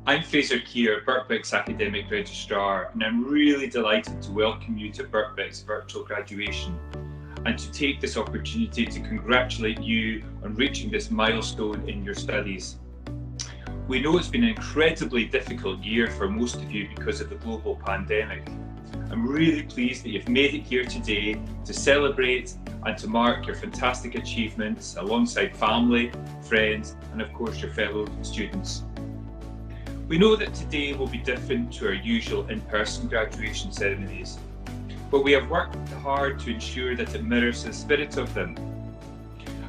I'm Fraser Keir, Birkbeck's Academic Registrar, and I'm really delighted to welcome you to Birkbeck's virtual graduation and to take this opportunity to congratulate you on reaching this milestone in your studies. We know it's been an incredibly difficult year for most of you because of the global pandemic. I'm really pleased that you've made it here today to celebrate and to mark your fantastic achievements alongside family, friends, and of course your fellow students. We know that today will be different to our usual in-person graduation ceremonies, but we have worked hard to ensure that it mirrors the spirit of them,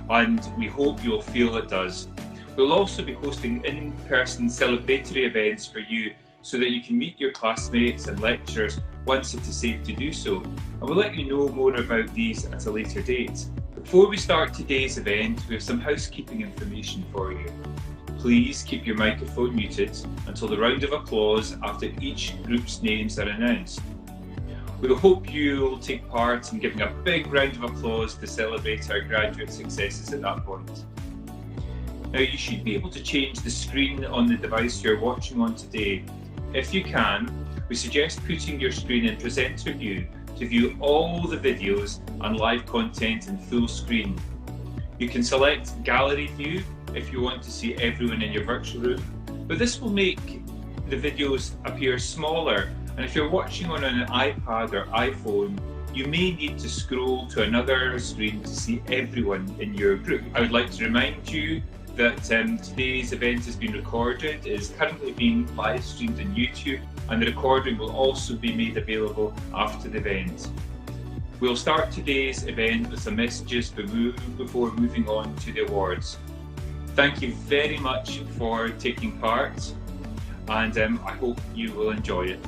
and we hope you'll feel it does. We'll also be hosting in-person celebratory events for you so that you can meet your classmates and lecturers once it is safe to do so, and we'll let you know more about these at a later date. Before we start today's event, we have some housekeeping information for you. Please keep your microphone muted until the round of applause after each group's names are announced. We hope you will take part in giving a big round of applause to celebrate our graduate successes at that point. Now, you should be able to change the screen on the device you're watching on today. If you can, we suggest putting your screen in presenter view to view all the videos and live content in full screen. You can select gallery view if you want to see everyone in your virtual room, but this will make the videos appear smaller, and if you're watching on an iPad or iPhone, you may need to scroll to another screen to see everyone in your group. I would like to remind you that today's event has been recorded, is currently being live streamed on YouTube, and the recording will also be made available after the event. We'll start today's event with some messages before moving on to the awards. Thank you very much for taking part, and I hope you will enjoy it.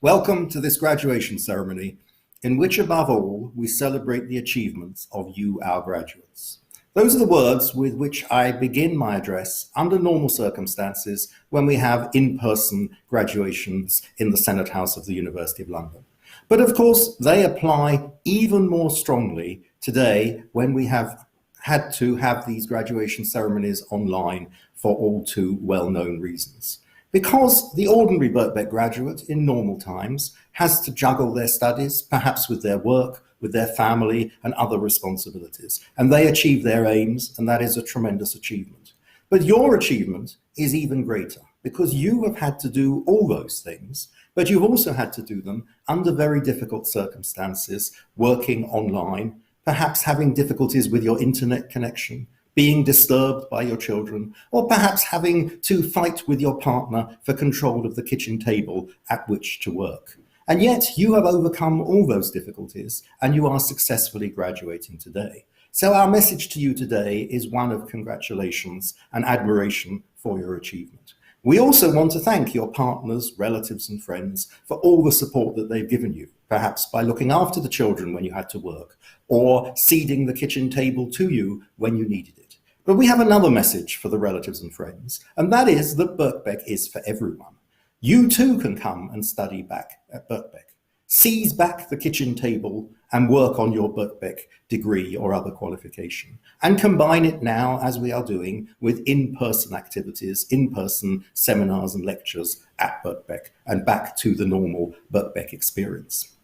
Welcome to this graduation ceremony, in which above all, we celebrate the achievements of you, our graduates. Those are the words with which I begin my address under normal circumstances when we have in-person graduations in the Senate House of the University of London. But of course, they apply even more strongly today when we have had to have these graduation ceremonies online for all too well-known reasons. Because the ordinary Birkbeck graduate in normal times has to juggle their studies, perhaps with their work, with their family and other responsibilities, and they achieve their aims, and that is a tremendous achievement. But your achievement is even greater because you have had to do all those things, but you've also had to do them under very difficult circumstances, working online, perhaps having difficulties with your internet connection, being disturbed by your children, or perhaps having to fight with your partner for control of the kitchen table at which to work. And yet you have overcome all those difficulties and you are successfully graduating today. So our message to you today is one of congratulations and admiration for your achievement. We also want to thank your partners, relatives and friends for all the support that they've given you, perhaps by looking after the children when you had to work or ceding the kitchen table to you when you needed it. But we have another message for the relatives and friends, and that is that Birkbeck is for everyone. You too can come and study back at Birkbeck. Seize back the kitchen table and work on your Birkbeck degree or other qualification, and combine it now, as we are doing, with in-person activities, in-person seminars and lectures at Birkbeck, and back to the normal Birkbeck experience.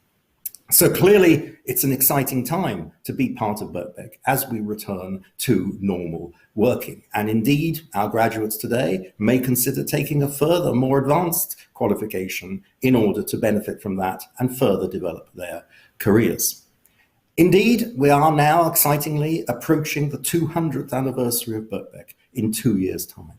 So clearly, it's an exciting time to be part of Birkbeck as we return to normal working. And indeed, our graduates today may consider taking a further, more advanced qualification in order to benefit from that and further develop their careers. Indeed, we are now excitingly approaching the 200th anniversary of Birkbeck in 2 years' time.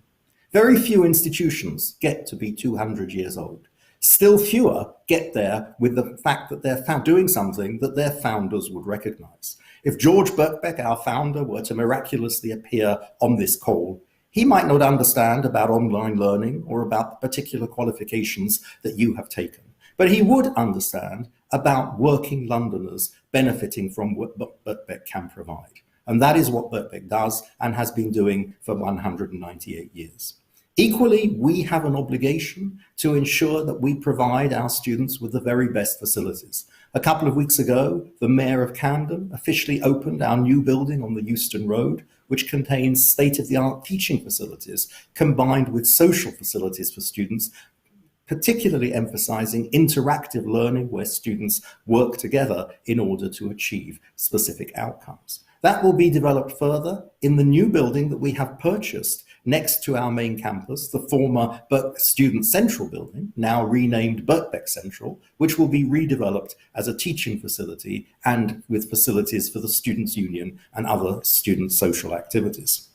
Very few institutions get to be 200 years old. Still fewer get there with the fact that they're doing something that their founders would recognize. If George Birkbeck, our founder, were to miraculously appear on this call, he might not understand about online learning or about the particular qualifications that you have taken, but he would understand about working Londoners benefiting from what Birkbeck can provide. And that is what Birkbeck does and has been doing for 198 years. Equally, we have an obligation to ensure that we provide our students with the very best facilities. A couple of weeks ago, the Mayor of Camden officially opened our new building on the Euston Road, which contains state-of-the-art teaching facilities combined with social facilities for students, particularly emphasizing interactive learning where students work together in order to achieve specific outcomes. That will be developed further in the new building that we have purchased next to our main campus, the former Student Central building, now renamed Birkbeck Central, which will be redeveloped as a teaching facility and with facilities for the Students' Union and other student social activities.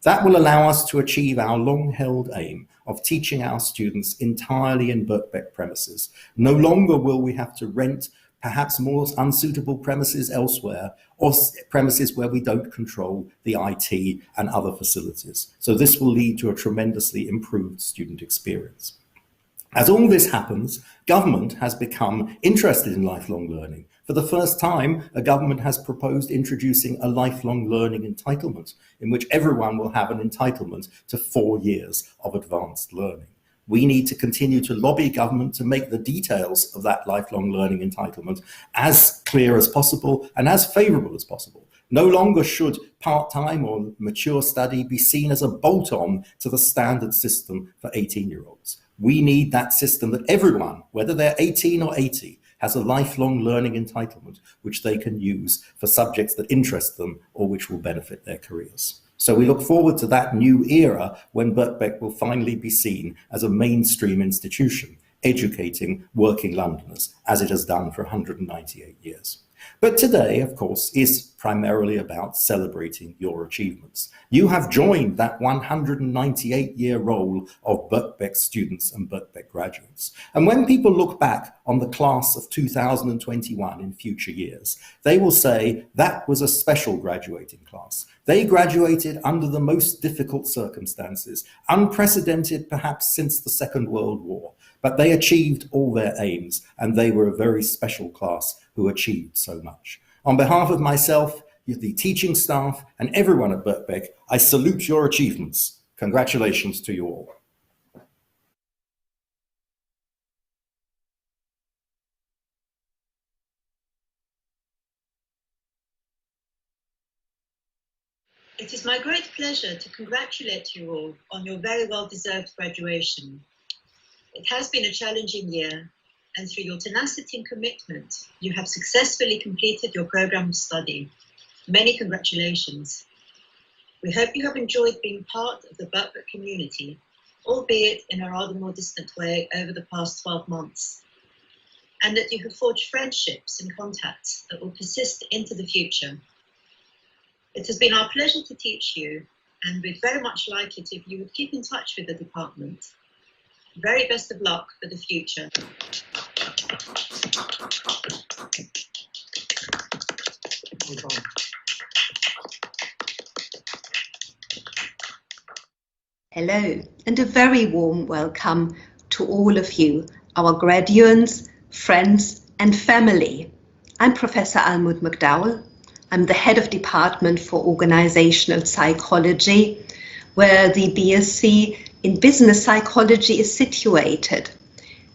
That will allow us to achieve our long-held aim of teaching our students entirely in Birkbeck premises. No longer will we have to rent perhaps more unsuitable premises elsewhere, or premises where we don't control the IT and other facilities. So this will lead to a tremendously improved student experience. As all this happens, government has become interested in lifelong learning. For the first time, a government has proposed introducing a lifelong learning entitlement, in which everyone will have an entitlement to 4 years of advanced learning. We need to continue to lobby government to make the details of that lifelong learning entitlement as clear as possible and as favourable as possible. No longer should part-time or mature study be seen as a bolt-on to the standard system for 18-year-olds. We need that system that everyone, whether they're 18 or 80, has a lifelong learning entitlement which they can use for subjects that interest them or which will benefit their careers. So we look forward to that new era when Birkbeck will finally be seen as a mainstream institution, educating working Londoners, as it has done for 198 years. But today, of course, is primarily about celebrating your achievements. You have joined that 198-year roll of Birkbeck students and Birkbeck graduates. And when people look back on the class of 2021 in future years, they will say that was a special graduating class. They graduated under the most difficult circumstances, unprecedented perhaps since the Second World War. But they achieved all their aims, and they were a very special class who achieved so much. On behalf of myself, the teaching staff, and everyone at Birkbeck, I salute your achievements. Congratulations to you all. It is my great pleasure to congratulate you all on your very well-deserved graduation. It has been a challenging year, and through your tenacity and commitment, you have successfully completed your program of study. Many congratulations. We hope you have enjoyed being part of the Birkbeck community, albeit in a rather more distant way over the past 12 months, and that you have forged friendships and contacts that will persist into the future. It has been our pleasure to teach you, and we'd very much like it if you would keep in touch with the department. Very best of luck for the future. Hello, and a very warm welcome to all of you, our graduates, friends and family. I'm Professor Almut McDowell. I'm the head of Department for Organizational Psychology, where the BSc in Business Psychology is situated.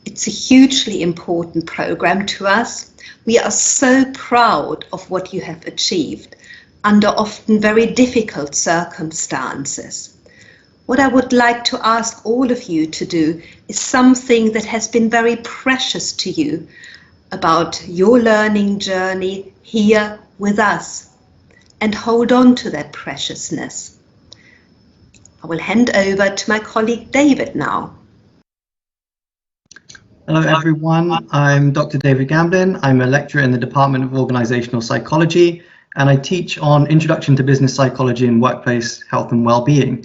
It's a hugely important program to us. We are so proud of what you have achieved under often very difficult circumstances. What I would like to ask all of you to do is something that has been very precious to you about your learning journey here with us, and hold on to that preciousness. I will hand over to my colleague David now. Hello everyone, I'm Dr. David Gamblin. I'm a lecturer in the Department of Organizational Psychology, and I teach on Introduction to Business Psychology and Workplace Health and Wellbeing.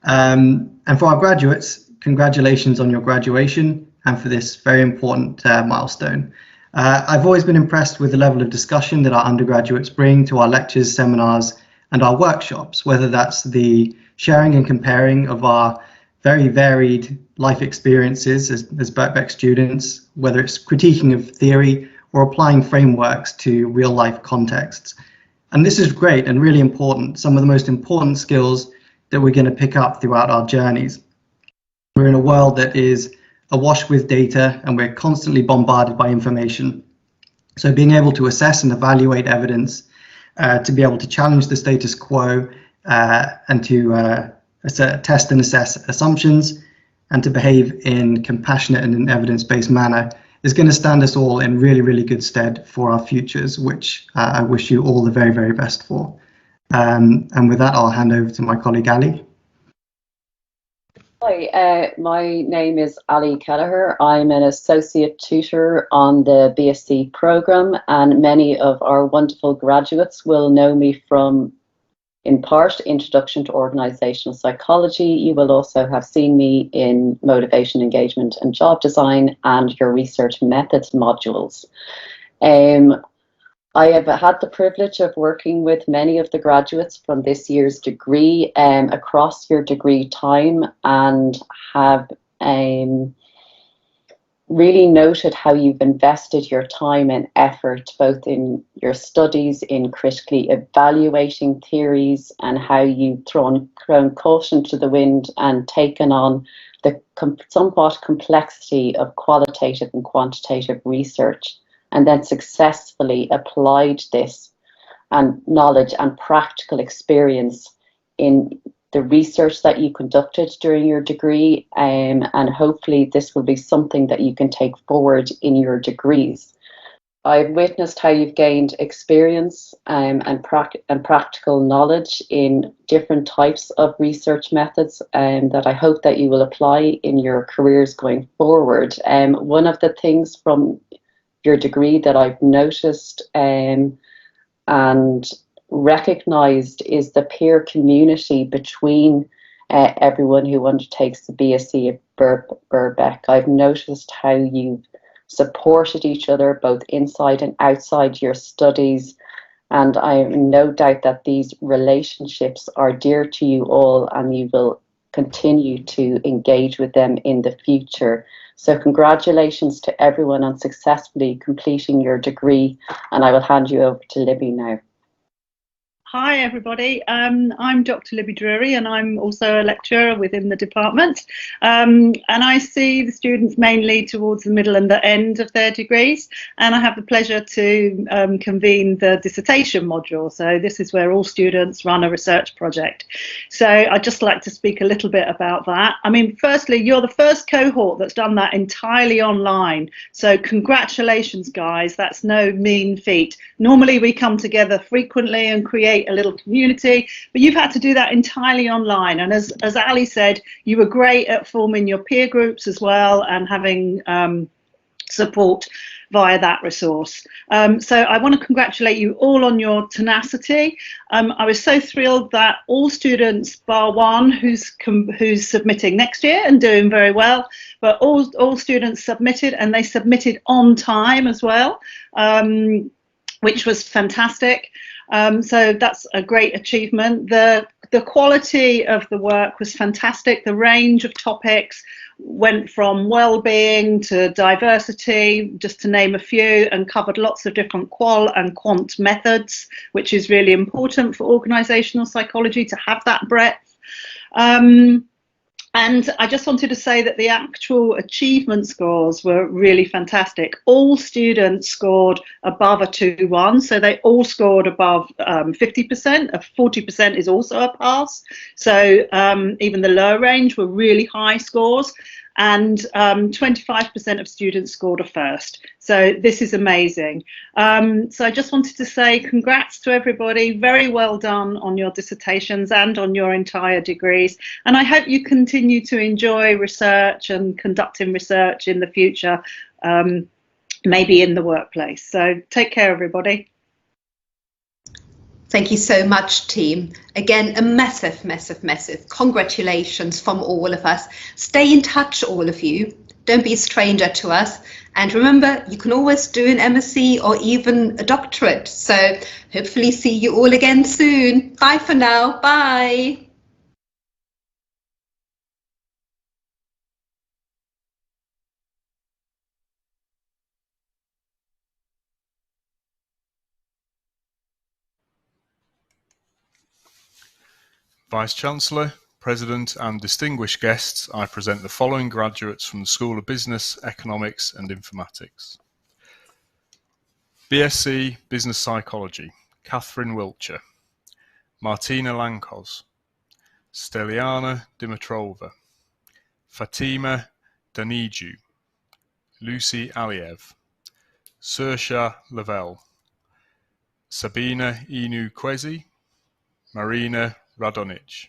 And for our graduates, congratulations on your graduation and for this very important milestone. I've always been impressed with the level of discussion that our undergraduates bring to our lectures, seminars, and our workshops, whether that's the sharing and comparing of our very varied life experiences as Birkbeck students, whether it's critiquing of theory or applying frameworks to real-life contexts. And this is great and really important, some of the most important skills that we're going to pick up throughout our journeys. We're in a world that is awash with data, and we're constantly bombarded by information. So being able to assess and evaluate evidence, to be able to challenge the status quo, and to test and assess assumptions, and to behave in compassionate and an evidence-based manner is going to stand us all in really, really good stead for our futures, which I wish you all the very, very best for. And with that, I'll hand over to my colleague Ali. Hi, my name is Ali Kelleher. I'm an associate tutor on the BSc programme, and many of our wonderful graduates will know me from, in part, Introduction to Organisational Psychology. You will also have seen me in Motivation, Engagement and Job Design and your Research Methods modules. I have had the privilege of working with many of the graduates from this year's degree across your degree time, and have really noted how you've invested your time and effort both in your studies, in critically evaluating theories, and how you've thrown caution to the wind and taken on the somewhat complexity of qualitative and quantitative research, and then successfully applied this and knowledge and practical experience in the research that you conducted during your degree, and hopefully this will be something that you can take forward in your degrees. I've witnessed how you've gained experience and practical knowledge in different types of research methods, that I hope that you will apply in your careers going forward. One of the things from your degree that I've noticed and recognised is the peer community between everyone who undertakes the BSc at Birkbeck. I've noticed how you've supported each other both inside and outside your studies, and I have no doubt that these relationships are dear to you all, and you will continue to engage with them in the future. So congratulations to everyone on successfully completing your degree, and I will hand you over to Libby now. Hi everybody, I'm Dr. Libby Drury, and I'm also a lecturer within the department, and I see the students mainly towards the middle and the end of their degrees, and I have the pleasure to convene the dissertation module. So this is where all students run a research project. So I'd just like to speak a little bit about that. I mean, firstly, you're the first cohort that's done that entirely online, so congratulations guys, that's no mean feat. Normally we come together frequently and create a little community, but you've had to do that entirely online, and as Ali said, you were great at forming your peer groups as well and having support via that resource. So I want to congratulate you all on your tenacity. I was so thrilled that all students bar one who's submitting next year and doing very well, but all students submitted, and they submitted on time as well, which was fantastic. So that's a great achievement. The quality of the work was fantastic. The range of topics went from well-being to diversity, just to name a few, and covered lots of different qual and quant methods, which is really important for organisational psychology to have that breadth. And I just wanted to say that the actual achievement scores were really fantastic. All students scored above a 2-1, so they all scored above 50%. A 40% is also a pass. So even the lower range were really high scores, and 25% of students scored a first. So this is amazing. So I just wanted to say congrats to everybody. Very well done on your dissertations and on your entire degrees. And I hope you continue to enjoy research and conducting research in the future, maybe in the workplace. So take care, everybody. Thank you so much, team. Again, a massive, massive, massive congratulations from all of us. Stay in touch, all of you. Don't be a stranger to us. And remember, you can always do an MSc or even a doctorate. So hopefully see you all again soon. Bye for now. Bye. Vice-Chancellor, President and distinguished guests, I present the following graduates from the School of Business, Economics and Informatics. BSc Business Psychology, Catherine Wiltshire, Martina Lankos, Steliana Dimitrova, Fatima Daniju, Lucy Aliev, Saoirse Lavelle, Sabina Inu-Kwesi, Marina Radonic,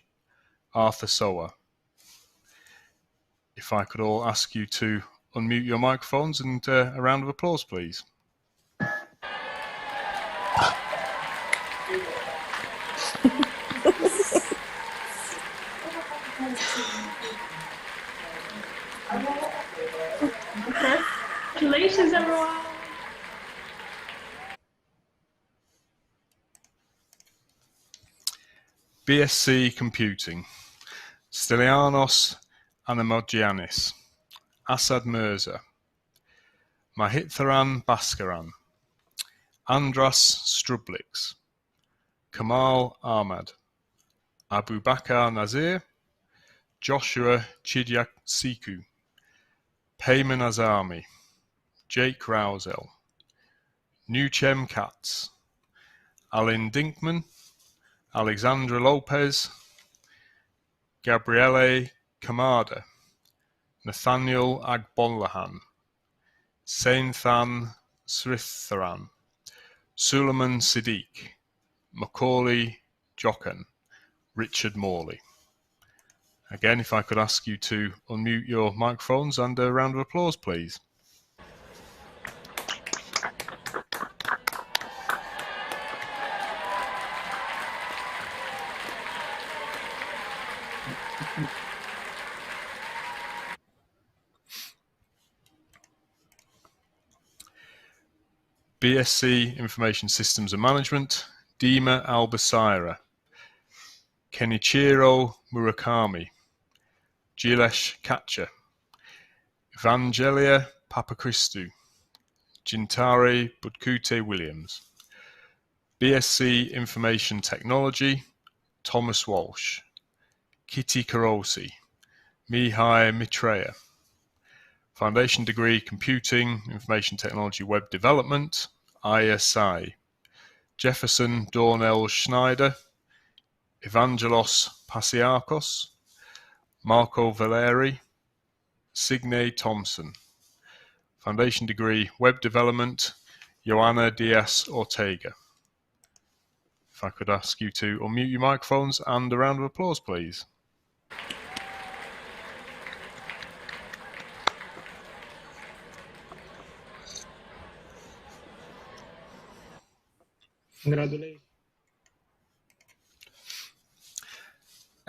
Arthur Sower. If I could all ask you to unmute your microphones and a round of applause, please. Congratulations, everyone. BSc Computing, Stylianos Anamogiannis, Asad Mirza, Mahitharan Bhaskaran, Andras Strublix, Kamal Ahmad, Abu Bakar Nazir, Joshua Chidiaksiku, Payman Azami, Jake Rousel, Nuchem Katz, Alin Dinkman, Alexandra Lopez, Gabriele Kamada, Nathaniel Agbollahan, Sainthan Sritharan, Suleiman Siddiq, Macaulay Jochen, Richard Morley. Again, if I could ask you to unmute your microphones and a round of applause, please. BSc Information Systems and Management, Dima Albasira, Kenichiro Murakami, Jilesh Kacha, Evangelia Papachristou, Jintare Budkute Williams. BSc Information Technology, Thomas Walsh, Kitty Karosi, Mihai Mitreya. Foundation degree Computing, Information Technology, Web Development, ISI, Jefferson Dornell Schneider, Evangelos Pasiakos, Marco Valeri, Signe Thompson. Foundation degree Web Development, Joanna Diaz Ortega. If I could ask you to unmute your microphones and a round of applause, please. Congratulations.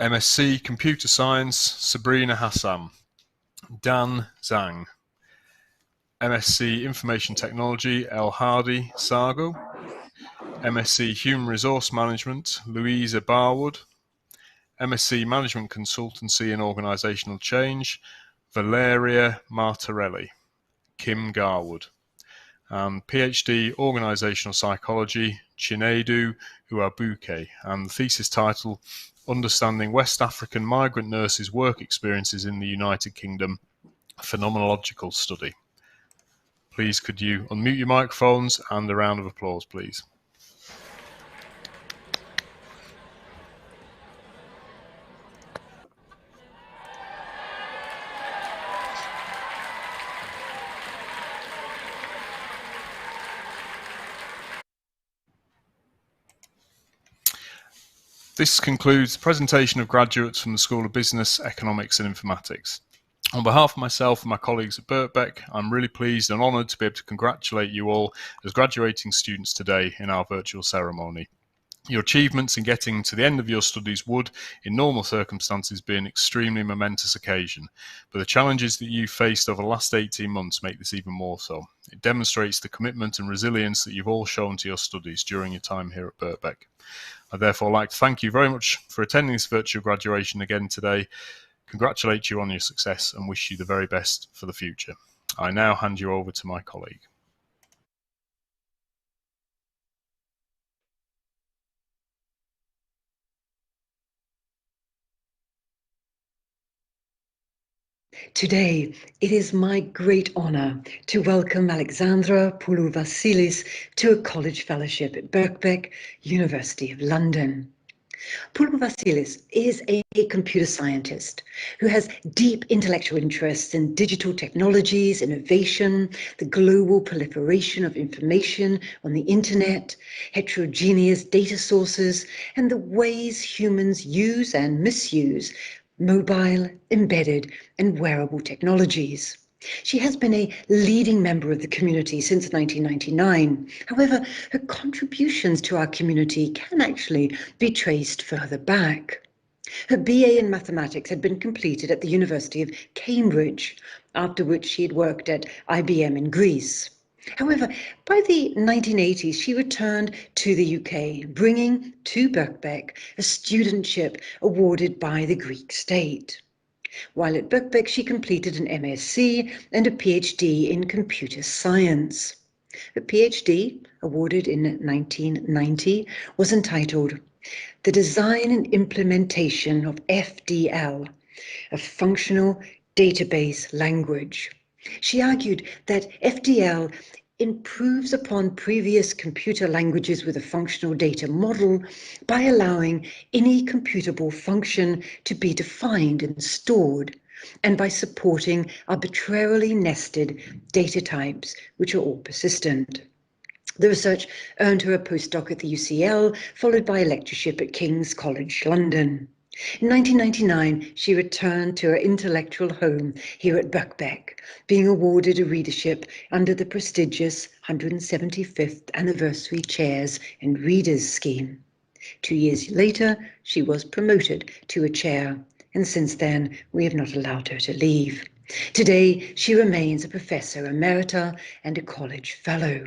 MSc Computer Science, Sabrina Hassan, Dan Zhang. MSc Information Technology, El Hardy Sargo. MSc Human Resource Management, Louisa Barwood. MSc Management Consultancy and Organisational Change, Valeria Martorelli, Kim Garwood. And PhD Organisational Psychology, Chinedu Uabuke, and the thesis title, Understanding West African Migrant Nurses' Work Experiences in the United Kingdom, Phenomenological Study. Please could you unmute your microphones and a round of applause, please. This concludes the presentation of graduates from the School of Business, Economics and Informatics. On behalf of myself and my colleagues at Birkbeck, I'm really pleased and honoured to be able to congratulate you all as graduating students today in our virtual ceremony. Your achievements in getting to the end of your studies would, in normal circumstances, be an extremely momentous occasion, but the challenges that you faced over the last 18 months make this even more so. It demonstrates the commitment and resilience that you've all shown to your studies during your time here at Birkbeck. I'd therefore like to thank you very much for attending this virtual graduation again today, congratulate you on your success and wish you the very best for the future. I now hand you over to my colleague. Today, it is my great honour to welcome Alexandra Poulou-Vassilis to a college fellowship at Birkbeck, University of London. Poulou-Vassilis is a computer scientist who has deep intellectual interests in digital technologies, innovation, the global proliferation of information on the internet, heterogeneous data sources, and the ways humans use and misuse mobile, embedded, and wearable technologies. She has been a leading member of the community since 1999. However, her contributions to our community can actually be traced further back. Her BA in mathematics had been completed at the University of Cambridge, after which she had worked at IBM in Greece. However, by the 1980s, she returned to the UK, bringing to Birkbeck a studentship awarded by the Greek state. While at Birkbeck, she completed an MSc and a PhD in computer science. The PhD, awarded in 1990, was entitled The Design and Implementation of FDL, a Functional Database Language. She argued that FDL improves upon previous computer languages with a functional data model by allowing any computable function to be defined and stored, and by supporting arbitrarily nested data types, which are all persistent. The research earned her a postdoc at the UCL, followed by a lectureship at King's College London. In 1999, she returned to her intellectual home here at Birkbeck, being awarded a readership under the prestigious 175th Anniversary Chairs and Readers Scheme. 2 years later, she was promoted to a chair, and since then, we have not allowed her to leave. Today, she remains a professor emerita and a college fellow.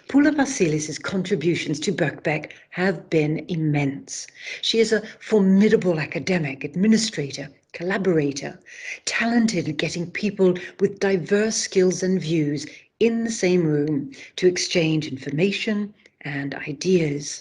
Poulou-Vassilis' contributions to Birkbeck have been immense. She is a formidable academic, administrator, collaborator, talented at getting people with diverse skills and views in the same room to exchange information and ideas.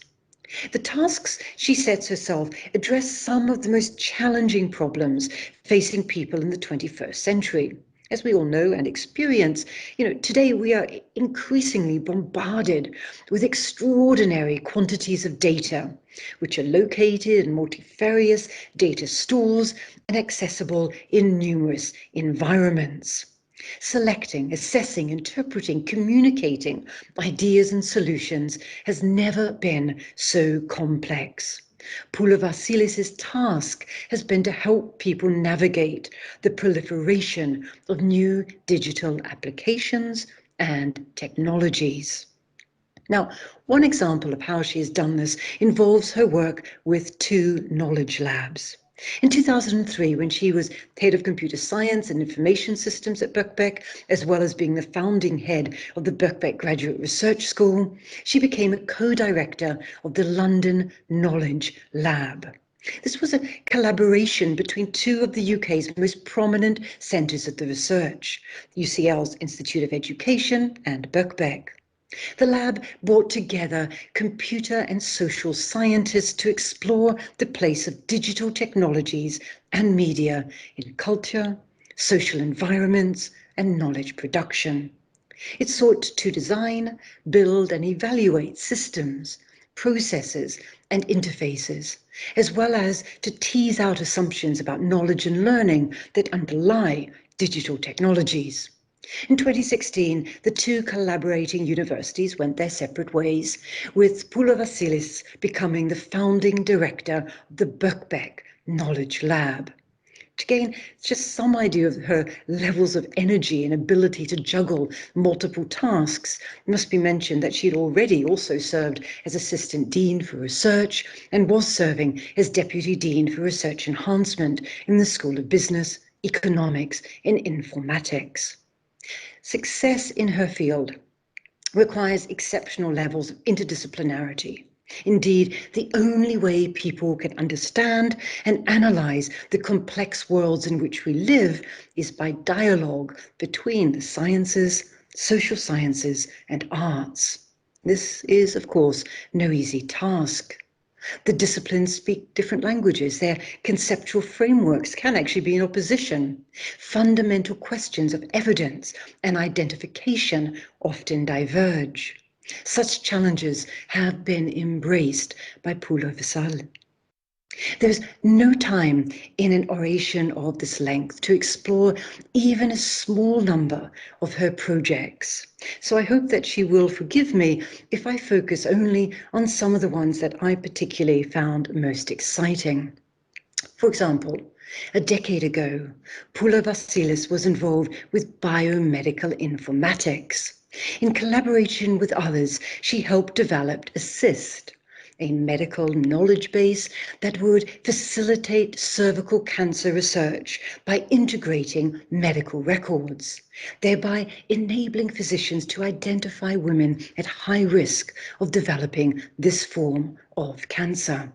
The tasks she sets herself address some of the most challenging problems facing people in the 21st century. As we all know and experience, today we are increasingly bombarded with extraordinary quantities of data, which are located in multifarious data stores and accessible in numerous environments. Selecting, assessing, interpreting, communicating ideas and solutions has never been so complex. Poulou-Vassilis' task has been to help people navigate the proliferation of new digital applications and technologies. Now, one example of how she has done this involves her work with 2 knowledge labs. In 2003, when she was head of computer science and information systems at Birkbeck, as well as being the founding head of the Birkbeck Graduate Research School, she became a co-director of the London Knowledge Lab. This was a collaboration between 2 of the UK's most prominent centres of the research, UCL's Institute of Education and Birkbeck. The lab brought together computer and social scientists to explore the place of digital technologies and media in culture, social environments, and knowledge production. It sought to design, build, and evaluate systems, processes, and interfaces, as well as to tease out assumptions about knowledge and learning that underlie digital technologies. In 2016, the 2 collaborating universities went their separate ways, with Poulou-Vassilis becoming the founding director of the Birkbeck Knowledge Lab. To gain just some idea of her levels of energy and ability to juggle multiple tasks, it must be mentioned that she had already also served as Assistant Dean for Research and was serving as Deputy Dean for Research Enhancement in the School of Business, Economics and Informatics. Success in her field requires exceptional levels of interdisciplinarity. Indeed, the only way people can understand and analyze the complex worlds in which we live is by dialogue between the sciences, social sciences, and arts. This is, of course, no easy task. The disciplines speak different languages. Their conceptual frameworks can actually be in opposition. Fundamental questions of evidence and identification often diverge. Such challenges have been embraced by Pulo Vasile. There's no time in an oration of this length to explore even a small number of her projects. So I hope that she will forgive me if I focus only on some of the ones that I particularly found most exciting. For example, a decade ago, Pulo Vasilis was involved with biomedical informatics. In collaboration with others, she helped develop ASSIST, a medical knowledge base that would facilitate cervical cancer research by integrating medical records, thereby enabling physicians to identify women at high risk of developing this form of cancer.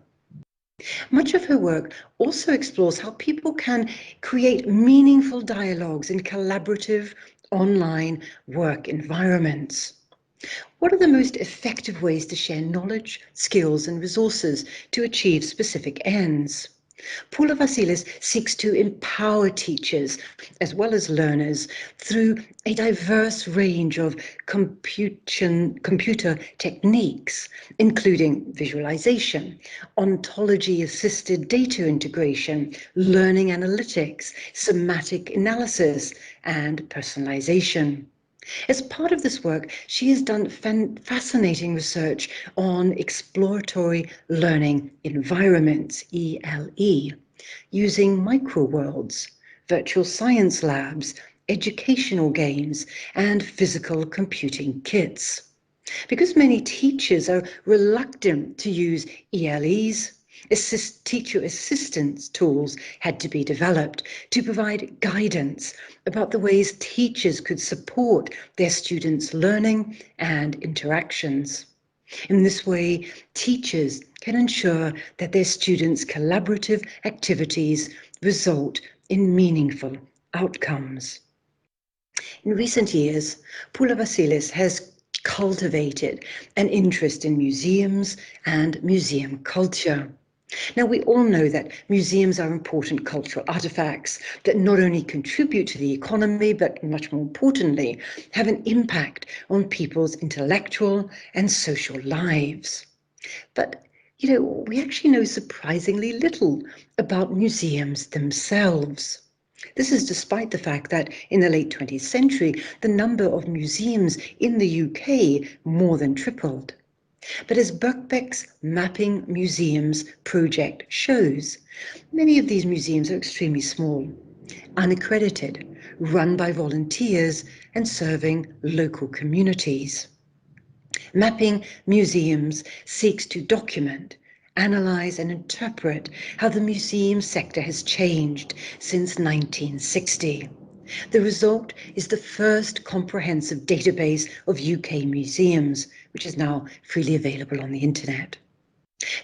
Much of her work also explores how people can create meaningful dialogues in collaborative online work environments. What are the most effective ways to share knowledge, skills, and resources to achieve specific ends? Pulo Vasilis seeks to empower teachers as well as learners through a diverse range of computer techniques, including visualization, ontology-assisted data integration, learning analytics, semantic analysis, and personalization. As part of this work, she has done fascinating research on exploratory learning environments, ELE, using microworlds, virtual science labs, educational games, and physical computing kits. Because many teachers are reluctant to use ELEs, teacher assistance tools had to be developed to provide guidance about the ways teachers could support their students' learning and interactions. In this way, teachers can ensure that their students' collaborative activities result in meaningful outcomes. In recent years, Pulo Vasilis has cultivated an interest in museums and museum culture. Now, we all know that museums are important cultural artifacts that not only contribute to the economy, but much more importantly, have an impact on people's intellectual and social lives. But, we actually know surprisingly little about museums themselves. This is despite the fact that in the late 20th century, the number of museums in the UK more than tripled. But as Birkbeck's Mapping Museums project shows, many of these museums are extremely small, unaccredited, run by volunteers and serving local communities. Mapping Museums seeks to document, analyze and interpret how the museum sector has changed since 1960. The result is the first comprehensive database of UK museums, which is now freely available on the internet.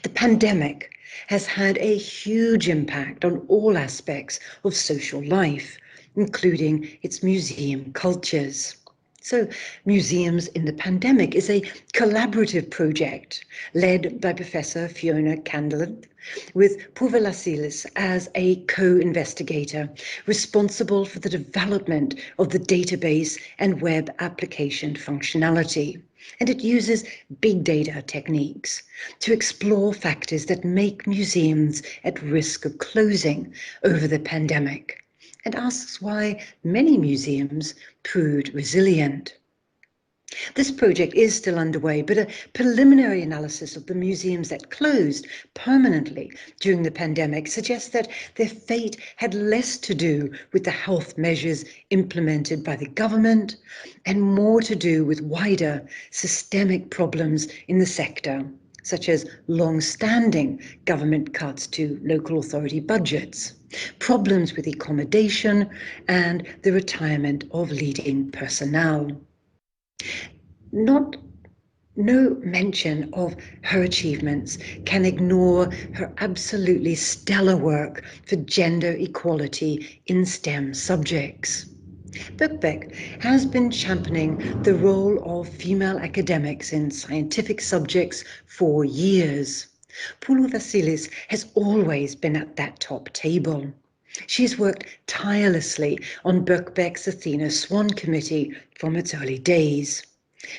The pandemic has had a huge impact on all aspects of social life, including its museum cultures. So, Museums in the Pandemic is a collaborative project led by Professor Fiona Candland, with Pulo Vasilis as a co-investigator responsible for the development of the database and web application functionality. And it uses big data techniques to explore factors that make museums at risk of closing over the pandemic, and asks why many museums proved resilient. This project is still underway, but a preliminary analysis of the museums that closed permanently during the pandemic suggests that their fate had less to do with the health measures implemented by the government and more to do with wider systemic problems in the sector, such as long-standing government cuts to local authority budgets, problems with accommodation, and the retirement of leading personnel. No mention of her achievements can ignore her absolutely stellar work for gender equality in STEM subjects. Birkbeck has been championing the role of female academics in scientific subjects for years. Poulou Vasilis has always been at that top table. She has worked tirelessly on Birkbeck's Athena Swan Committee from its early days.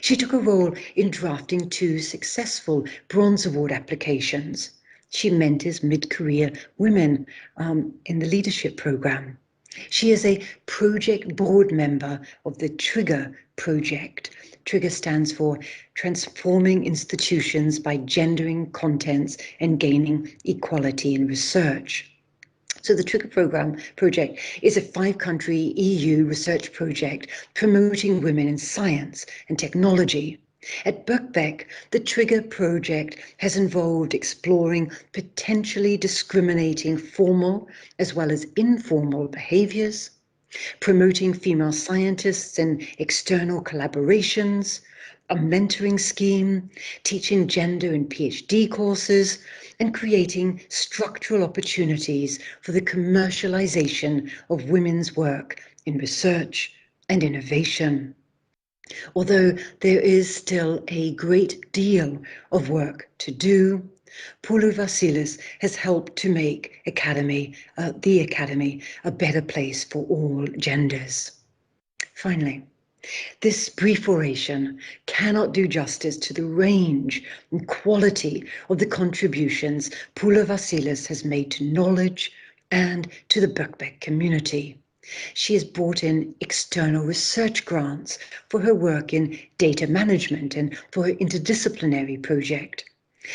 She took a role in drafting 2 successful Bronze Award applications. She mentors mid-career women in the leadership program. She is a project board member of the Trigger project. Trigger stands for Transforming Institutions by Gendering Contents and Gaining Equality in Research. So the Trigger project is a 5-country EU research project promoting women in science and technology. At Birkbeck, the Trigger project has involved exploring potentially discriminating formal as well as informal behaviours, promoting female scientists and external collaborations, a mentoring scheme, teaching gender in PhD courses, and creating structural opportunities for the commercialization of women's work in research and innovation. Although there is still a great deal of work to do, Poulou Vasilis has helped to make the Academy a better place for all genders. Finally, this brief oration cannot do justice to the range and quality of the contributions Poulou Vasilis has made to knowledge and to the Birkbeck community. She has brought in external research grants for her work in data management and for her interdisciplinary project.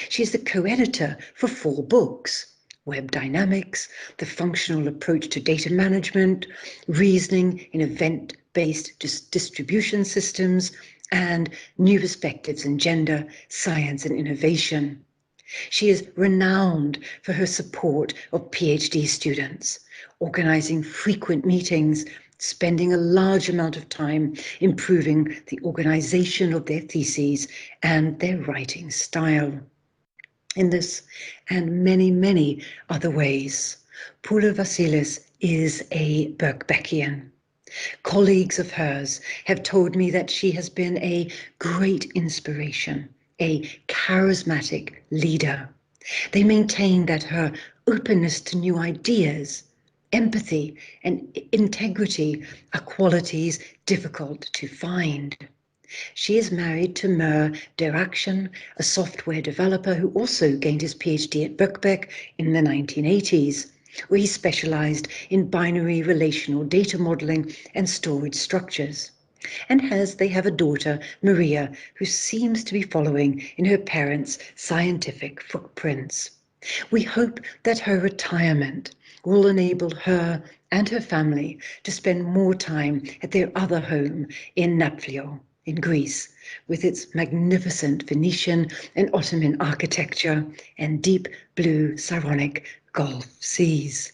She is the co-editor for 4 books: Web Dynamics, The Functional Approach to Data Management, Reasoning in Event-Based Distribution Systems, and New Perspectives in Gender, Science and Innovation. She is renowned for her support of PhD students, organising frequent meetings, spending a large amount of time improving the organisation of their theses and their writing style. In this and many, many other ways, Poulou Vasilis is a Birkbeckian. Colleagues of hers have told me that she has been a great inspiration, a charismatic leader. They maintain that her openness to new ideas, empathy and integrity are qualities difficult to find. She is married to Mer Derakshan, a software developer who also gained his PhD at Birkbeck in the 1980s, where he specialized in binary relational data modeling and storage structures. And they have a daughter, Maria, who seems to be following in her parents' scientific footprints. We hope that her retirement will enable her and her family to spend more time at their other home in Naphtali, in Greece, with its magnificent Venetian and Ottoman architecture and deep blue Saronic Gulf seas.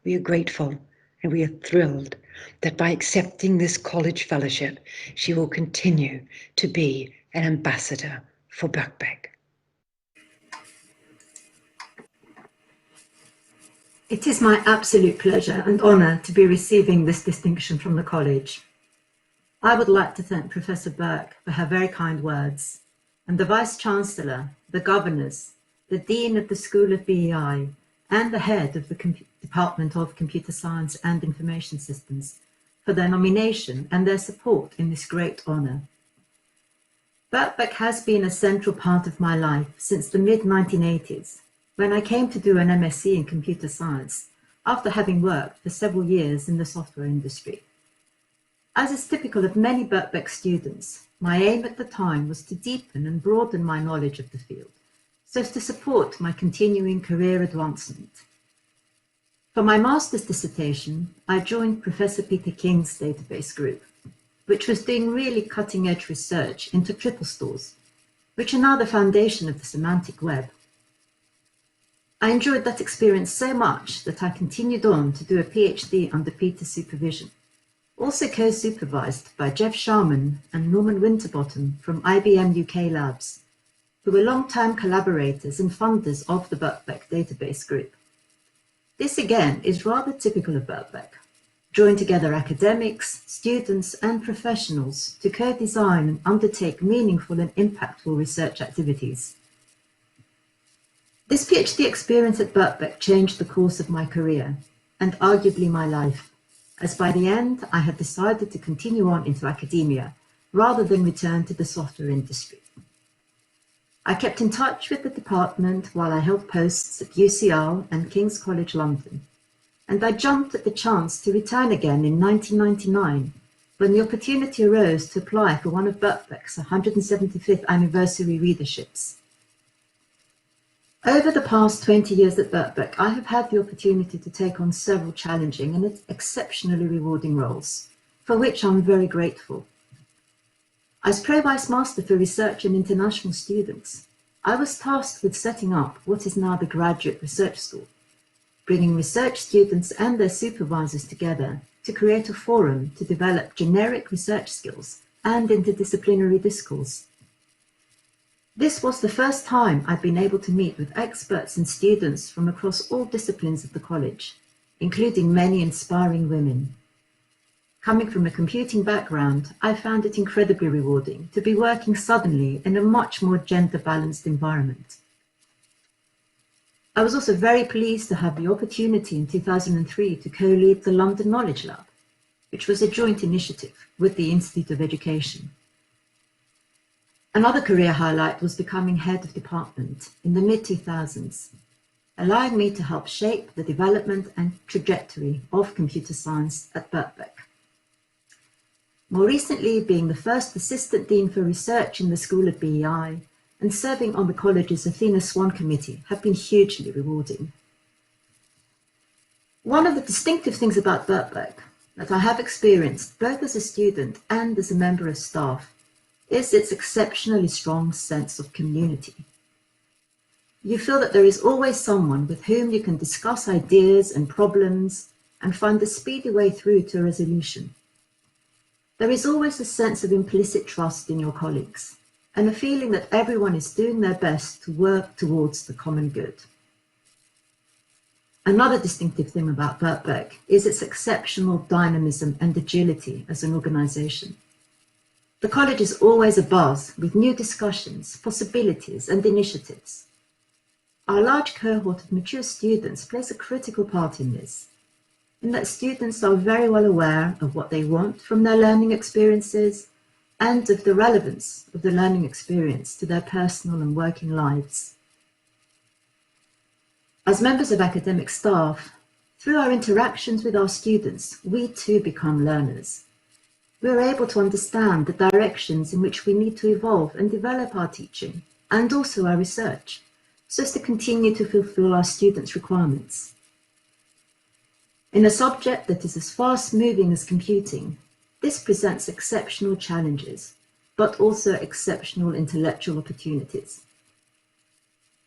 We are grateful and we are thrilled that by accepting this college fellowship, she will continue to be an ambassador for Birkbeck. It is my absolute pleasure and honour to be receiving this distinction from the college. I would like to thank Professor Burke for her very kind words, and the Vice-Chancellor, the Governors, the Dean of the School of BEI, and the Head of the Department of Computer Science and Information Systems for their nomination and their support in this great honour. Birkbeck has been a central part of my life since the mid-1980s, when I came to do an MSc in Computer Science after having worked for several years in the software industry. As is typical of many Birkbeck students, my aim at the time was to deepen and broaden my knowledge of the field, so as to support my continuing career advancement. For my master's dissertation, I joined Professor Peter King's database group, which was doing really cutting-edge research into triple stores, which are now the foundation of the semantic web. I enjoyed that experience so much that I continued on to do a PhD under Peter's supervision, also co-supervised by Jeff Sharman and Norman Winterbottom from IBM UK Labs, who were long-time collaborators and funders of the Birkbeck database group. This again is rather typical of Birkbeck, drawing together academics, students and professionals to co-design and undertake meaningful and impactful research activities. This PhD experience at Birkbeck changed the course of my career and arguably my life, as by the end I had decided to continue on into academia rather than return to the software industry. I kept in touch with the department while I held posts at UCL and King's College London, and I jumped at the chance to return again in 1999 when the opportunity arose to apply for one of Birkbeck's 175th anniversary readerships. Over the past 20 years at Birkbeck, I have had the opportunity to take on several challenging and exceptionally rewarding roles, for which I'm very grateful. As Pro-Vice Master for Research and International Students, I was tasked with setting up what is now the Graduate Research School, bringing research students and their supervisors together to create a forum to develop generic research skills and interdisciplinary discourse. This was the first time I'd been able to meet with experts and students from across all disciplines of the college, including many inspiring women. Coming from a computing background, I found it incredibly rewarding to be working suddenly in a much more gender-balanced environment. I was also very pleased to have the opportunity in 2003 to co-lead the London Knowledge Lab, which was a joint initiative with the Institute of Education. Another career highlight was becoming head of department in the mid-2000s, allowing me to help shape the development and trajectory of computer science at Birkbeck. More recently, being the first Assistant Dean for Research in the School at BEI and serving on the college's Athena Swan Committee have been hugely rewarding. One of the distinctive things about Birkbeck that I have experienced both as a student and as a member of staff is its exceptionally strong sense of community. You feel that there is always someone with whom you can discuss ideas and problems and find a speedy way through to a resolution. There is always a sense of implicit trust in your colleagues and a feeling that everyone is doing their best to work towards the common good. Another distinctive thing about Birkbeck is its exceptional dynamism and agility as an organisation. The college is always abuzz with new discussions, possibilities and initiatives. Our large cohort of mature students plays a critical part in this, in that students are very well aware of what they want from their learning experiences and of the relevance of the learning experience to their personal and working lives. As members of academic staff, through our interactions with our students, we too become learners. We are able to understand the directions in which we need to evolve and develop our teaching and also our research, so as to continue to fulfill our students' requirements. In a subject that is as fast-moving as computing, this presents exceptional challenges, but also exceptional intellectual opportunities.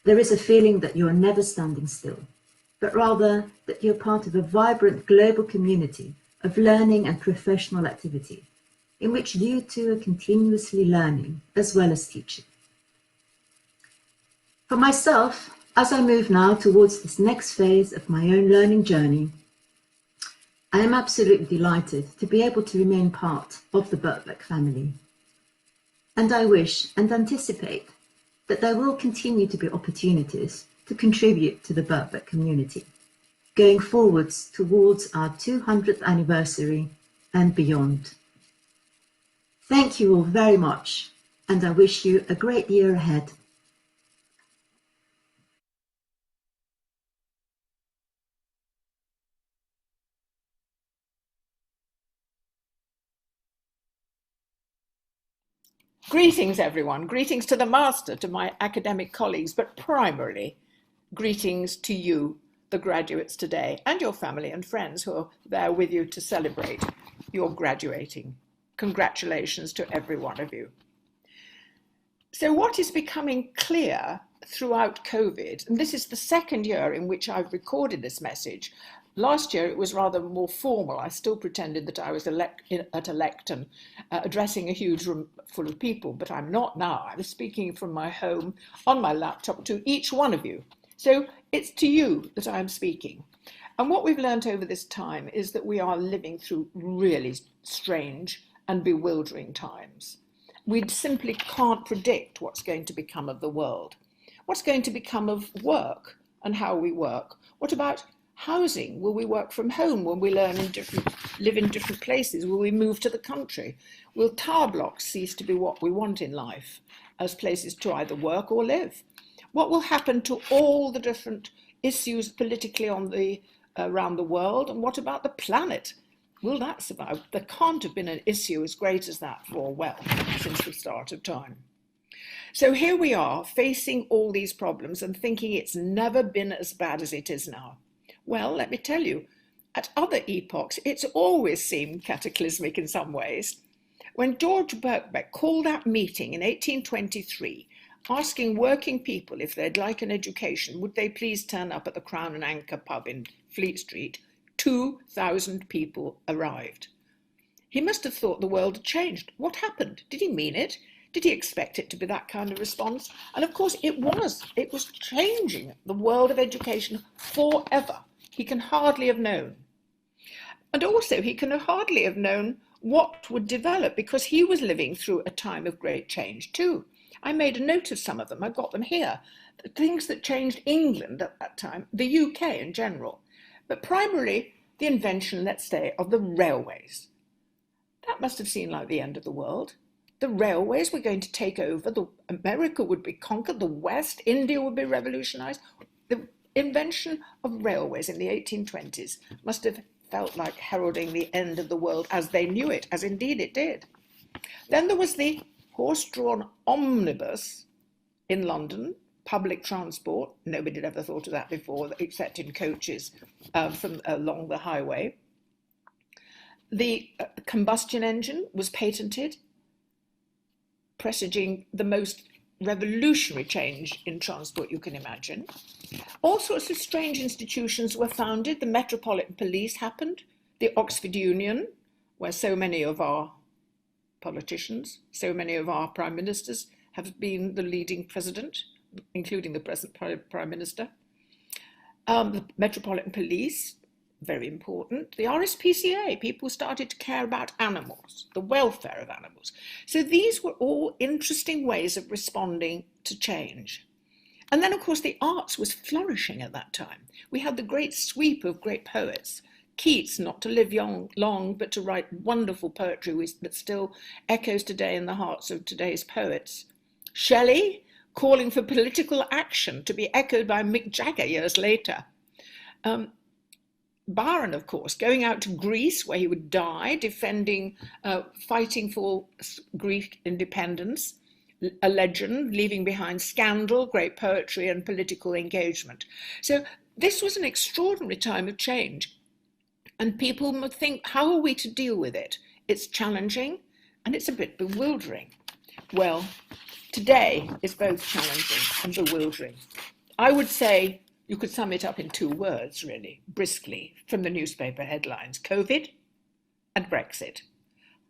There is a feeling that you are never standing still, but rather that you're part of a vibrant global community of learning and professional activity, in which you too are continuously learning as well as teaching. For myself, as I move now towards this next phase of my own learning journey, I am absolutely delighted to be able to remain part of the Birkbeck family. And I wish and anticipate that there will continue to be opportunities to contribute to the Birkbeck community, going forwards towards our 200th anniversary and beyond. Thank you all very much, and I wish you a great year ahead. Greetings, everyone. Greetings to the Master, to my academic colleagues, but primarily greetings to you, the graduates today, and your family and friends who are there with you to celebrate your graduating. Congratulations to every one of you. So what is becoming clear throughout COVID, and this is the second year in which I've recorded this message. Last year it was rather more formal. I still pretended that I was at a lectern addressing a huge room full of people, but I'm not now. I'm speaking from my home on my laptop to each one of you. So it's to you that I'm speaking. And what we've learned over this time is that we are living through really strange and bewildering times. We simply can't predict what's going to become of the world. What's going to become of work and how we work? What about housing? Will we work from home? Will we live in different places? Will we move to the country? Will tower blocks cease to be what we want in life as places to either work or live? What will happen to all the different issues politically around the world? And what about the planet? Will that survive? There can't have been an issue as great as that for, well, since the start of time. So here we are facing all these problems and thinking it's never been as bad as it is now. Well, let me tell you, at other epochs, it's always seemed cataclysmic in some ways. When George Birkbeck called that meeting in 1823, asking working people if they'd like an education, would they please turn up at the Crown and Anchor pub in Fleet Street, 2,000 people arrived. He must have thought the world had changed. What happened? Did he mean it? Did he expect it to be that kind of response? And of course it was. It was changing the world of education forever. He can hardly have known. And also he can hardly have known what would develop, because he was living through a time of great change too. I made a note of some of them. I've got them here. The things that changed England at that time, the UK in general, but primarily the invention, let's say, of the railways. That must have seemed like the end of the world. The railways were going to take over. America would be conquered. The West, India would be revolutionized. The invention of railways in the 1820s must have felt like heralding the end of the world as they knew it, as indeed it did. Then there was the horse-drawn omnibus in London, public transport. Nobody had ever thought of that before, except in coaches from along the highway. The combustion engine was patented, presaging the most revolutionary change in transport you can imagine. All sorts of strange institutions were founded. The Metropolitan Police happened, the Oxford Union, where so many of our politicians, so many of our prime ministers have been the leading president, including the present prime minister. The Metropolitan Police, very important. The RSPCA, people started to care about animals, the welfare of animals. So these were all interesting ways of responding to change. And then, of course, the arts was flourishing at that time. We had the great sweep of great poets. Keats, not to live long, but to write wonderful poetry that still echoes today in the hearts of today's poets. Shelley, calling for political action to be echoed by Mick Jagger years later. Byron, of course, going out to Greece where he would die, defending, fighting for Greek independence, a legend, leaving behind scandal, great poetry and political engagement. So this was an extraordinary time of change. And people would think, how are we to deal with it? It's challenging and it's a bit bewildering. Well, today is both challenging and bewildering. I would say you could sum it up in 2 words, really, briskly, from the newspaper headlines: COVID and Brexit.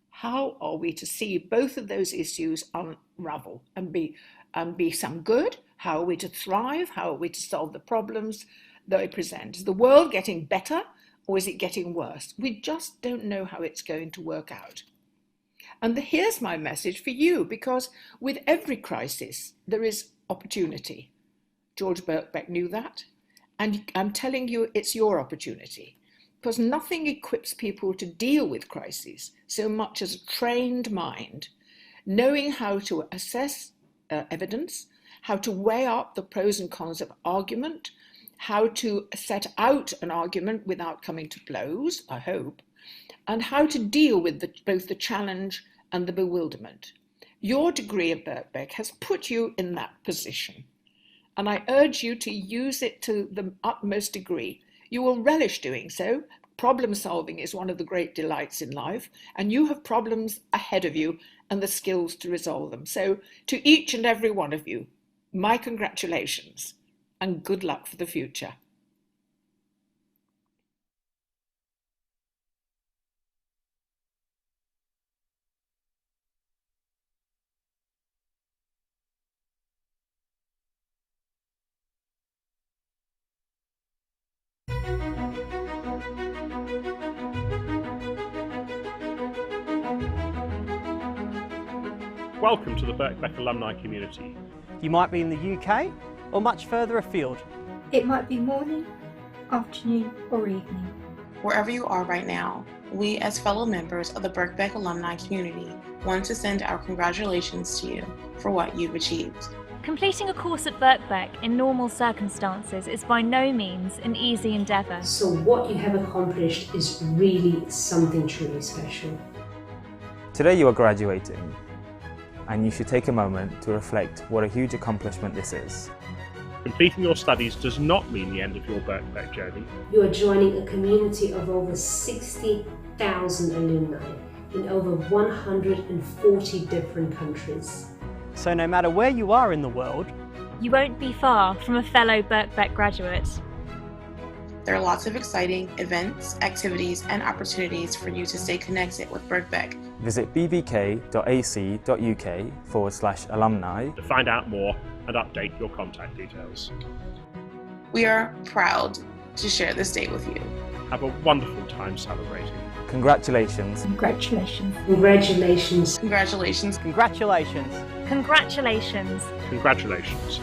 How are we to see both of those issues unravel and be some good? How are we to thrive? How are we to solve the problems they present? Is the world getting better or is it getting worse? We just don't know how it's going to work out. And here's my message for you, because with every crisis, there is opportunity. George Birkbeck knew that. And I'm telling you, it's your opportunity, because nothing equips people to deal with crises so much as a trained mind, knowing how to assess evidence, how to weigh up the pros and cons of argument, how to set out an argument without coming to blows, I hope, and how to deal with both the challenge and the bewilderment. Your degree at Birkbeck has put you in that position, and I urge you to use it to the utmost degree. You will relish doing so. Problem solving is one of the great delights in life, and you have problems ahead of you and the skills to resolve them. So to each and every one of you, my congratulations and good luck for the future. Welcome to the Birkbeck alumni community. You might be in the UK, or much further afield. It might be morning, afternoon, or evening. Wherever you are right now, we as fellow members of the Birkbeck alumni community want to send our congratulations to you for what you've achieved. Completing a course at Birkbeck in normal circumstances is by no means an easy endeavour. So what you have accomplished is really something truly special. Today you are graduating, and you should take a moment to reflect what a huge accomplishment this is. Completing your studies does not mean the end of your Birkbeck journey. You are joining a community of over 60,000 alumni in over 140 different countries. So no matter where you are in the world, you won't be far from a fellow Birkbeck graduate. There are lots of exciting events, activities, and opportunities for you to stay connected with Birkbeck. Visit bbk.ac.uk/alumni to find out more and update your contact details. We are proud to share this day with you. Have a wonderful time celebrating. Congratulations. Congratulations. Congratulations. Congratulations. Congratulations. Congratulations. Congratulations.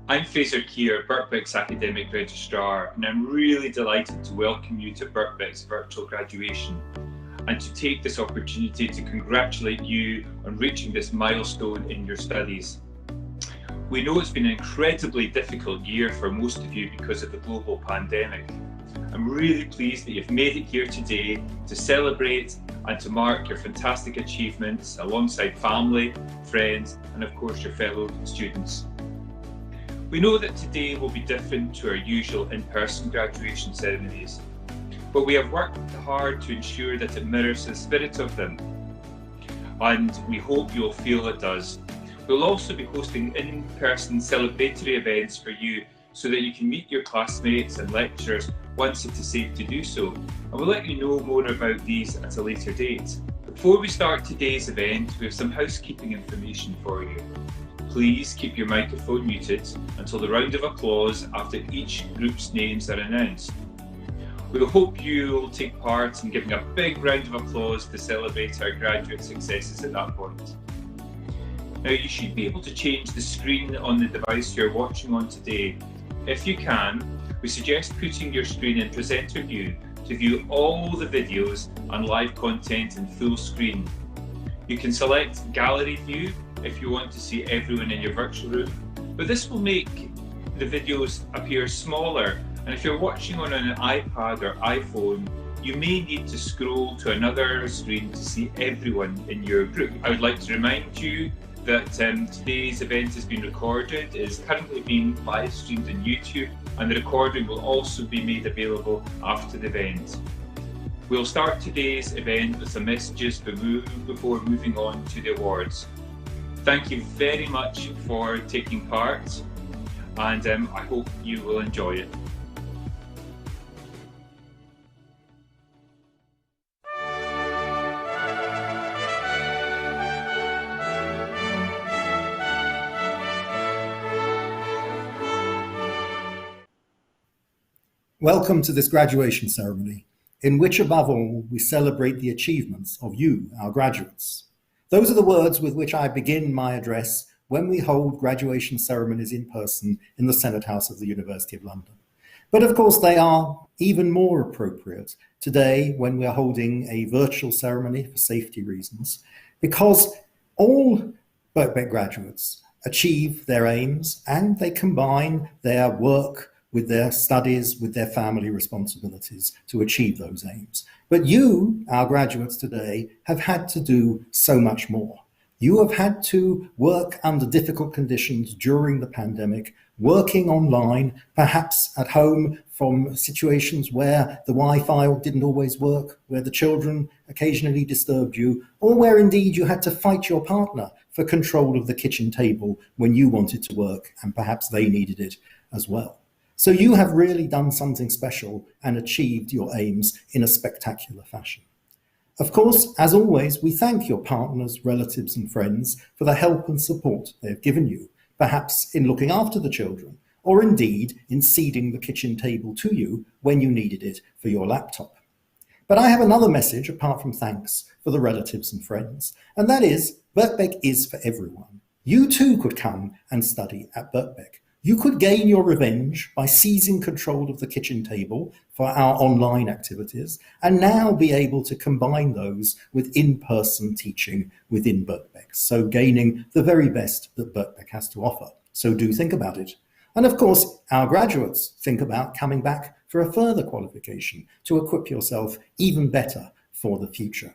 I'm Fraser Keir, Birkbeck's Academic Registrar, and I'm really delighted to welcome you to Birkbeck's virtual graduation and to take this opportunity to congratulate you on reaching this milestone in your studies. We know it's been an incredibly difficult year for most of you because of the global pandemic. I'm really pleased that you've made it here today to celebrate and to mark your fantastic achievements alongside family, friends, and of course your fellow students. We know that today will be different to our usual in-person graduation ceremonies, but we have worked hard to ensure that it mirrors the spirit of them, and we hope you'll feel it does. We'll also be hosting in-person celebratory events for you so that you can meet your classmates and lecturers once it is safe to do so, and we'll let you know more about these at a later date. Before we start today's event, we have some housekeeping information for you. Please keep your microphone muted until the round of applause after each group's names are announced. We hope you will take part in giving a big round of applause to celebrate our graduate successes at that point. Now, you should be able to change the screen on the device you're watching on today. If you can, we suggest putting your screen in presenter view to view all the videos and live content in full screen. You can select gallery view if you want to see everyone in your virtual room, but this will make the videos appear smaller, and if you're watching on an iPad or iPhone, you may need to scroll to another screen to see everyone in your group. I would like to remind you that today's event has been recorded, is currently being live streamed on YouTube, and the recording will also be made available after the event. We'll start today's event with some messages before moving on to the awards. Thank you very much for taking part, and I hope you will enjoy it. Welcome to this graduation ceremony, in which above all we celebrate the achievements of you, our graduates. Those are the words with which I begin my address when we hold graduation ceremonies in person in the Senate House of the University of London. But of course they are even more appropriate today when we are holding a virtual ceremony for safety reasons, because all Birkbeck graduates achieve their aims and they combine their work with their studies, with their family responsibilities to achieve those aims. But you, our graduates today, have had to do so much more. You have had to work under difficult conditions during the pandemic, working online, perhaps at home from situations where the Wi-Fi didn't always work, where the children occasionally disturbed you, or where indeed you had to fight your partner for control of the kitchen table when you wanted to work and perhaps they needed it as well. So you have really done something special and achieved your aims in a spectacular fashion. Of course, as always, we thank your partners, relatives and friends for the help and support they have given you, perhaps in looking after the children, or indeed in ceding the kitchen table to you when you needed it for your laptop. But I have another message apart from thanks for the relatives and friends, and that is Birkbeck is for everyone. You too could come and study at Birkbeck. You could gain your revenge by seizing control of the kitchen table for our online activities and now be able to combine those with in-person teaching within Birkbeck, so gaining the very best that Birkbeck has to offer. So do think about it. And of course, our graduates think about coming back for a further qualification to equip yourself even better for the future.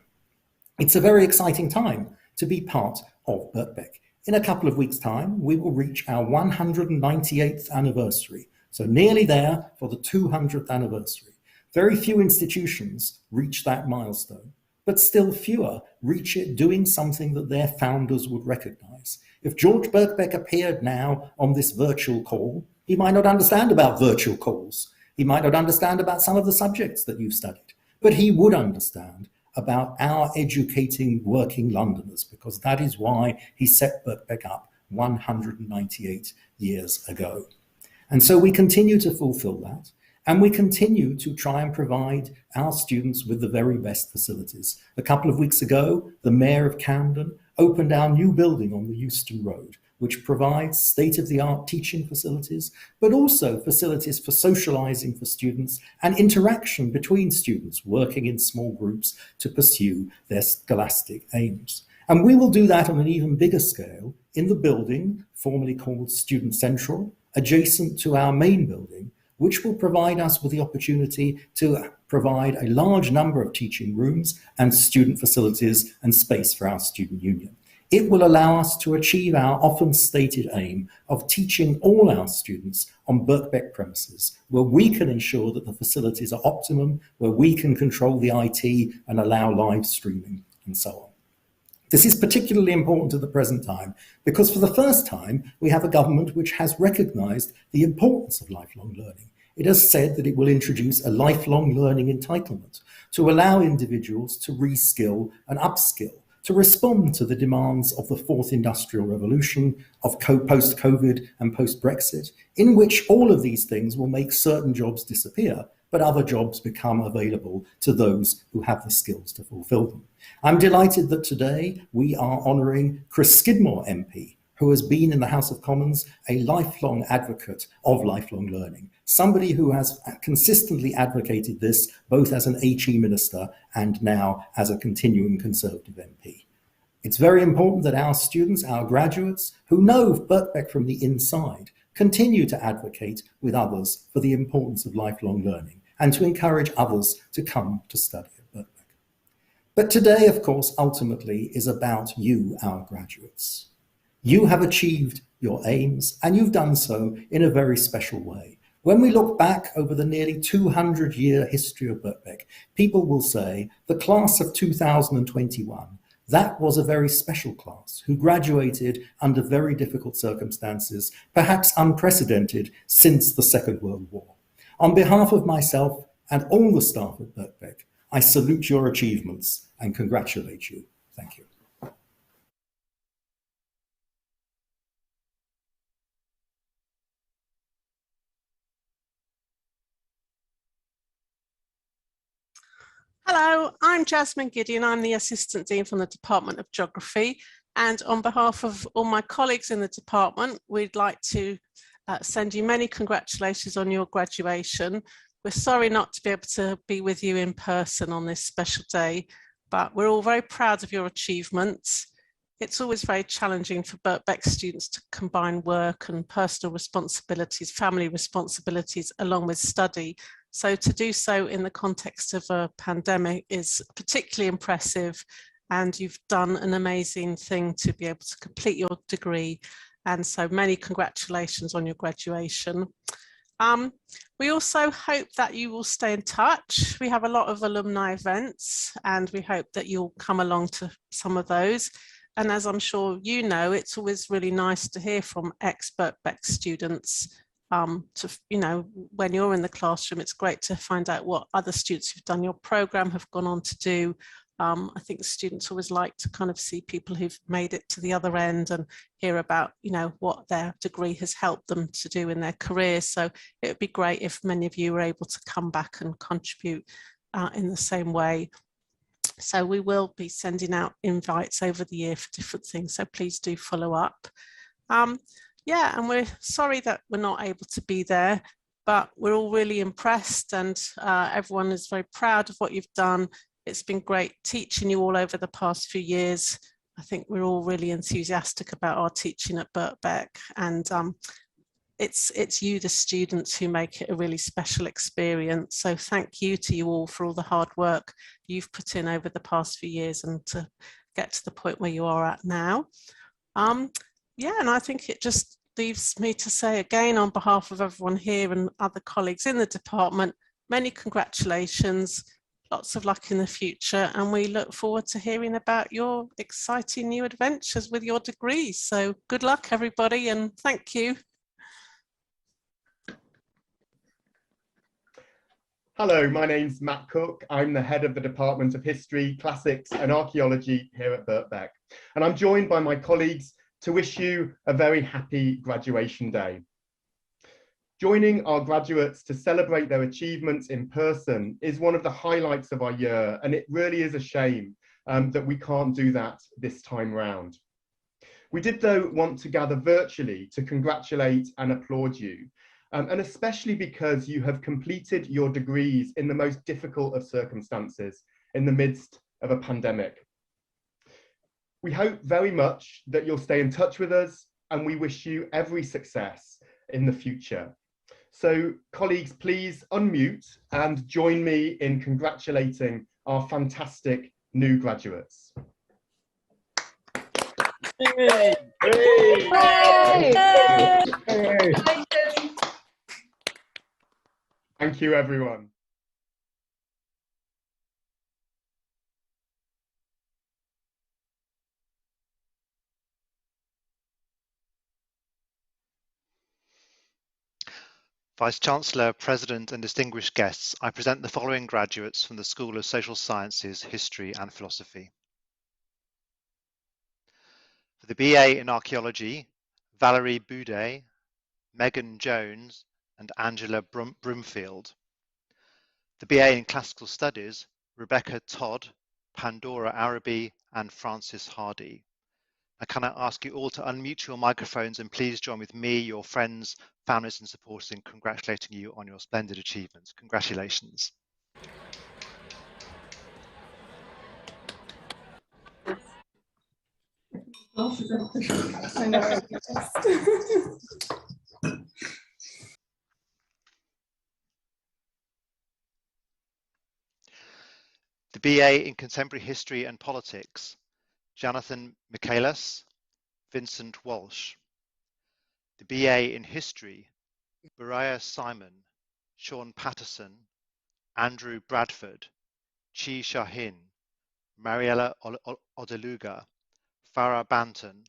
It's a very exciting time to be part of Birkbeck. In a couple of weeks' time, we will reach our 198th anniversary, so nearly there for the 200th anniversary. Very few institutions reach that milestone, but still fewer reach it doing something that their founders would recognize. If George Birkbeck appeared now on this virtual call, he might not understand about virtual calls. He might not understand about some of the subjects that you've studied, but he would understand about our educating working Londoners, because that is why he set Birkbeck up 198 years ago. And so we continue to fulfill that, and we continue to try and provide our students with the very best facilities. A couple of weeks ago, the Mayor of Camden opened our new building on the Euston Road, which provides state-of-the-art teaching facilities, but also facilities for socializing for students and interaction between students working in small groups to pursue their scholastic aims. And we will do that on an even bigger scale in the building, formerly called Student Central, adjacent to our main building, which will provide us with the opportunity to provide a large number of teaching rooms and student facilities and space for our student union. It will allow us to achieve our often stated aim of teaching all our students on Birkbeck premises, where we can ensure that the facilities are optimum, where we can control the IT and allow live streaming and so on. This is particularly important at the present time because for the first time, we have a government which has recognised the importance of lifelong learning. It has said that it will introduce a lifelong learning entitlement to allow individuals to reskill and upskill, to respond to the demands of the fourth industrial revolution, of post-COVID and post-Brexit, in which all of these things will make certain jobs disappear, but other jobs become available to those who have the skills to fulfill them. I'm delighted that today we are honouring Chris Skidmore MP, who has been in the House of Commons a lifelong advocate of lifelong learning, somebody who has consistently advocated this both as an HE minister and now as a continuing Conservative MP. It's very important that our students, our graduates, who know Birkbeck from the inside, continue to advocate with others for the importance of lifelong learning and to encourage others to come to study at Birkbeck. But today, of course, ultimately is about you, our graduates. You have achieved your aims, and you've done so in a very special way. When we look back over the nearly 200-year history of Birkbeck, people will say the class of 2021, that was a very special class who graduated under very difficult circumstances, perhaps unprecedented since the Second World War. On behalf of myself and all the staff at Birkbeck, I salute your achievements and congratulate you. Thank you. Hello, I'm Jasmine Gideon. I'm the Assistant Dean from the Department of Geography. And on behalf of all my colleagues in the department, we'd like to send you many congratulations on your graduation. We're sorry not to be able to be with you in person on this special day, but we're all very proud of your achievements. It's always very challenging for Birkbeck students to combine work and personal responsibilities, family responsibilities, along with study. So to do so in the context of a pandemic is particularly impressive, and you've done an amazing thing to be able to complete your degree. And so many congratulations on your graduation. We also hope that you will stay in touch. We have a lot of alumni events, and we hope that you'll come along to some of those. And as I'm sure you know, it's always really nice to hear from ex-Birkbeck students. When you're in the classroom, it's great to find out what other students who've done your program have gone on to do. I think students always like to kind of see people who've made it to the other end and hear about, what their degree has helped them to do in their career. So it would be great if many of you were able to come back and contribute in the same way. So we will be sending out invites over the year for different things. So please do follow up. Yeah, and we're sorry that we're not able to be there, but we're all really impressed, and everyone is very proud of what you've done. It's been great teaching you all over the past few years. I think we're all really enthusiastic about our teaching at Birkbeck, and it's you, the students, who make it a really special experience. So thank you to you all for all the hard work you've put in over the past few years and to get to the point where you are at now. Yeah, and I think it just leaves me to say again, on behalf of everyone here and other colleagues in the department, many congratulations, lots of luck in the future, and we look forward to hearing about your exciting new adventures with your degrees. So good luck, everybody, and thank you. Hello, my name's Matt Cook. I'm the head of the Department of History, Classics and Archaeology here at Birkbeck, and I'm joined by my colleagues to wish you a very happy graduation day. Joining our graduates to celebrate their achievements in person is one of the highlights of our year, and it really is a shame that we can't do that this time round. We did, though, want to gather virtually to congratulate and applaud you, and especially because you have completed your degrees in the most difficult of circumstances in the midst of a pandemic. We hope very much that you'll stay in touch with us, and we wish you every success in the future. So, colleagues, please unmute and join me in congratulating our fantastic new graduates. Hey. Hey. Hey. Thank you, everyone. Vice-Chancellor, President and distinguished guests, I present the following graduates from the School of Social Sciences, History and Philosophy. For the BA in Archaeology, Valerie Boudet, Megan Jones and Angela Broomfield. The BA in Classical Studies, Rebecca Todd, Pandora Araby and Francis Hardy. Now, can I ask you all to unmute your microphones and please join with me, your friends, families and supporters in congratulating you on your splendid achievements. Congratulations. I know. The BA in Contemporary History and Politics, Jonathan Michaelis, Vincent Walsh. The BA in History, Bariah Simon, Sean Patterson, Andrew Bradford, Chi Shahin, Mariella Odeluga, Farah Banton,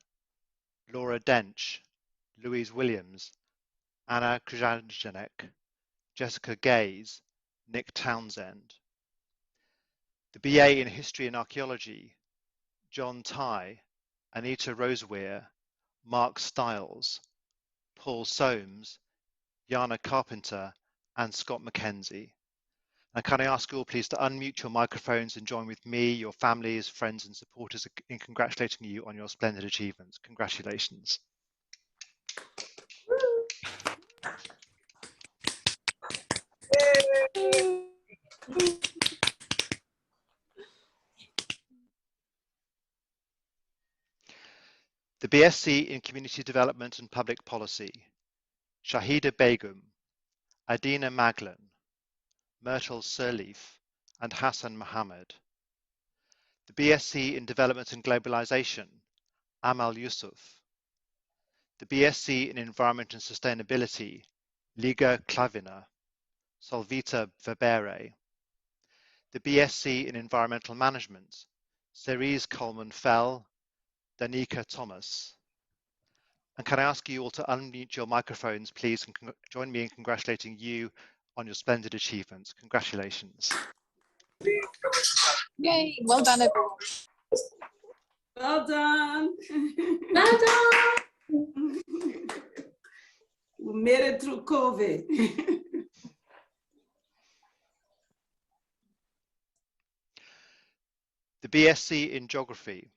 Laura Dench, Louise Williams, Anna Krzyjanek, Jessica Gaze, Nick Townsend. The BA in History and Archaeology, John Tye, Anita Roseweir, Mark Stiles, Paul Soames, Jana Carpenter, and Scott Mackenzie. And can I ask you all please to unmute your microphones and join with me, your families, friends and supporters in congratulating you on your splendid achievements. Congratulations. The BSc in Community Development and Public Policy, Shahida Begum, Adina Maglan, Myrtle Sirleaf, and Hassan Mohammed. The BSc in Development and Globalization, Amal Yusuf. The BSc in Environment and Sustainability, Liga Klavina, Solvita Verbere. The BSc in Environmental Management, Cerise Coleman-Fell, Danica Thomas. And can I ask you all to unmute your microphones, please, and join me in congratulating you on your splendid achievements. Congratulations. Yay, well done, everyone. Well done. Well done. We made it through COVID. The BSc in Geography,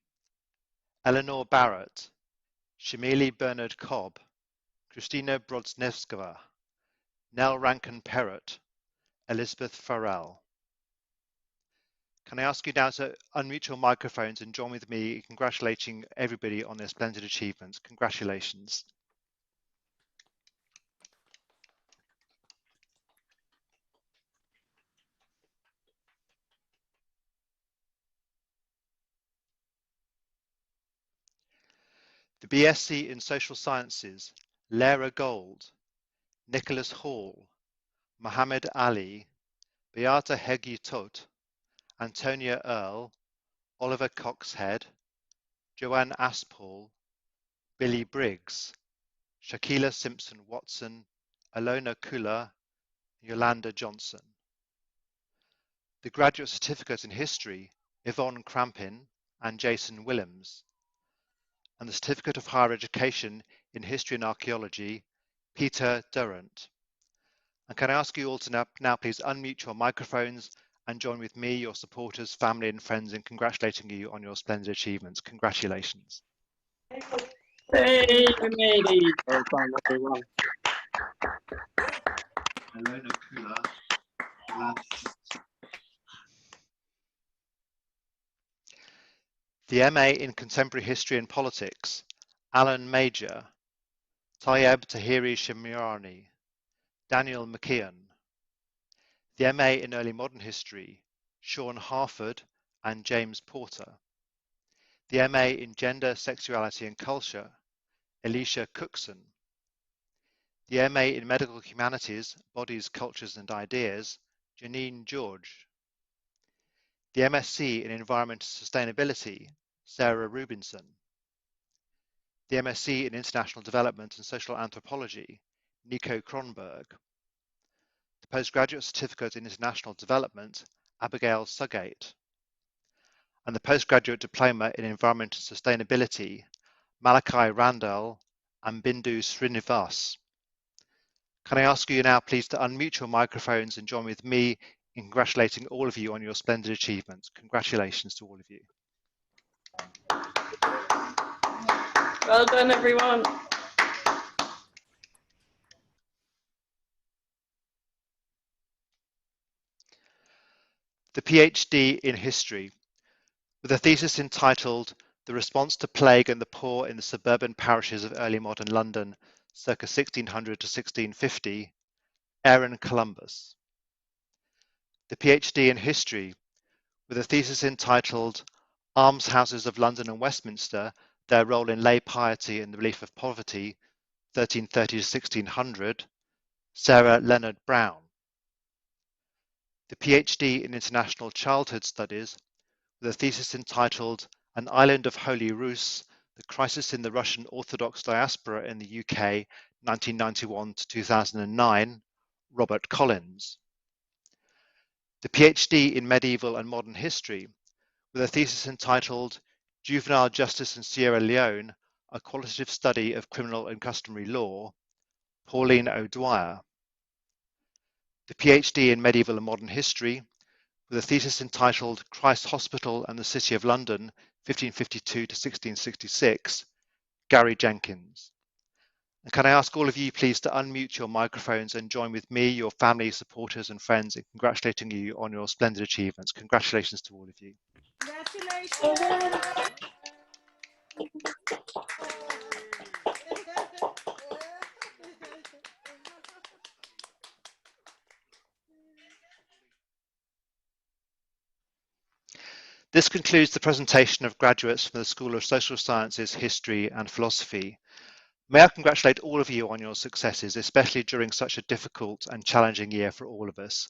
Eleanor Barrett, Shimeli Bernard Cobb, Christina Brodsnevskova, Nell Rankin Perrott, Elizabeth Farrell. Can I ask you now to unmute your microphones and join with me in congratulating everybody on their splendid achievements. Congratulations. The BSc in Social Sciences, Lara Gold, Nicholas Hall, Mohammed Ali, Beata Hegi Tot, Antonia Earle, Oliver Coxhead, Joanne Aspall, Billy Briggs, Shakila Simpson Watson, Alona Kula, Yolanda Johnson. The Graduate Certificate in History, Yvonne Crampin and Jason Willems. And the Certificate of Higher Education in History and Archaeology, Peter Durrant. And can I ask you all to now please unmute your microphones and join with me, your supporters, family and friends in congratulating you on your splendid achievements. Congratulations. Hey, we made it. Well done, everyone. The MA in Contemporary History and Politics, Alan Major, Tayeb Tahiri Shimirani, Daniel McKeon. The MA in Early Modern History, Sean Harford and James Porter. The MA in Gender, Sexuality and Culture, Alicia Cookson. The MA in Medical Humanities, Bodies, Cultures and Ideas, Janine George. The MSc in Environmental Sustainability, Sarah Rubinson. The MSc in International Development and Social Anthropology, Nico Kronberg. The Postgraduate Certificate in International Development, Abigail Sugate. And the Postgraduate Diploma in Environmental Sustainability, Malachi Randall and Bindu Srinivas. Can I ask you now please to unmute your microphones and join with me in congratulating all of you on your splendid achievements. Congratulations to all of you. Well done, everyone. The PhD in History, with a thesis entitled The Response to Plague and the Poor in the Suburban Parishes of Early Modern London, circa 1600 to 1650, Aaron Columbus. The PhD in History, with a thesis entitled Almshouses of London and Westminster, Their Role in Lay Piety and the Relief of Poverty, 1330 to 1600, Sarah Leonard Brown. The PhD in International Childhood Studies, with a thesis entitled An Island of Holy Rus, The Crisis in the Russian Orthodox Diaspora in the UK, 1991 to 2009, Robert Collins. The PhD in Medieval and Modern History, with a thesis entitled Juvenile Justice in Sierra Leone, A Qualitative Study of Criminal and Customary Law, Pauline O'Dwyer. The PhD in Medieval and Modern History, with a thesis entitled Christ Hospital and the City of London, 1552 to 1666, Gary Jenkins. And can I ask all of you please to unmute your microphones and join with me, your family, supporters and friends in congratulating you on your splendid achievements. Congratulations to all of you. Congratulations. This concludes the presentation of graduates from the School of Social Sciences, History and Philosophy. May I congratulate all of you on your successes, especially during such a difficult and challenging year for all of us.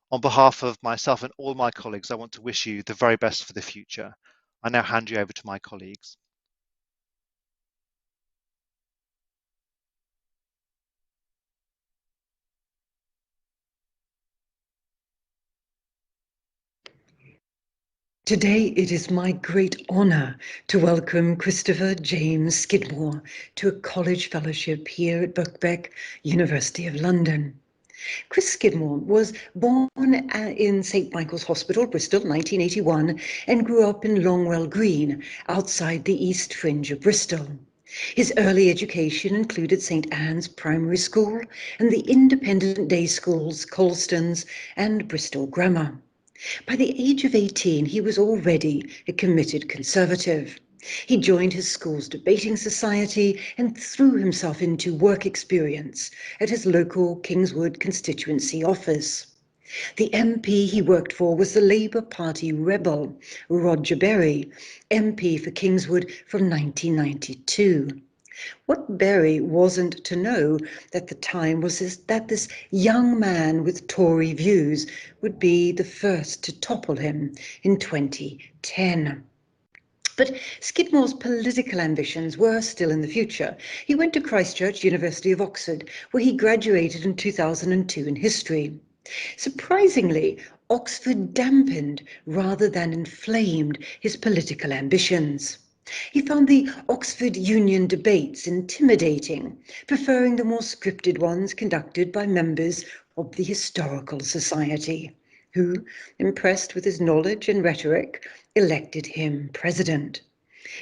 On behalf of myself and all my colleagues, I want to wish you the very best for the future. I now hand you over to my colleagues. Today it is my great honour to welcome Christopher James Skidmore to a college fellowship here at Birkbeck, University of London. Chris Skidmore was born in St Michael's Hospital, Bristol, 1981, and grew up in Longwell Green, outside the east fringe of Bristol. His early education included St Anne's Primary School and the independent day schools Colston's and Bristol Grammar. By the age of 18, he was already a committed Conservative. He joined his school's debating society and threw himself into work experience at his local Kingswood constituency office. The MP he worked for was the Labour Party rebel, Roger Berry, MP for Kingswood from 1992. What Berry wasn't to know at the time was that this young man with Tory views would be the first to topple him in 2010. But Skidmore's political ambitions were still in the future. He went to Christ Church, University of Oxford, where he graduated in 2002 in history. Surprisingly, Oxford dampened rather than inflamed his political ambitions. He found the Oxford Union debates intimidating, preferring the more scripted ones conducted by members of the Historical Society, who, impressed with his knowledge and rhetoric, elected him president.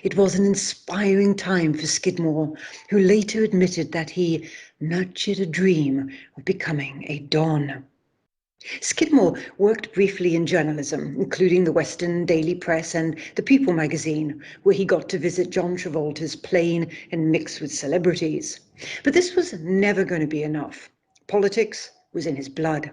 It was an inspiring time for Skidmore, who later admitted that he nurtured a dream of becoming a Don. Skidmore worked briefly in journalism, including the Western Daily Press and the People magazine, where he got to visit John Travolta's plane and mix with celebrities. But this was never going to be enough. Politics was in his blood.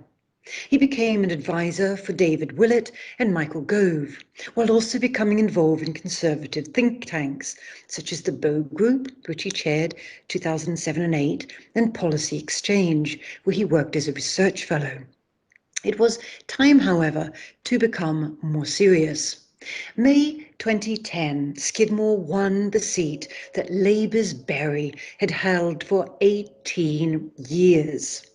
He became an advisor for David Willett and Michael Gove, while also becoming involved in conservative think tanks, such as the Bow Group, which he chaired 2007 and 8, and Policy Exchange, where he worked as a research fellow. It was time, however, to become more serious. May 2010, Skidmore won the seat that Labour's Berry had held for 18 years.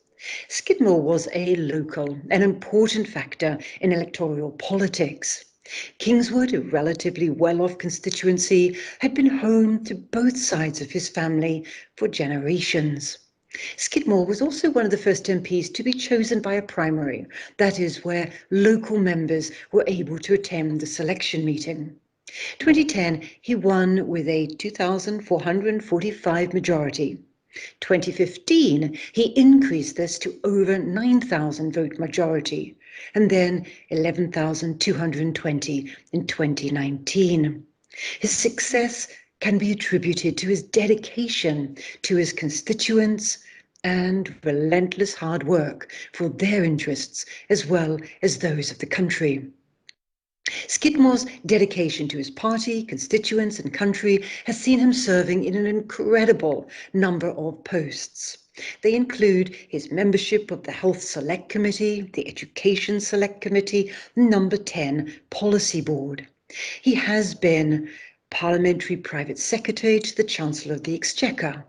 Skidmore was a local, an important factor in electoral politics. Kingswood, a relatively well-off constituency, had been home to both sides of his family for generations. Skidmore was also one of the first MPs to be chosen by a primary, that is, where local members were able to attend the selection meeting. 2010, he won with a 2,445 majority. 2015, he increased this to over 9,000 vote majority, and then 11,220 in 2019. His success can be attributed to his dedication to his constituents and relentless hard work for their interests as well as those of the country. Skidmore's dedication to his party, constituents and country has seen him serving in an incredible number of posts. They include his membership of the Health Select Committee, the Education Select Committee, Number 10 Policy Board. He has been Parliamentary Private Secretary to the Chancellor of the Exchequer,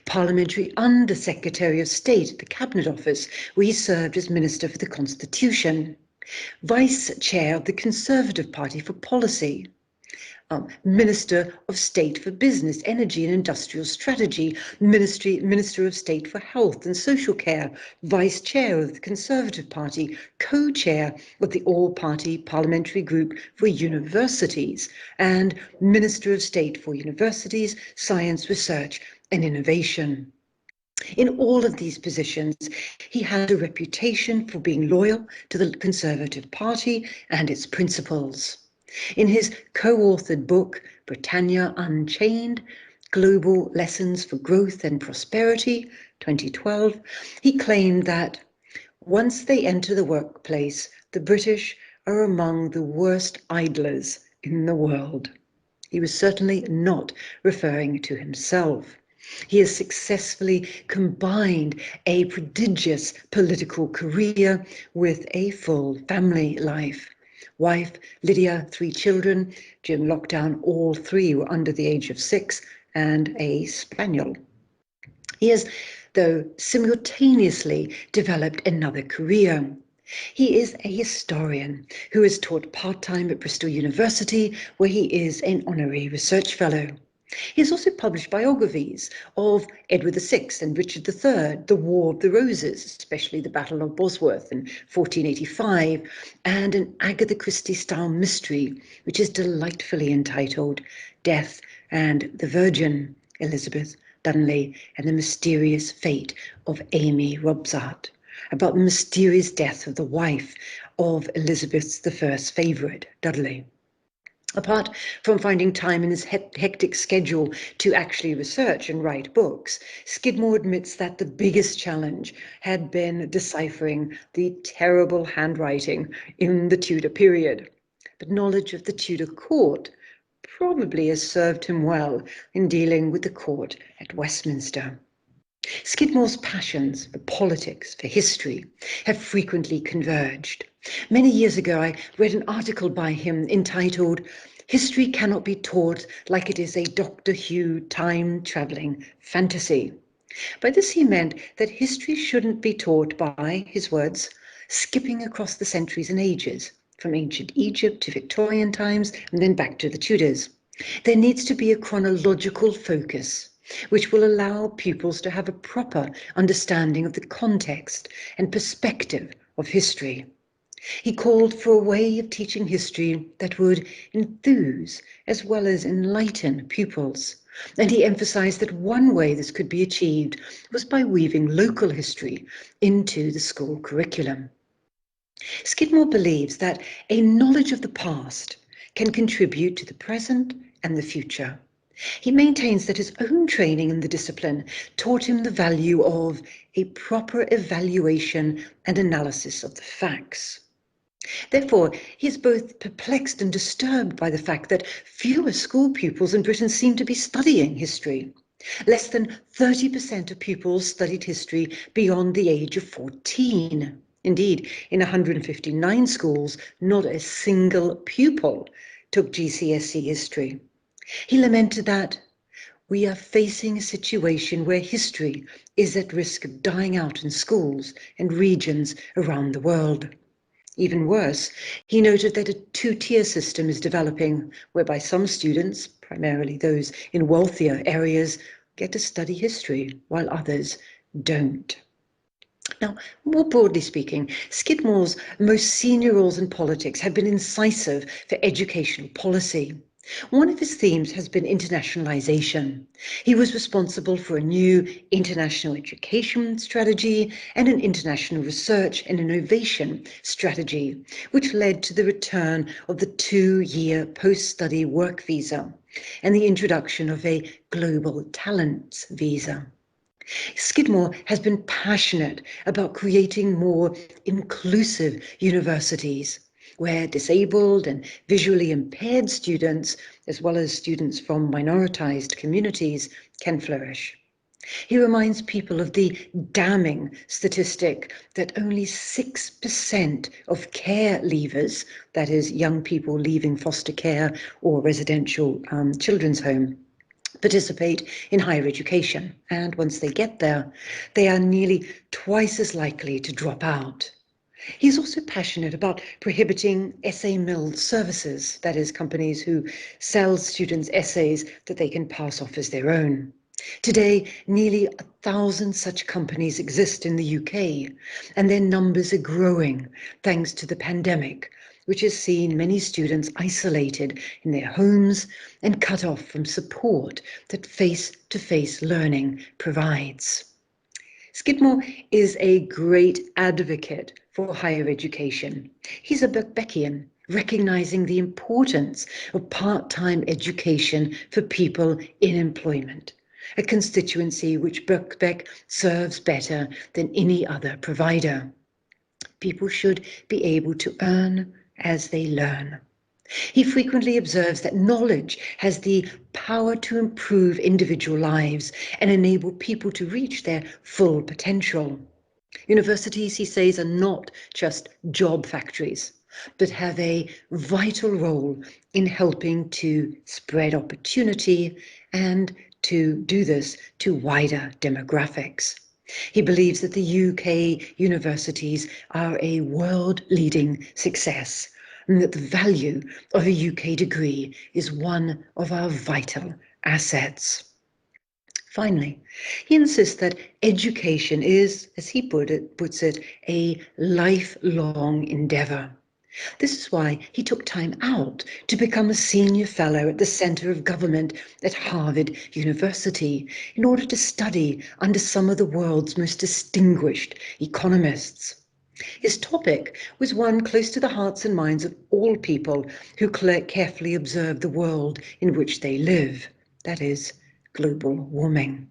Parliamentary Under Secretary of State at the Cabinet Office, where he served as Minister for the Constitution, Vice Chair of the Conservative Party for Policy, Minister of State for Business, Energy and Industrial Strategy, Minister of State for Health and Social Care, Vice Chair of the Conservative Party, Co-Chair of the All-Party Parliamentary Group for Universities, and Minister of State for Universities, Science, Research and Innovation. In all of these positions, he had a reputation for being loyal to the Conservative Party and its principles. In his co-authored book, Britannia Unchained, Global Lessons for Growth and Prosperity, 2012, he claimed that once they enter the workplace, the British are among the worst idlers in the world. He was certainly not referring to himself. He has successfully combined a prodigious political career with a full family life. Wife, Lydia, 3 children. During lockdown, all 3 were under the age of 6, and a spaniel. He has, though, simultaneously developed another career. He is a historian who has taught part-time at Bristol University, where he is an honorary research fellow. He has also published biographies of Edward VI and Richard III, the War of the Roses, especially the Battle of Bosworth in 1485, and an Agatha Christie-style mystery, which is delightfully entitled Death and the Virgin, Elizabeth Dudley and the Mysterious Fate of Amy Robsart, about the mysterious death of the wife of Elizabeth I's favourite, Dudley. Apart from finding time in his hectic schedule to actually research and write books, Skidmore admits that the biggest challenge had been deciphering the terrible handwriting in the Tudor period. But knowledge of the Tudor court probably has served him well in dealing with the court at Westminster. Skidmore's passions for politics, for history, have frequently converged. Many years ago, I read an article by him entitled, "History Cannot Be Taught Like It Is a Doctor Who Time-Travelling Fantasy." By this he meant that history shouldn't be taught by, his words, skipping across the centuries and ages, from ancient Egypt to Victorian times and then back to the Tudors. There needs to be a chronological focus, which will allow pupils to have a proper understanding of the context and perspective of history. He called for a way of teaching history that would enthuse as well as enlighten pupils. And he emphasized that one way this could be achieved was by weaving local history into the school curriculum. Skidmore believes that a knowledge of the past can contribute to the present and the future. He maintains that his own training in the discipline taught him the value of a proper evaluation and analysis of the facts. Therefore, he is both perplexed and disturbed by the fact that fewer school pupils in Britain seem to be studying history. Less than 30% of pupils studied history beyond the age of 14. Indeed, in 159 schools, not a single pupil took GCSE history. He lamented that we are facing a situation where history is at risk of dying out in schools and regions around the world. Even worse, he noted that a two-tier system is developing, whereby some students, primarily those in wealthier areas, get to study history, while others don't. Now, more broadly speaking, Skidmore's most senior roles in politics have been incisive for educational policy. One of his themes has been internationalization. He was responsible for a new international education strategy and an international research and innovation strategy, which led to the return of the 2-year post-study work visa and the introduction of a global talents visa. Skidmore has been passionate about creating more inclusive universities where disabled and visually impaired students, as well as students from minoritized communities, can flourish. He reminds people of the damning statistic that only 6% of care leavers, that is, young people leaving foster care or residential children's home, participate in higher education. And once they get there, they are nearly twice as likely to drop out. He's also passionate about prohibiting essay mill services, that is, companies who sell students essays that they can pass off as their own. Today, nearly 1,000 such companies exist in the UK, and their numbers are growing thanks to the pandemic, which has seen many students isolated in their homes and cut off from support that face-to-face learning provides. Skidmore is a great advocate for higher education. He's a Birkbeckian, recognizing the importance of part-time education for people in employment, a constituency which Birkbeck serves better than any other provider. People should be able to earn as they learn. He frequently observes that knowledge has the power to improve individual lives and enable people to reach their full potential. Universities, he says, are not just job factories, but have a vital role in helping to spread opportunity and to do this to wider demographics. He believes that the UK universities are a world-leading success, and that the value of a UK degree is one of our vital assets. Finally, he insists that education is, as he puts it, a lifelong endeavour. This is why he took time out to become a senior fellow at the Centre of Government at Harvard University in order to study under some of the world's most distinguished economists. His topic was one close to the hearts and minds of all people who carefully observe the world in which they live, that is, global warming.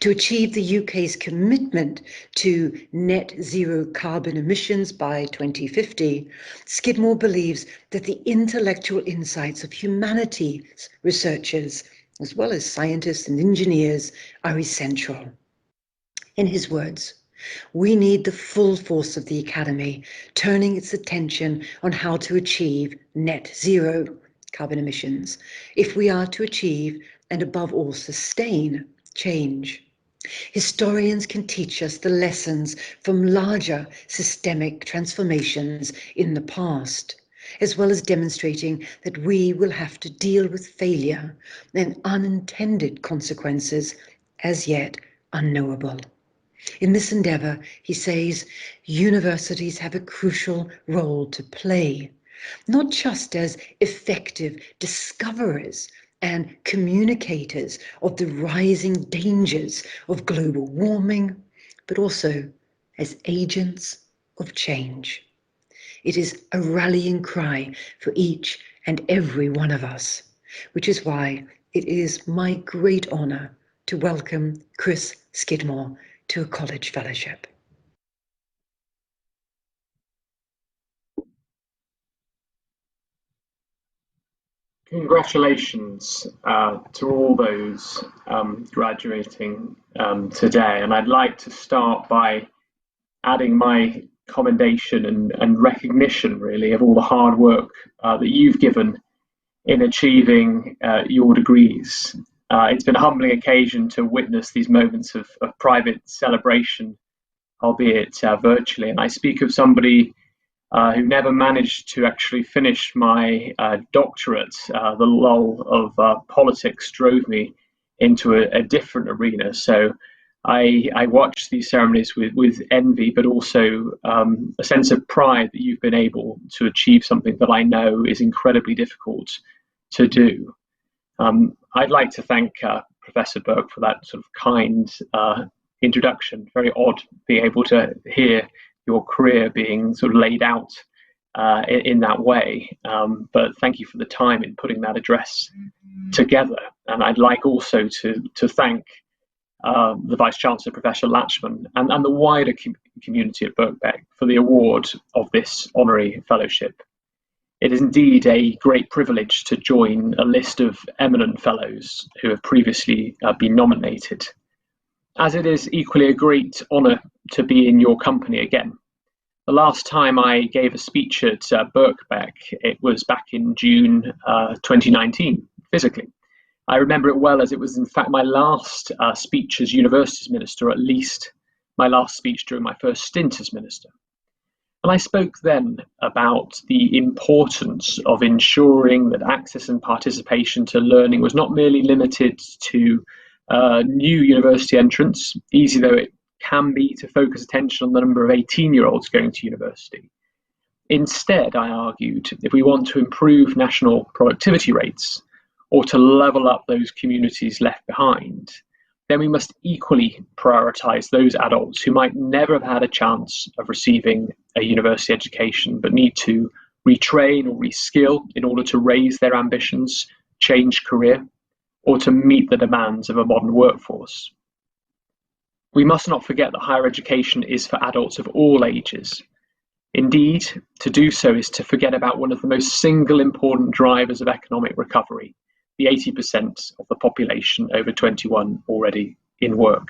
To achieve the UK's commitment to net zero carbon emissions by 2050, Skidmore believes that the intellectual insights of humanities researchers, as well as scientists and engineers, are essential. In his words, we need the full force of the academy, turning its attention on how to achieve net zero carbon emissions, if we are to achieve, and above all sustain, change. Historians can teach us the lessons from larger systemic transformations in the past, as well as demonstrating that we will have to deal with failure and unintended consequences as yet unknowable. In this endeavour, he says, universities have a crucial role to play, not just as effective discoverers and communicators of the rising dangers of global warming, but also as agents of change. It is a rallying cry for each and every one of us, which is why it is my great honour to welcome Chris Skidmore to a college fellowship. Congratulations to all those graduating today. And I'd like to start by adding my commendation and recognition, really, of all the hard work that you've given in achieving your degrees. It's been a humbling occasion to witness these moments of private celebration, albeit virtually. And I speak of somebody who never managed to actually finish my doctorate. The lull of politics drove me into a different arena. So I watch these ceremonies with envy, but also a sense of pride that you've been able to achieve something that I know is incredibly difficult to do. I'd like to thank Professor Burke for that sort of kind introduction. Very odd being able to hear your career being sort of laid out in that way. But thank you for the time in putting that address together. And I'd like also to thank the Vice-Chancellor, Professor Latchman, and the wider community at Birkbeck for the award of this honorary fellowship. It is indeed a great privilege to join a list of eminent fellows who have previously been nominated, as it is equally a great honour to be in your company again. The last time I gave a speech at Birkbeck, it was back in June 2019, physically. I remember it well, as it was in fact my last speech as Universities Minister, or at least my last speech during my first stint as Minister. And I spoke then about the importance of ensuring that access and participation to learning was not merely limited to new university entrants, easy though it can be to focus attention on the number of 18-year-olds going to university. Instead, I argued, if we want to improve national productivity rates or to level up those communities left behind, then we must equally prioritise those adults who might never have had a chance of receiving a university education but need to retrain or reskill in order to raise their ambitions, change career, or to meet the demands of a modern workforce. We must not forget that higher education is for adults of all ages. Indeed, to do so is to forget about one of the most single important drivers of economic recovery, the 80% of the population over 21 already in work.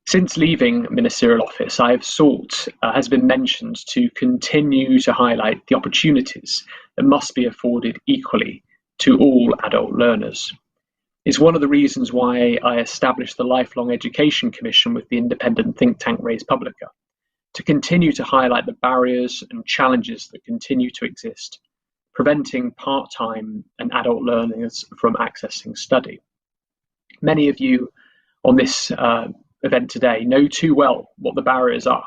Since leaving ministerial office, I have sought, has been mentioned, to continue to highlight the opportunities that must be afforded equally to all adult learners. It's one of the reasons why I established the Lifelong Education Commission with the independent think tank Res Publica, to continue to highlight the barriers and challenges that continue to exist, preventing part-time and adult learners from accessing study. Many of you on this event today know too well what the barriers are: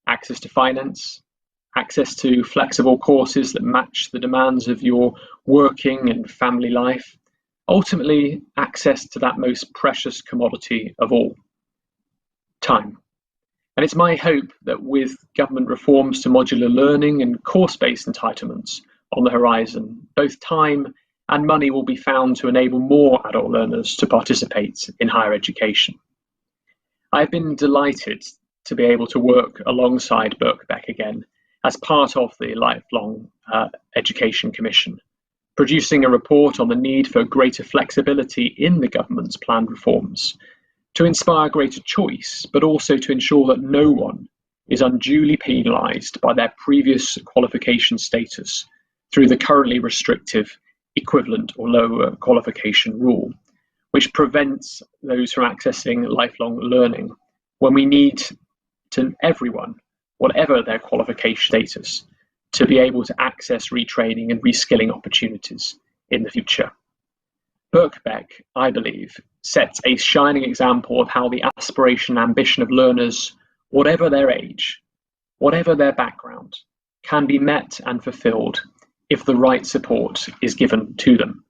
access to finance, access to flexible courses that match the demands of your working and family life, ultimately access to that most precious commodity of all, time. And it's my hope that with government reforms to modular learning and course-based entitlements on the horizon, both time and money will be found to enable more adult learners to participate in higher education. I've been delighted to be able to work alongside Birkbeck again as part of the Lifelong Education Commission, producing a report on the need for greater flexibility in the government's planned reforms to inspire greater choice, but also to ensure that no one is unduly penalised by their previous qualification status through the currently restrictive equivalent or lower qualification rule, which prevents those from accessing lifelong learning when we need to everyone, whatever their qualification status, to be able to access retraining and reskilling opportunities in the future. Birkbeck, I believe, sets a shining example of how the aspiration and ambition of learners, whatever their age, whatever their background, can be met and fulfilled if the right support is given to them.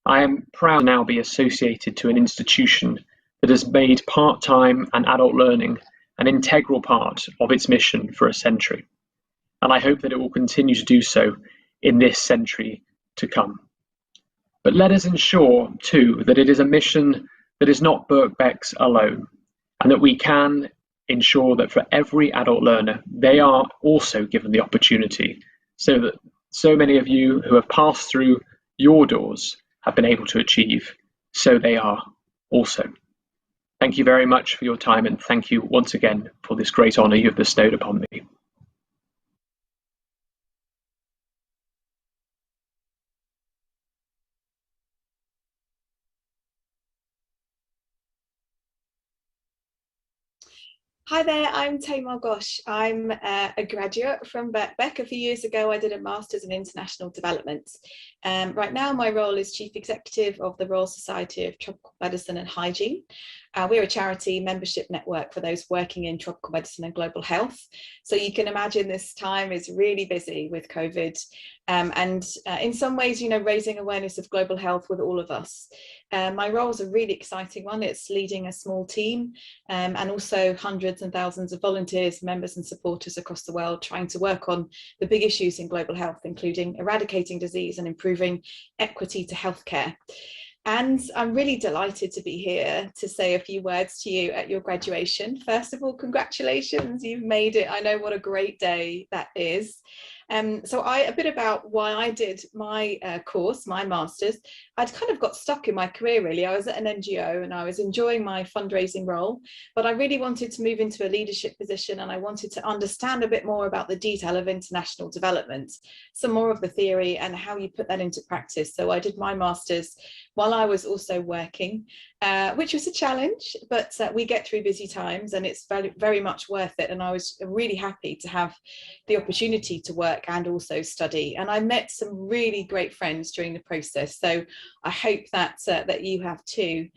I am proud to now be associated to an institution that has made part-time and adult learning an integral part of its mission for a century, and I hope that it will continue to do so in this century to come. But let us ensure, too, that it is a mission that is not Birkbeck's alone, and that we can ensure that for every adult learner, they are also given the opportunity, so that so many of you who have passed through your doors have been able to achieve, so they are also. Thank you very much for your time, and thank you once again for this great honour you have bestowed upon me. Hi there, I'm Tamar Gosh. I'm a graduate from Birkbeck. A few years ago, I did a Master's in International Development. Right now, my role is Chief Executive of the Royal Society of Tropical Medicine and Hygiene. We're a charity membership network for those working in tropical medicine and global health. So you can imagine this time is really busy with COVID and in some ways, you know, raising awareness of global health with all of us. My role is a really exciting one. It's leading a small team and also hundreds and thousands of volunteers, members and supporters across the world trying to work on the big issues in global health, including eradicating disease and improving equity to healthcare. And I'm really delighted to be here to say a few words to you at your graduation. First of all, congratulations, you've made it. I know what a great day that is. So a bit about why I did my course, my master's. I'd kind of got stuck in my career really. I was at an NGO and I was enjoying my fundraising role, but I really wanted to move into a leadership position and I wanted to understand a bit more about the detail of international development, some more of the theory and how you put that into practice. So I did my master's while I was also working, which was a challenge, but we get through busy times and it's very, very much worth it. And I was really happy to have the opportunity to work and also study. And I met some really great friends during the process. So I hope that that you have too.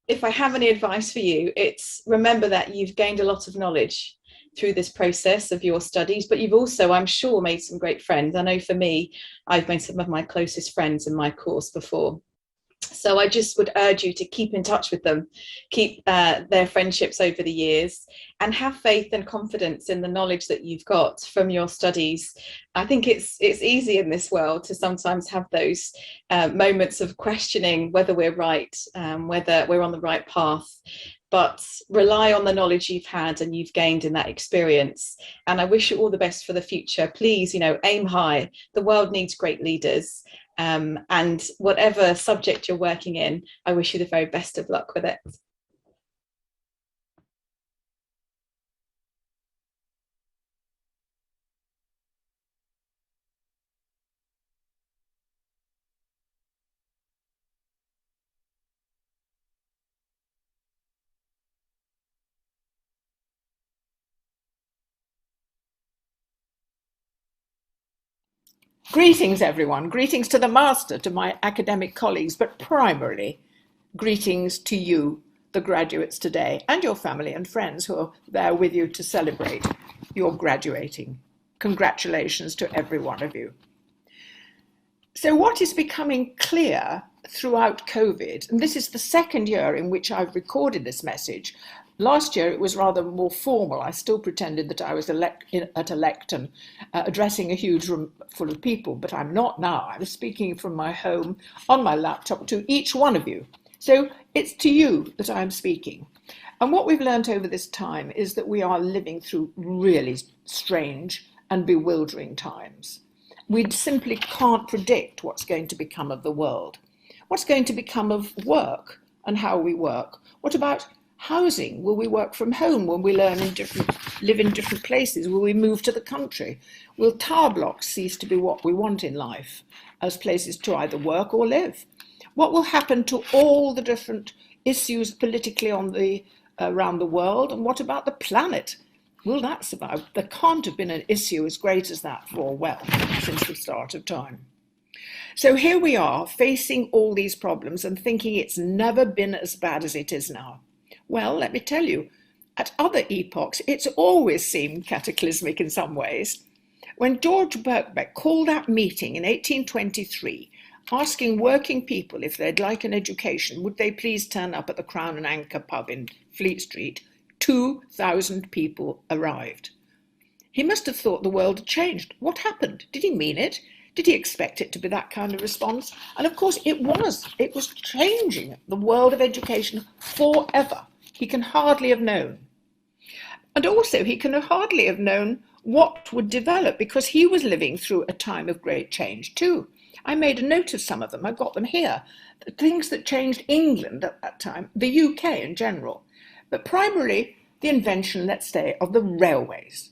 If I have any advice for you, it's remember that you've gained a lot of knowledge through this process of your studies, but you've also, I'm sure, made some great friends. I know for me, I've made some of my closest friends in my course before. So I just would urge you to keep in touch with them, keep their friendships over the years, and have faith and confidence in the knowledge that you've got from your studies. I think it's easy in this world to sometimes have those moments of questioning whether we're right, whether we're on the right path. But rely on the knowledge you've had and you've gained in that experience. And I wish you all the best for the future. Please, you know, aim high. The world needs great leaders. And whatever subject you're working in, I wish you the very best of luck with it. Greetings, everyone. Greetings to the Master, to my academic colleagues, but primarily greetings to you, the graduates today, and your family and friends who are there with you to celebrate your graduating. Congratulations to every one of you. So what is becoming clear throughout COVID, and this is the second year in which I've recorded this message. Last year it was rather more formal. I still pretended that I was at a lectern addressing a huge room full of people, but I'm not now. I'm speaking from my home on my laptop to each one of you. So it's to you that I'm speaking. And what we've learned over this time is that we are living through really strange and bewildering times. We simply can't predict what's going to become of the world. What's going to become of work and how we work? What about housing? Will we work from home? Will we live in different places? Will we move to the country? Will tower blocks cease to be what we want in life as places to either work or live? What will happen to all the different issues politically around the world? And what about the planet? Will that survive? There can't have been an issue as great as that for, well, since the start of time. So here we are facing all these problems and thinking it's never been as bad as it is now. Well, let me tell you, at other epochs, it's always seemed cataclysmic in some ways. When George Birkbeck called that meeting in 1823, asking working people if they'd like an education, would they please turn up at the Crown and Anchor pub in Fleet Street, 2,000 people arrived. He must have thought the world had changed. What happened? Did he mean it? Did he expect it to be that kind of response? And of course it was. It was changing the world of education forever. He can hardly have known. And also he can hardly have known what would develop, because he was living through a time of great change too. I made a note of some of them. I've got them here. The things that changed England at that time, the UK in general, but primarily the invention, let's say, of the railways.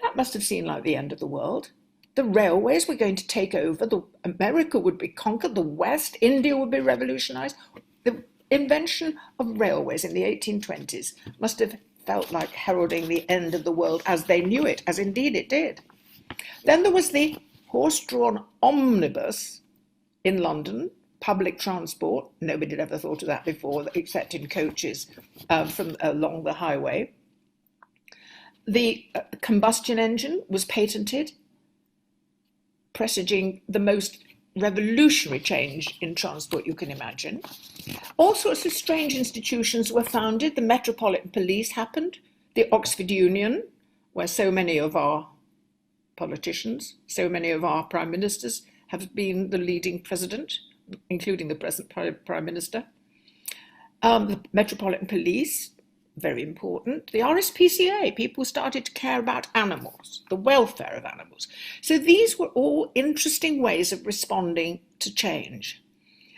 That must have seemed like the end of the world. The railways were going to take over. America would be conquered. The West, India would be revolutionized. The invention of railways in the 1820s must have felt like heralding the end of the world as they knew it, as indeed it did. Then there was the horse-drawn omnibus in London, public transport. Nobody had ever thought of that before, except in coaches from along the highway. The combustion engine was patented, presaging the most revolutionary change in transport you can imagine. All sorts of strange institutions were founded. The Metropolitan Police happened, the Oxford Union, where so many of our politicians, so many of our prime ministers have been the leading president, including the present prime minister. The Metropolitan Police, very important. The RSPCA, people started to care about animals, the welfare of animals. So these were all interesting ways of responding to change.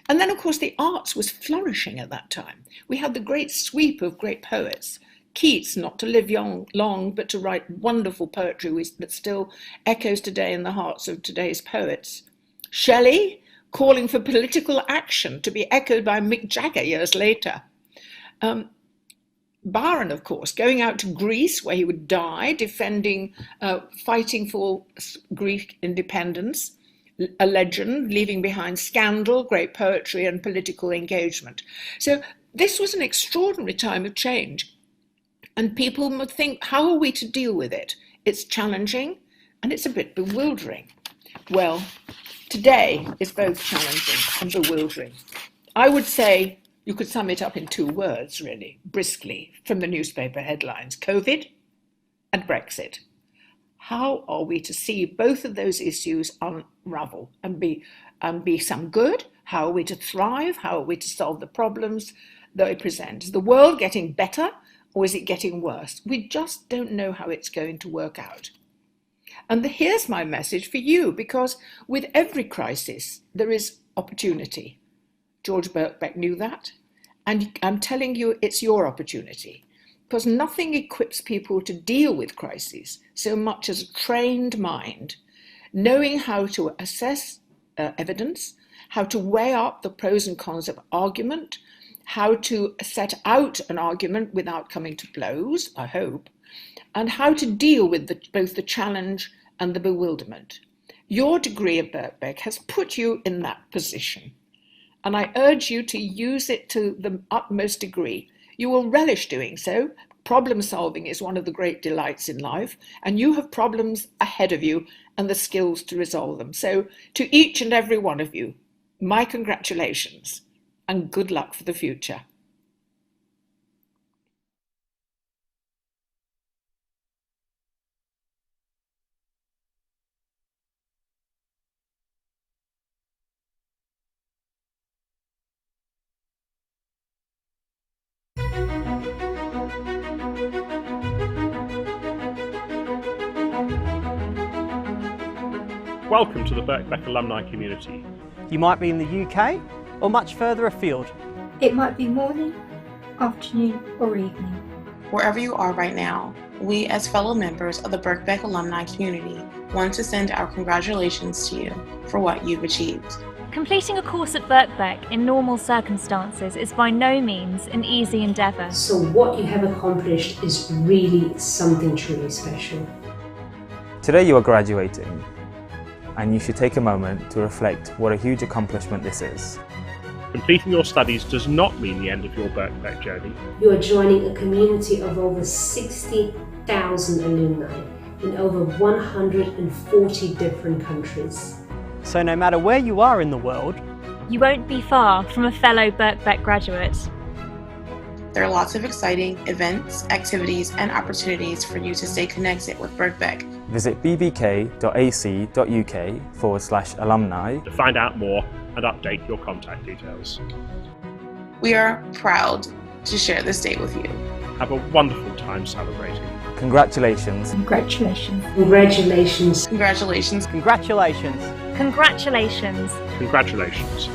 And then, of course, the arts was flourishing at that time. We had the great sweep of great poets. Keats, not to live long, but to write wonderful poetry that still echoes today in the hearts of today's poets. Shelley, calling for political action to be echoed by Mick Jagger years later. Byron, of course, going out to Greece, where he would die, defending, fighting for Greek independence, a legend, leaving behind scandal, great poetry, and political engagement. So this was an extraordinary time of change. And people would think, how are we to deal with it? It's challenging and it's a bit bewildering. Well, today is both challenging and bewildering. I would say you could sum it up in 2 words, really, briskly, from the newspaper headlines: COVID and Brexit. How are we to see both of those issues unravel and be some good? How are we to thrive? How are we to solve the problems that they present? Is the world getting better or is it getting worse? We just don't know how it's going to work out. And here's my message for you, because with every crisis, there is opportunity. George Birkbeck knew that, and I'm telling you, it's your opportunity, because nothing equips people to deal with crises so much as a trained mind, knowing how to assess evidence, how to weigh up the pros and cons of argument, how to set out an argument without coming to blows, I hope, and how to deal with both the challenge and the bewilderment. Your degree at Birkbeck has put you in that position, and I urge you to use it to the utmost degree. You will relish doing so. Problem solving is one of the great delights in life, and you have problems ahead of you and the skills to resolve them. So to each and every one of you, my congratulations and good luck for the future. Welcome to the Birkbeck alumni community. You might be in the UK or much further afield. It might be morning, afternoon, or evening. Wherever you are right now, we as fellow members of the Birkbeck alumni community want to send our congratulations to you for what you've achieved. Completing a course at Birkbeck in normal circumstances is by no means an easy endeavour. So what you have accomplished is really something truly special. Today you are graduating, and you should take a moment to reflect what a huge accomplishment this is. Completing your studies does not mean the end of your Birkbeck journey. You are joining a community of over 60,000 alumni in over 140 different countries. So no matter where you are in the world, you won't be far from a fellow Birkbeck graduate. There are lots of exciting events, activities, and opportunities for you to stay connected with Birkbeck. Visit bbk.ac.uk/alumni to find out more and update your contact details. We are proud to share this day with you. Have a wonderful time celebrating. Congratulations. Congratulations. Congratulations. Congratulations. congratulations. Congratulations. Congratulations.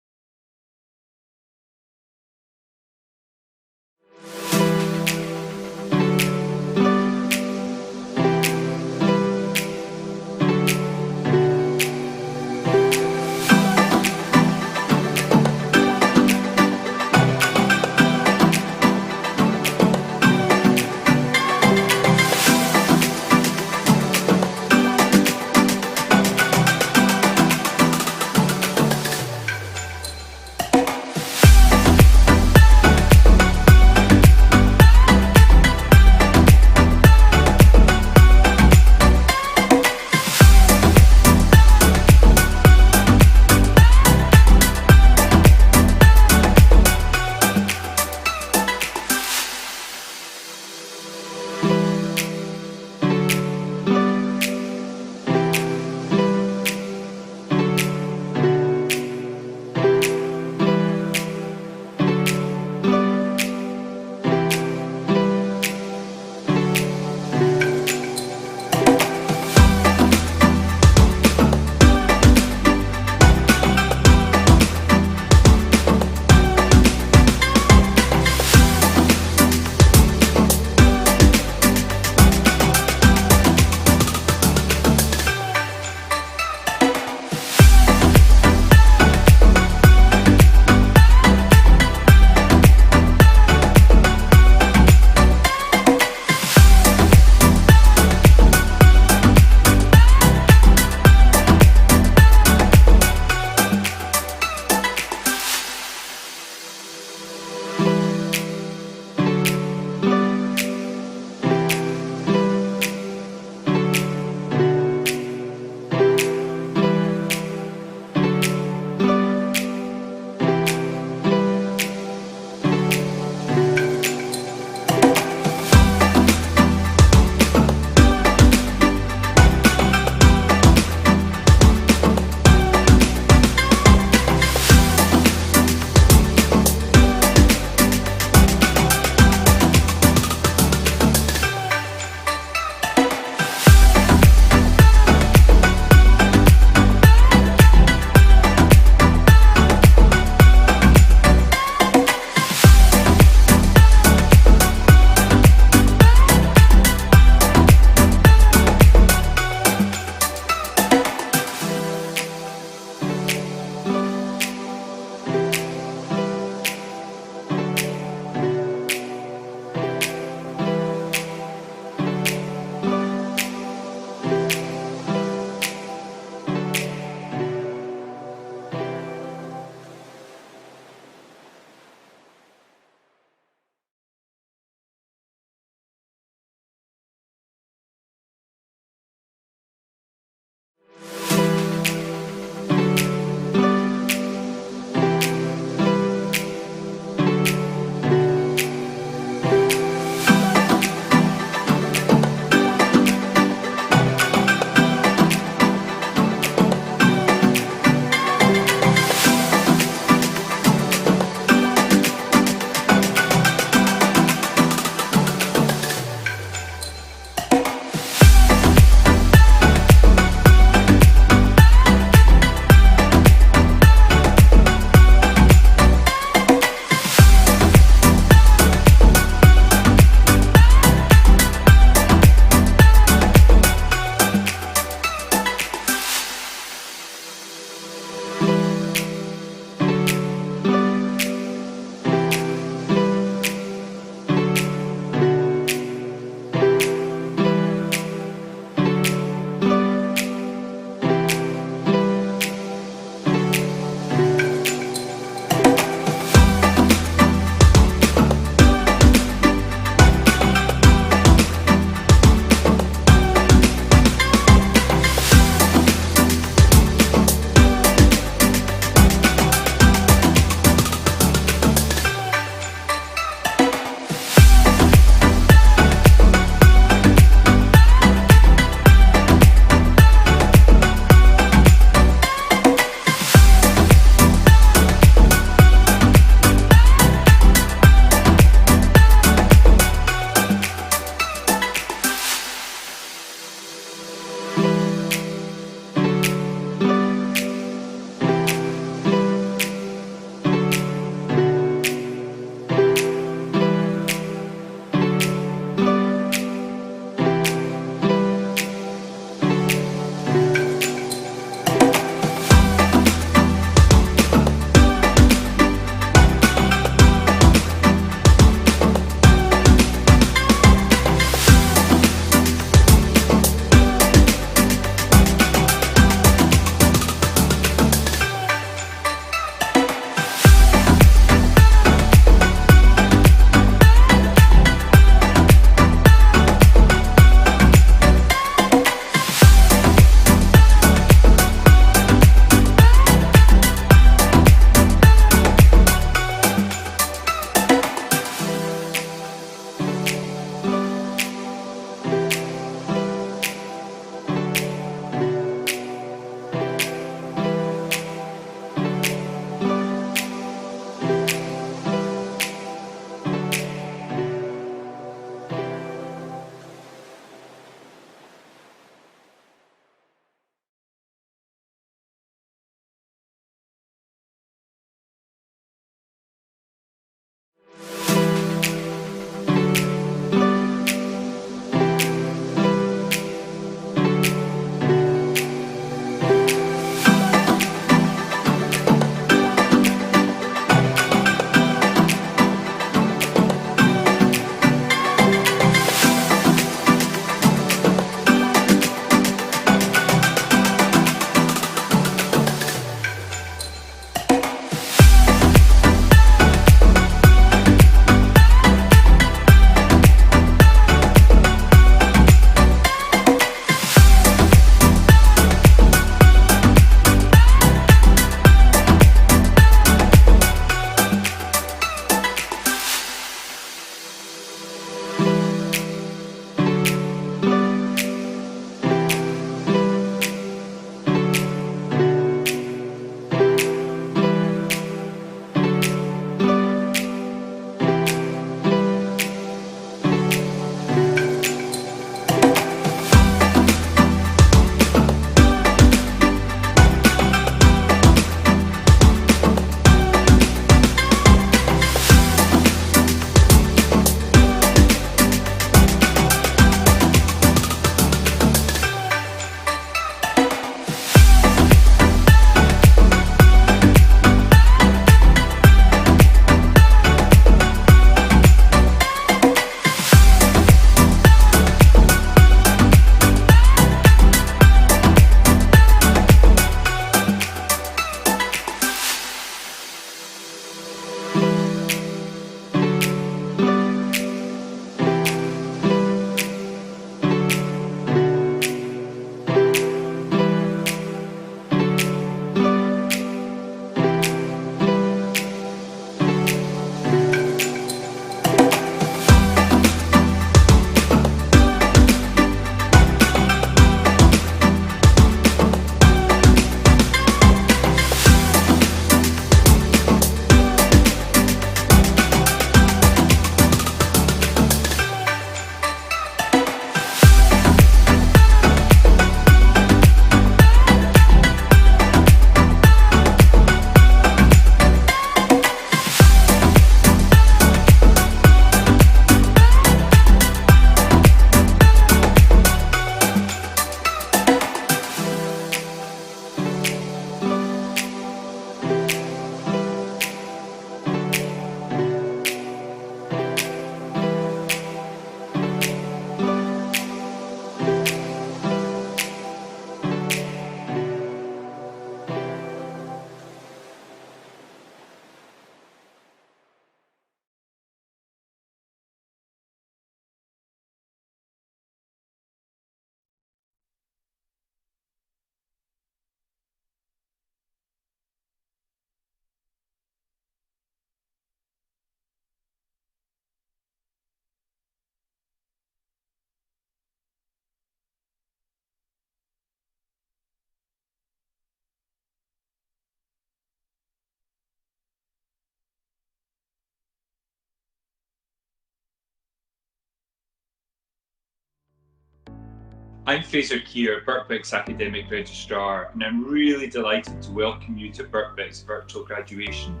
I'm Fraser Keir, Birkbeck's Academic Registrar, and I'm really delighted to welcome you to Birkbeck's virtual graduation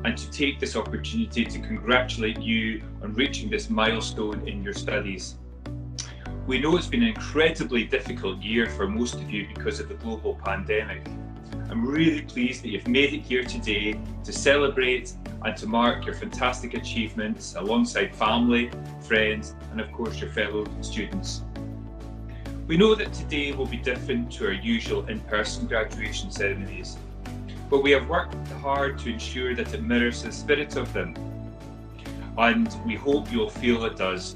and to take this opportunity to congratulate you on reaching this milestone in your studies. We know it's been an incredibly difficult year for most of you because of the global pandemic. I'm really pleased that you've made it here today to celebrate and to mark your fantastic achievements alongside family, friends, and of course your fellow students. We know that today will be different to our usual in-person graduation ceremonies, but we have worked hard to ensure that it mirrors the spirit of them, and we hope you'll feel it does.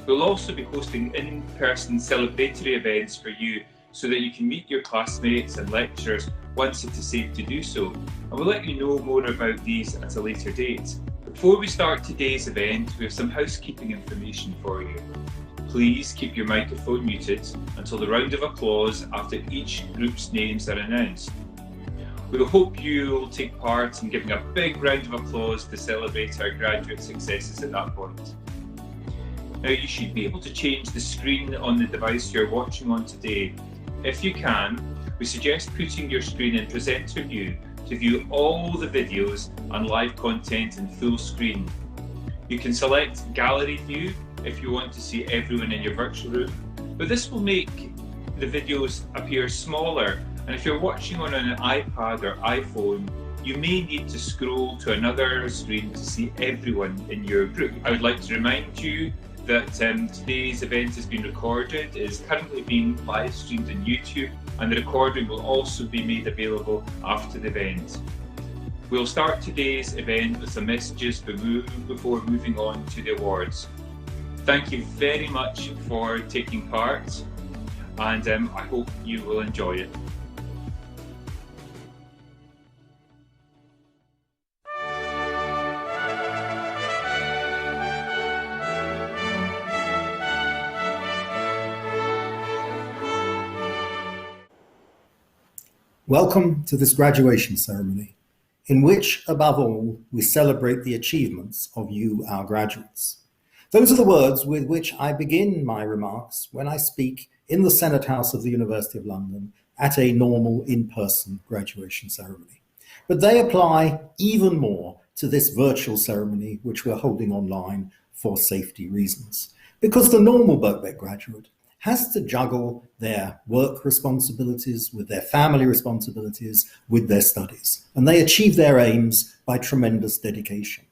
We'll also be hosting in-person celebratory events for you so that you can meet your classmates and lecturers once it is safe to do so, and we'll let you know more about these at a later date. Before we start today's event, we have some housekeeping information for you. Please keep your microphone muted until the round of applause after each group's names are announced. We hope you will take part in giving a big round of applause to celebrate our graduate successes at that point. Now, you should be able to change the screen on the device you're watching on today. If you can, we suggest putting your screen in presenter view to view all the videos and live content in full screen. You can select gallery view if you want to see everyone in your virtual room, but this will make the videos appear smaller, and if you're watching on an iPad or iPhone, you may need to scroll to another screen to see everyone in your group. I would like to remind you that today's event has been recorded, is currently being live streamed on YouTube, and the recording will also be made available after the event. We'll start today's event with some messages before moving on to the awards. Thank you very much for taking part, and I hope you will enjoy it. Welcome to this graduation ceremony, in which, above all, we celebrate the achievements of you, our graduates. Those are the words with which I begin my remarks when I speak in the Senate House of the University of London at a normal in-person graduation ceremony. But they apply even more to this virtual ceremony, which we're holding online for safety reasons. Because the normal Birkbeck graduate has to juggle their work responsibilities with their family responsibilities, with their studies. And they achieve their aims by tremendous dedication.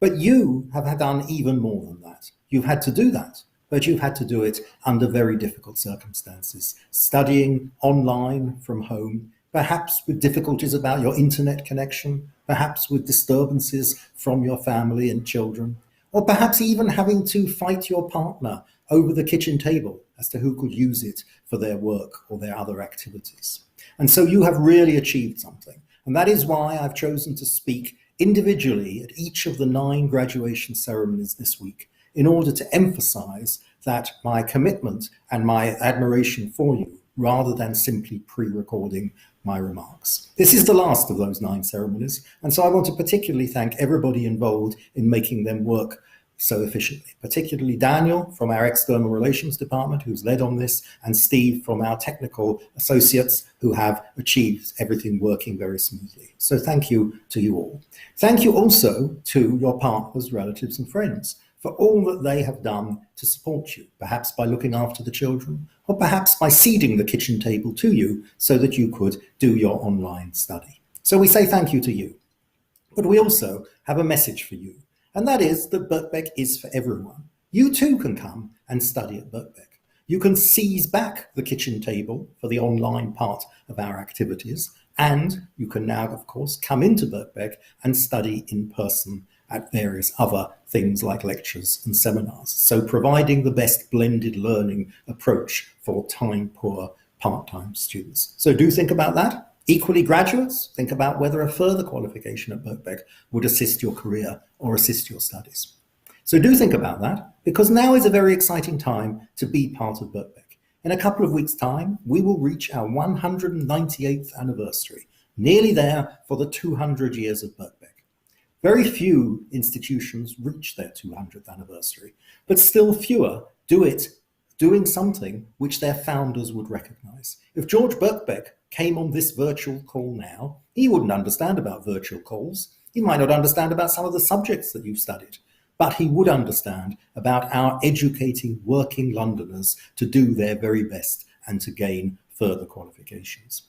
But you have done even more than that. You've had to do that, but you've had to do it under very difficult circumstances, studying online from home, perhaps with difficulties about your internet connection, perhaps with disturbances from your family and children, or perhaps even having to fight your partner over the kitchen table as to who could use it for their work or their other activities. And so you have really achieved something. And that is why I've chosen to speak individually at each of the 9 graduation ceremonies this week, in order to emphasize that my commitment and my admiration for you, rather than simply pre-recording my remarks. This is the last of those 9 ceremonies, and so I want to particularly thank everybody involved in making them work so efficiently, particularly Daniel from our External Relations Department, who's led on this, and Steve from our technical associates, who have achieved everything working very smoothly. So thank you to you all. Thank you also to your partners, relatives, and friends for all that they have done to support you, perhaps by looking after the children, or perhaps by seeding the kitchen table to you so that you could do your online study. So we say thank you to you. But we also have a message for you. And that is that Birkbeck is for everyone. You too can come and study at Birkbeck. You can seize back the kitchen table for the online part of our activities, and you can now, of course, come into Birkbeck and study in person at various other things like lectures and seminars. So providing the best blended learning approach for time-poor part-time students. So do think about that. Equally, graduates, think about whether a further qualification at Birkbeck would assist your career or assist your studies. So do think about that, because now is a very exciting time to be part of Birkbeck. In a couple of weeks' time, we will reach our 198th anniversary, nearly there for the 200 years of Birkbeck. Very few institutions reach their 200th anniversary, but still fewer do it doing something which their founders would recognize. If George Birkbeck came on this virtual call now, he wouldn't understand about virtual calls. He might not understand about some of the subjects that you've studied, but he would understand about our educating working Londoners to do their very best and to gain further qualifications.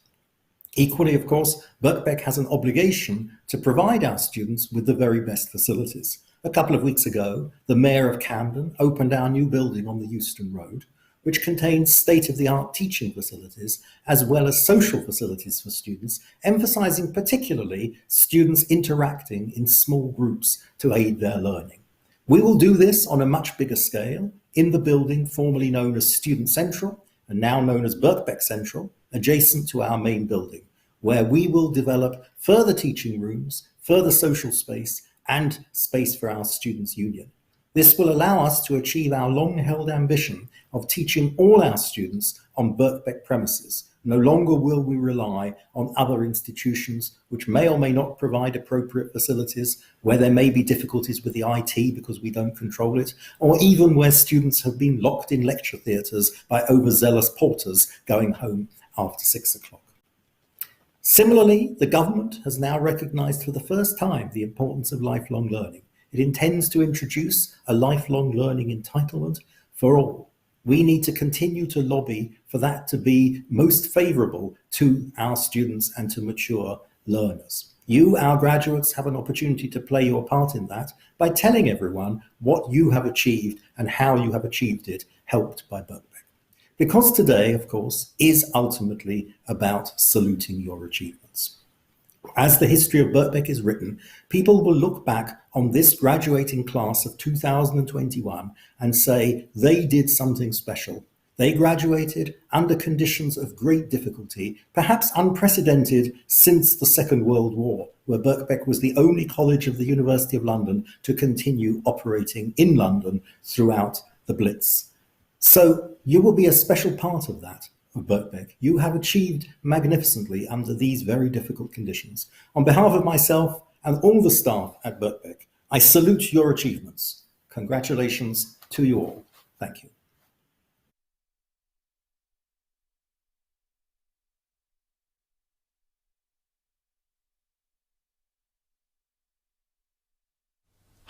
Equally, of course, Birkbeck has an obligation to provide our students with the very best facilities. A couple of weeks ago, the Mayor of Camden opened our new building on the Euston Road, which contains state-of-the-art teaching facilities as well as social facilities for students, emphasizing particularly students interacting in small groups to aid their learning. We will do this on a much bigger scale in the building formerly known as Student Central and now known as Birkbeck Central, adjacent to our main building, where we will develop further teaching rooms, further social space, and space for our students' union. This will allow us to achieve our long-held ambition of teaching all our students on Birkbeck premises. No longer will we rely on other institutions which may or may not provide appropriate facilities, where there may be difficulties with the IT because we don't control it, or even where students have been locked in lecture theatres by overzealous porters going home after 6 o'clock. Similarly, the government has now recognised for the first time the importance of lifelong learning. It intends to introduce a lifelong learning entitlement for all. We need to continue to lobby for that to be most favourable to our students and to mature learners. You, our graduates, have an opportunity to play your part in that by telling everyone what you have achieved and how you have achieved it, helped by Birkbeck. Because today, of course, is ultimately about saluting your achievements. As the history of Birkbeck is written, people will look back on this graduating class of 2021 and say they did something special. They graduated under conditions of great difficulty, perhaps unprecedented since the Second World War, where Birkbeck was the only college of the University of London to continue operating in London throughout the Blitz. So you will be a special part of that, of Birkbeck. You have achieved magnificently under these very difficult conditions. On behalf of myself and all the staff at Birkbeck, I salute your achievements. Congratulations to you all. Thank you.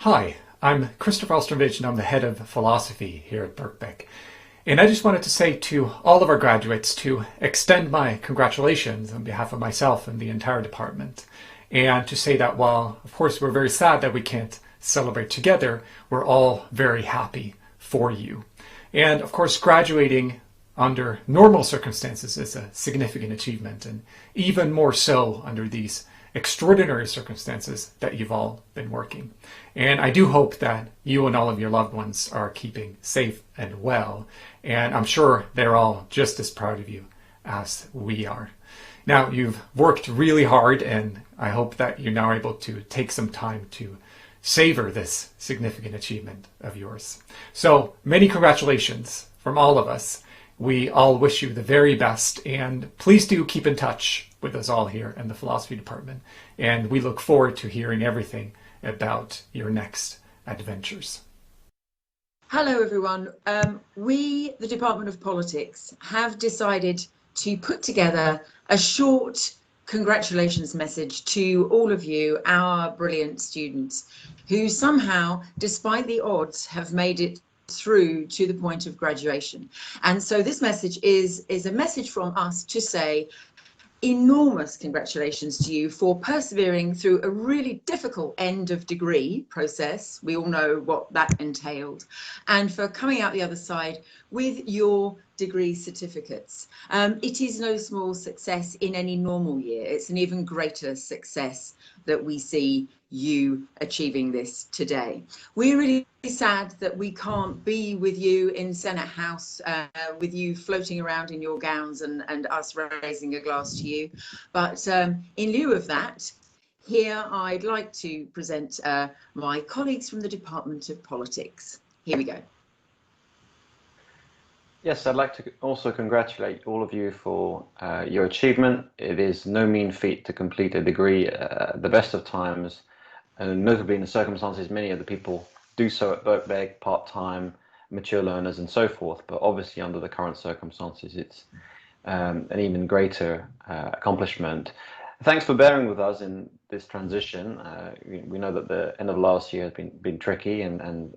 Hi, I'm Christopher Alstrovich and I'm the head of philosophy here at Birkbeck. And I just wanted to say to all of our graduates to extend my congratulations on behalf of myself and the entire department. And to say that while, of course, we're very sad that we can't celebrate together, we're all very happy for you. And of course, graduating under normal circumstances is a significant achievement, and even more so under these extraordinary circumstances that you've all been working. And I do hope that you and all of your loved ones are keeping safe and well, and I'm sure they're all just as proud of you as we are. Now, you've worked really hard, and I hope that you're now able to take some time to savor this significant achievement of yours. So many congratulations from all of us. We all wish you the very best, and please do keep in touch with us all here in the philosophy department, and we look forward to hearing everything about your next adventures. Hello everyone. We, the Department of Politics, have decided to put together a short congratulations message to all of you, our brilliant students, who somehow, despite the odds, have made it through to the point of graduation. And so this message is a message from us to say enormous congratulations to you for persevering through a really difficult end of degree process. We all know what that entailed, and for coming out the other side with your degree certificates. It is no small success in any normal year. It's an even greater success that we see you achieving this today. We're really sad that we can't be with you in Senate House, with you floating around in your gowns and us raising a glass to you. But in lieu of that, here I'd like to present my colleagues from the Department of Politics. Here we go. Yes, I'd like to also congratulate all of you for your achievement. It is no mean feat to complete a degree at the best of times, and notably in the circumstances many of the people do so at Birkbeck part-time mature learners and so forth. But obviously under the current circumstances, it's an even greater accomplishment. Thanks for bearing with us in this transition. We know that the end of last year has been tricky and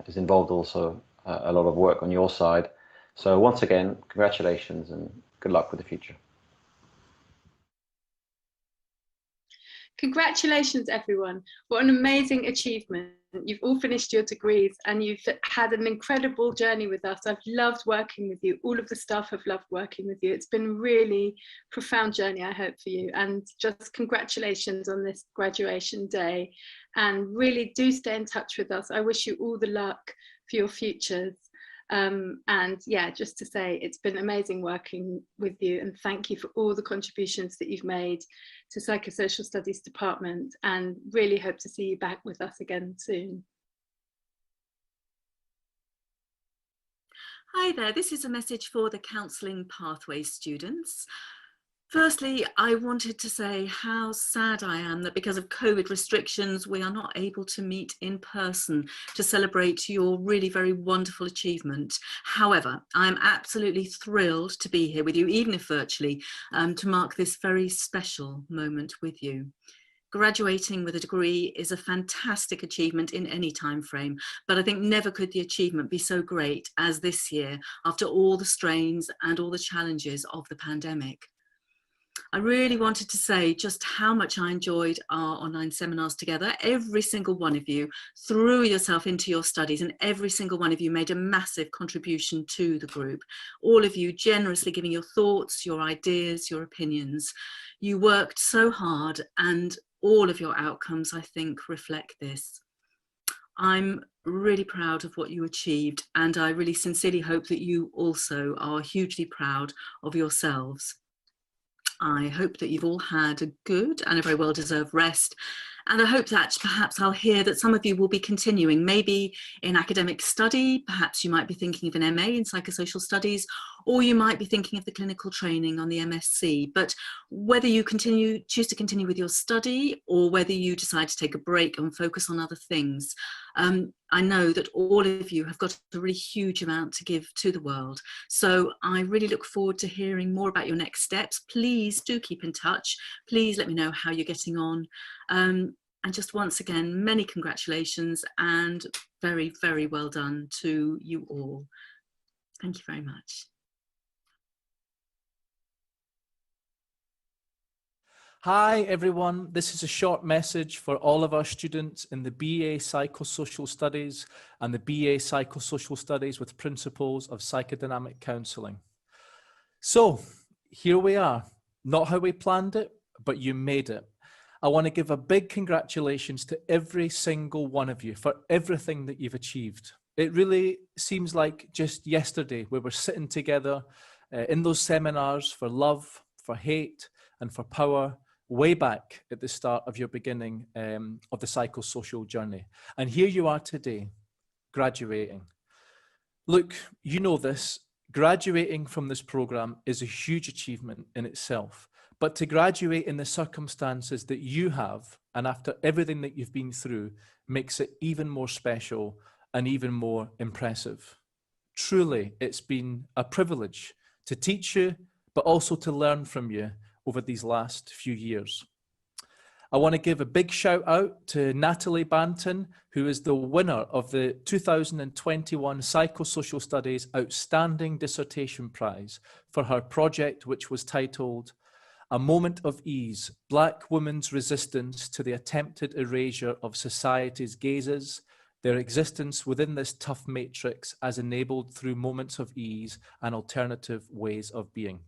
has involved also a lot of work on your side. So once again, congratulations and good luck with the future. Congratulations, everyone. What an amazing achievement. You've all finished your degrees and you've had an incredible journey with us. I've loved working with you. All of the staff have loved working with you. It's been a really profound journey, I hope, for you. And just congratulations on this graduation day. And really do stay in touch with us. I wish you all the luck for your futures. And yeah, just to say it's been amazing working with you, and thank you for all the contributions that you've made to Psychosocial Studies Department, and really hope to see you back with us again soon. Hi there, this is a message for the Counselling Pathway students. Firstly, I wanted to say how sad I am that because of COVID restrictions, we are not able to meet in person to celebrate your really very wonderful achievement. However, I'm absolutely thrilled to be here with you, even if virtually, to mark this very special moment with you. Graduating with a degree is a fantastic achievement in any time frame, but I think never could the achievement be so great as this year after all the strains and all the challenges of the pandemic. I really wanted to say just how much I enjoyed our online seminars together. Every single one of you threw yourself into your studies, and every single one of you made a massive contribution to the group. All of you generously giving your thoughts, your ideas, your opinions. You worked so hard, and all of your outcomes, I think, reflect this. I'm really proud of what you achieved, and I really sincerely hope that you also are hugely proud of yourselves. I hope that you've all had a good and a very well-deserved rest. And I hope that perhaps I'll hear that some of you will be continuing, maybe in academic study, perhaps you might be thinking of an MA in psychosocial studies, or you might be thinking of the clinical training on the MSc. But whether you choose to continue with your study, or whether you decide to take a break and focus on other things, I know that all of you have got a really huge amount to give to the world. So I really look forward to hearing more about your next steps. Please do keep in touch. Please let me know how you're getting on. And just once again, many congratulations and very, very well done to you all. Thank you very much. Hi everyone, this is a short message for all of our students in the BA Psychosocial Studies and the BA Psychosocial Studies with Principles of Psychodynamic Counselling. So here we are, not how we planned it, but you made it. I want to give a big congratulations to every single one of you for everything that you've achieved. It really seems like just yesterday we were sitting together in those seminars for love, for hate, and for power, way back at the start of your beginning of the psychosocial journey. And here you are today, graduating. Look, you know this, graduating from this program is a huge achievement in itself. But to graduate in the circumstances that you have, and after everything that you've been through, makes it even more special and even more impressive. Truly, it's been a privilege to teach you, but also to learn from you over these last few years. I want to give a big shout out to Natalie Banton, who is the winner of the 2021 Psychosocial Studies Outstanding Dissertation Prize for her project, which was titled A Moment of Ease, Black Women's Resistance to the Attempted Erasure of Society's Gazes, Their Existence Within This Tough Matrix as Enabled Through Moments of Ease and Alternative Ways of Being.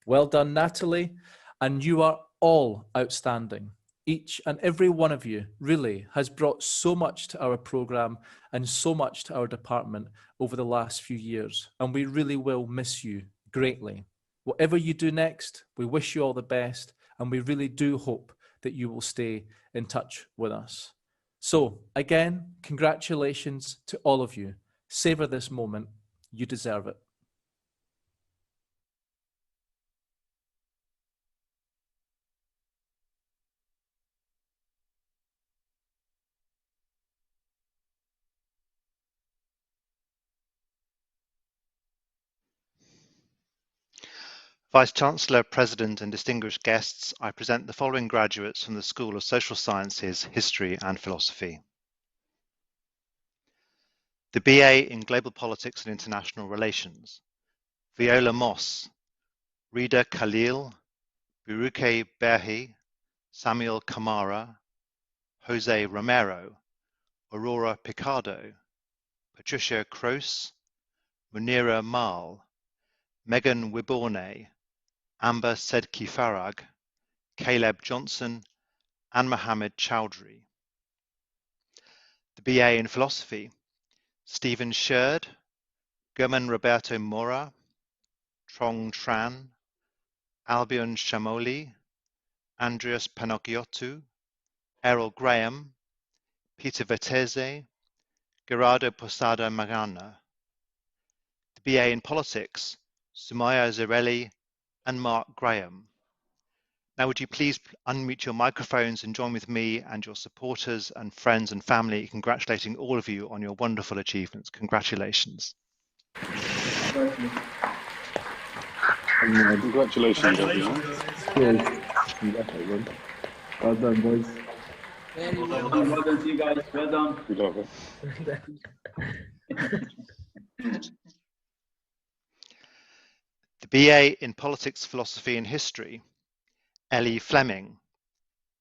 Well done, Natalie, and you are all outstanding. Each and every one of you really has brought so much to our program and so much to our department over the last few years, and we really will miss you greatly. Whatever you do next, we wish you all the best, and we really do hope that you will stay in touch with us. So again, congratulations to all of you. Savor this moment. You deserve it. Vice-Chancellor, President and distinguished guests, I present the following graduates from the School of Social Sciences, History and Philosophy. The BA in Global Politics and International Relations, Viola Moss, Rida Khalil, Biruke Berhi, Samuel Kamara, Jose Romero, Aurora Picardo, Patricia Kroos, Munira Mal, Megan Wiborne, Amber Sedki Farag, Caleb Johnson, and Mohammed Chowdhury. The BA in Philosophy, Stephen Sherd, German Roberto Mora, Trong Tran, Albion Shamoli, Andreas Panagiotou, Errol Graham, Peter Vetese, Gerardo Posada Magana. The BA in Politics, Sumaya Zarelli and Mark Graham. Now would you please unmute your microphones and join with me and your supporters and friends and family congratulating all of you on your wonderful achievements. Congratulations. Congratulations, everyone. Cheers. Congrats, everyone. Well done, boys. Well done. Well done to you guys. Well done. Good job. The BA in Politics, Philosophy and History, Ellie Fleming,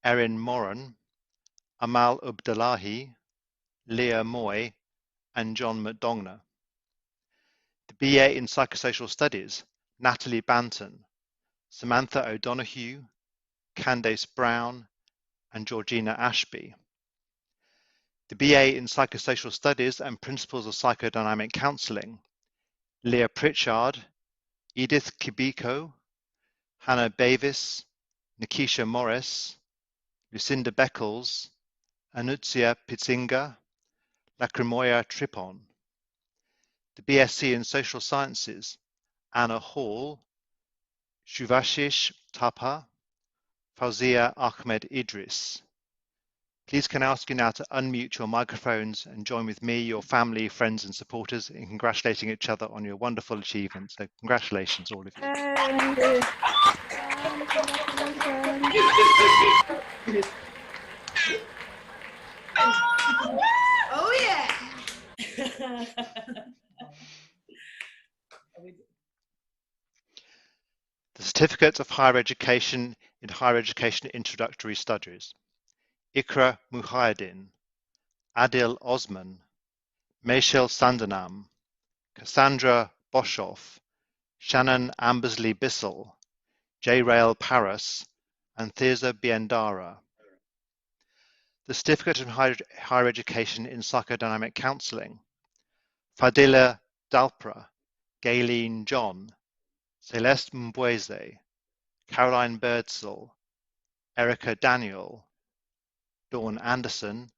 Erin Moran, Amal Abdullahi, Leah Moy, and John McDonough. The BA in Psychosocial Studies, Natalie Banton, Samantha O'Donoghue, Candace Brown, and Georgina Ashby. The BA in Psychosocial Studies and Principles of Psychodynamic Counselling, Leah Pritchard, Edith Kibiko, Hannah Bavis, Nikisha Morris, Lucinda Beckles, Anutsia Pitzinga, Lacrimoya Tripon. The BSc in Social Sciences, Anna Hall, Shuvashish Tapa, Fauzia Ahmed Idris. Please can I ask you now to unmute your microphones and join with me, your family, friends and supporters in congratulating each other on your wonderful achievements. So congratulations, all of you. Oh yeah. The Certificate of Higher Education in Higher Education Introductory Studies. Ikra Muhayedin, Adil Osman, Meishel Sandanam, Cassandra Boshoff, Shannon Ambersley Bissell, J. Rael Paris, and Thirza Biendara. The Certificate in Higher Education in Psychodynamic Counselling, Fadila Dalpra, Gayleen John, Celeste Mbweze, Caroline Birdsall, Erica Daniel, Dawn Anderson,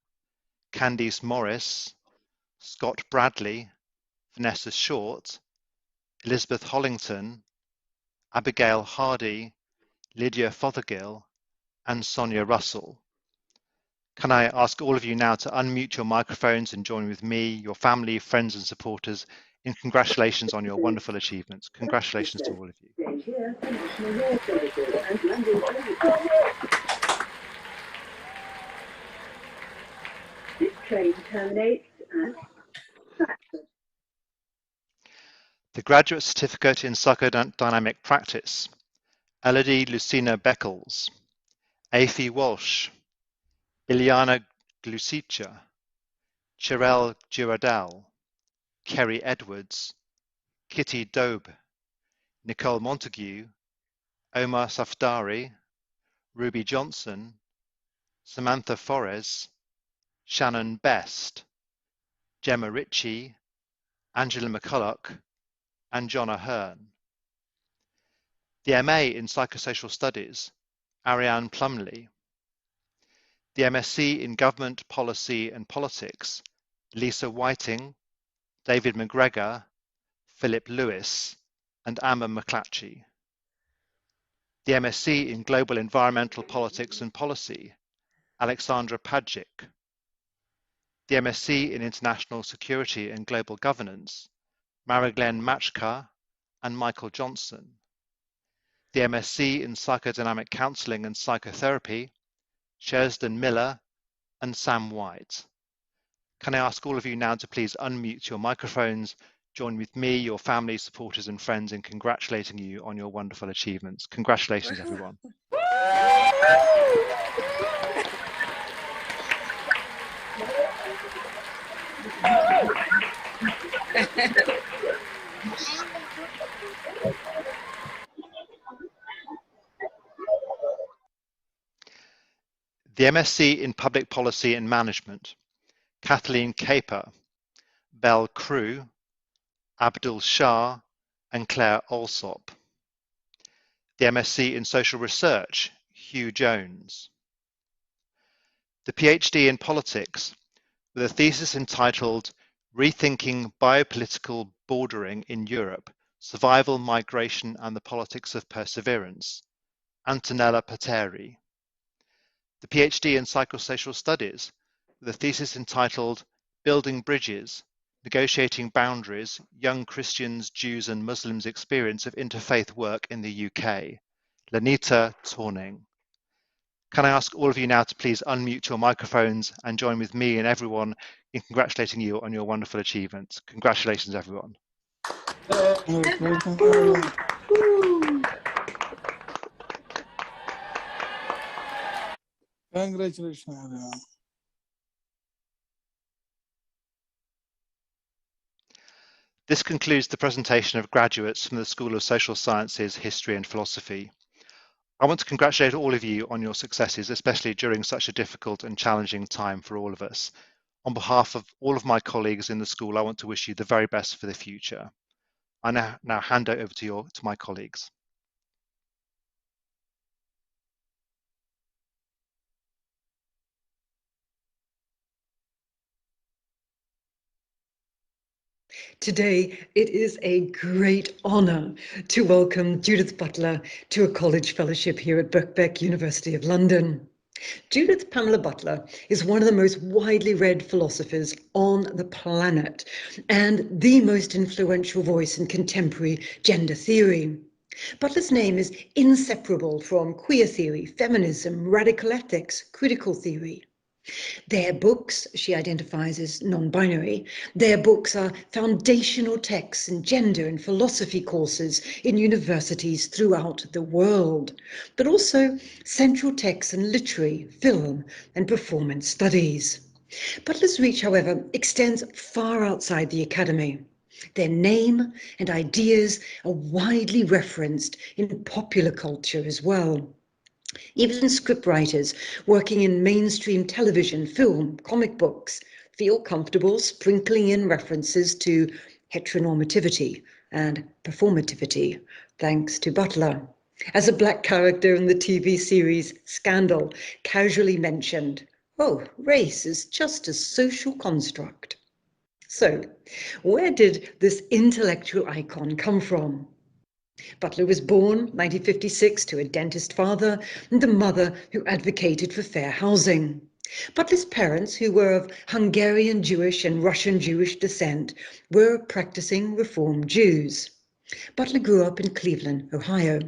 Candice Morris, Scott Bradley, Vanessa Short, Elizabeth Hollington, Abigail Hardy, Lydia Fothergill, and Sonia Russell. Can I ask all of you now to unmute your microphones and join with me, your family, friends and supporters in congratulations on your wonderful achievements. Congratulations to all of you. This train terminates at The Graduate Certificate in Psychodynamic Practice, Elodie Lucina Beckles, Afi Walsh, Ilyana Glusica, Chirel Giradal, Kerry Edwards, Kitty Dobe, Nicole Montague, Omar Safdari, Ruby Johnson, Samantha Forres, Shannon Best, Gemma Ritchie, Angela McCulloch, and John Ahern. The MA in Psychosocial Studies, Ariane Plumley. The MSc in Government, Policy and Politics, Lisa Whiting, David McGregor, Philip Lewis, and Amber McClatchy. The MSc in Global Environmental Politics and Policy, Alexandra Padgic. The MSc in International Security and Global Governance, Mariglen Machka and Michael Johnson. the MSc in Psychodynamic Counselling and Psychotherapy, Shersden Miller and Sam White. Can I ask all of you now to please unmute your microphones, join with me, your family, supporters and friends in congratulating you on your wonderful achievements. Congratulations, everyone. The MSc in Public Policy and Management, Kathleen Caper, Belle Crew, Abdul Shah and Claire Alsop. The MSc in Social Research, Hugh Jones. The PhD in Politics, with a thesis entitled Rethinking Biopolitical Bordering in Europe, Survival, Migration and the Politics of Perseverance, Antonella Pateri. The PhD in Psychosocial Studies, with a thesis entitled Building Bridges, Negotiating Boundaries, Young Christians, Jews and Muslims' Experience of Interfaith Work in the UK, Lenita Torning. Can I ask all of you now to please unmute your microphones and join with me and everyone in congratulating you on your wonderful achievements. Congratulations, everyone. Congratulations, everyone. This concludes the presentation of graduates from the School of Social Sciences, History and Philosophy. I want to congratulate all of you on your successes, especially during such a difficult and challenging time for all of us. On behalf of all of my colleagues in the school, I want to wish you the very best for the future. I now hand it over to my colleagues. Today, it is a great honour to welcome Judith Butler to a college fellowship here at Birkbeck, University of London. Judith Pamela Butler is one of the most widely read philosophers on the planet and the most influential voice in contemporary gender theory. Butler's name is inseparable from queer theory, feminism, radical ethics, critical theory. Their books, she identifies as non-binary, their books are foundational texts in gender and philosophy courses in universities throughout the world, but also central texts in literary, film and performance studies. Butler's reach, however, extends far outside the academy. Their name and ideas are widely referenced in popular culture as well. Even scriptwriters working in mainstream television, film, comic books feel comfortable sprinkling in references to heteronormativity and performativity, thanks to Butler. As a black character in the TV series Scandal casually mentioned, oh, race is just a social construct. So, where did this intellectual icon come from? Butler was born 1956 to a dentist father and a mother who advocated for fair housing. Butler's parents, who were of Hungarian Jewish and Russian Jewish descent, were practicing Reform Jews. Butler grew up in Cleveland, Ohio.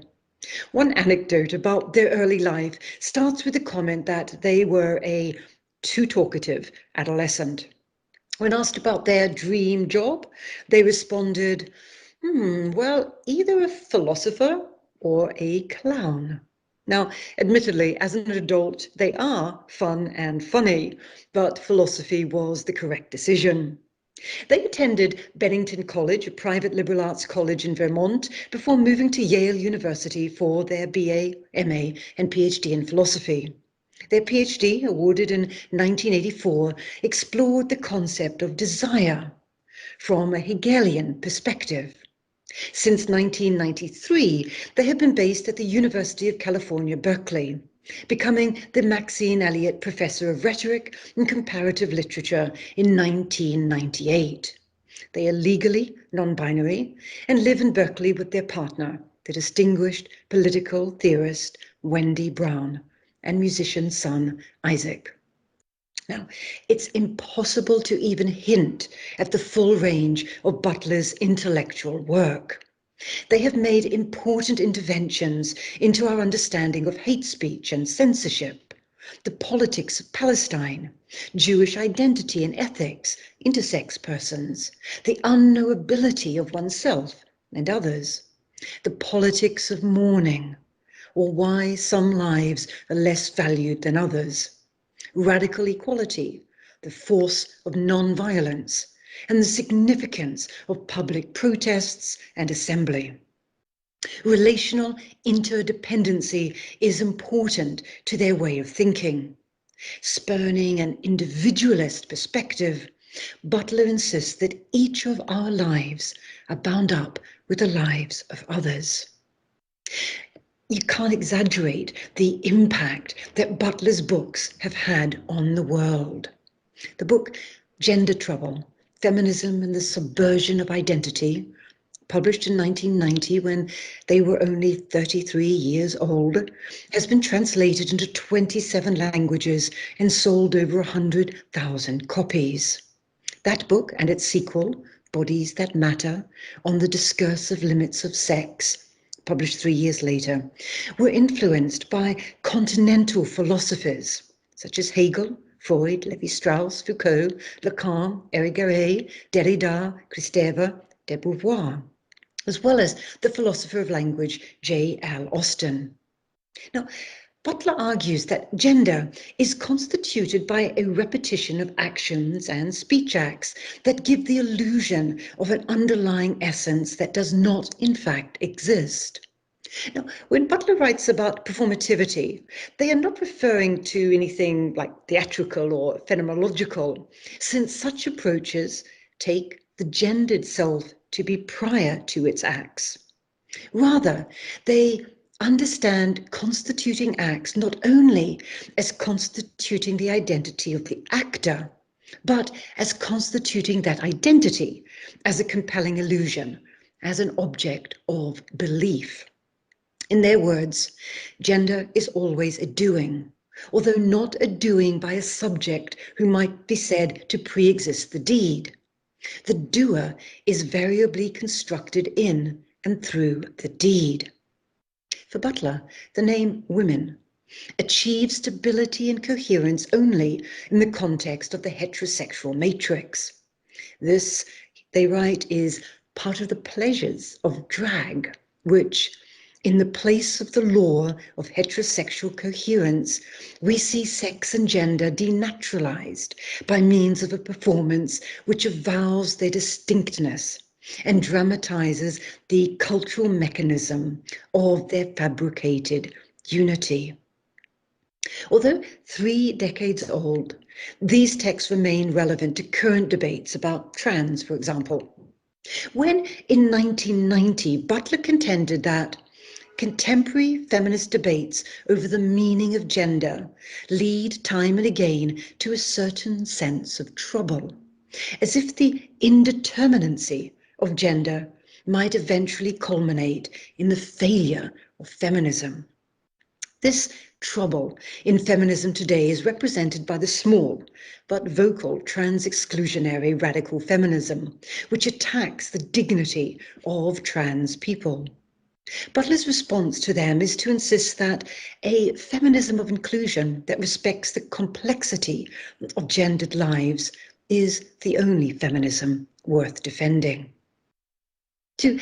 One anecdote about their early life starts with the comment that they were a too talkative adolescent. When asked about their dream job, they responded, well, either a philosopher or a clown. Now, admittedly, as an adult, they are fun and funny, but philosophy was the correct decision. They attended Bennington College, a private liberal arts college in Vermont, before moving to Yale University for their BA, MA, and PhD in philosophy. Their PhD, awarded in 1984, explored the concept of desire from a Hegelian perspective. Since 1993, they have been based at the University of California, Berkeley, becoming the Maxine Elliott Professor of Rhetoric and Comparative Literature in 1998. They are legally non-binary and live in Berkeley with their partner, the distinguished political theorist Wendy Brown, and musician son Isaac. Now, it's impossible to even hint at the full range of Butler's intellectual work. They have made important interventions into our understanding of hate speech and censorship, the politics of Palestine, Jewish identity and ethics, intersex persons, the unknowability of oneself and others, the politics of mourning, or why some lives are less valued than others, radical equality, the force of non-violence, and the significance of public protests and assembly. Relational interdependency is important to their way of thinking. Spurning an individualist perspective, Butler insists that each of our lives are bound up with the lives of others. You can't exaggerate the impact that Butler's books have had on the world. The book Gender Trouble, Feminism and the Subversion of Identity, published in 1990 when they were only 33 years old, has been translated into 27 languages and sold over 100,000 copies. That book and its sequel, Bodies That Matter, on the Discursive Limits of Sex, published 3 years later, were influenced by continental philosophers such as Hegel, Freud, Lévi-Strauss, Foucault, Lacan, Irigaray, Derrida, Kristeva, de Beauvoir, as well as the philosopher of language J.L. Austin. Now, Butler argues that gender is constituted by a repetition of actions and speech acts that give the illusion of an underlying essence that does not, in fact, exist. Now, when Butler writes about performativity, they are not referring to anything like theatrical or phenomenological, since such approaches take the gendered self to be prior to its acts. Rather, they understand constituting acts not only as constituting the identity of the actor, but as constituting that identity as a compelling illusion, as an object of belief. In their words, gender is always a doing, although not a doing by a subject who might be said to pre-exist the deed. The doer is variably constructed in and through the deed. For Butler, the name women achieves stability and coherence only in the context of the heterosexual matrix. This, they write, is part of the pleasures of drag, which, in the place of the law of heterosexual coherence, we see sex and gender denaturalized by means of a performance which avows their distinctness and dramatizes the cultural mechanism of their fabricated unity. Although 3 decades old, these texts remain relevant to current debates about trans, for example. When, in 1990, Butler contended that contemporary feminist debates over the meaning of gender lead time and again to a certain sense of trouble, as if the indeterminacy of gender might eventually culminate in the failure of feminism. This trouble in feminism today is represented by the small but vocal trans-exclusionary radical feminism, which attacks the dignity of trans people. Butler's response to them is to insist that a feminism of inclusion that respects the complexity of gendered lives is the only feminism worth defending. To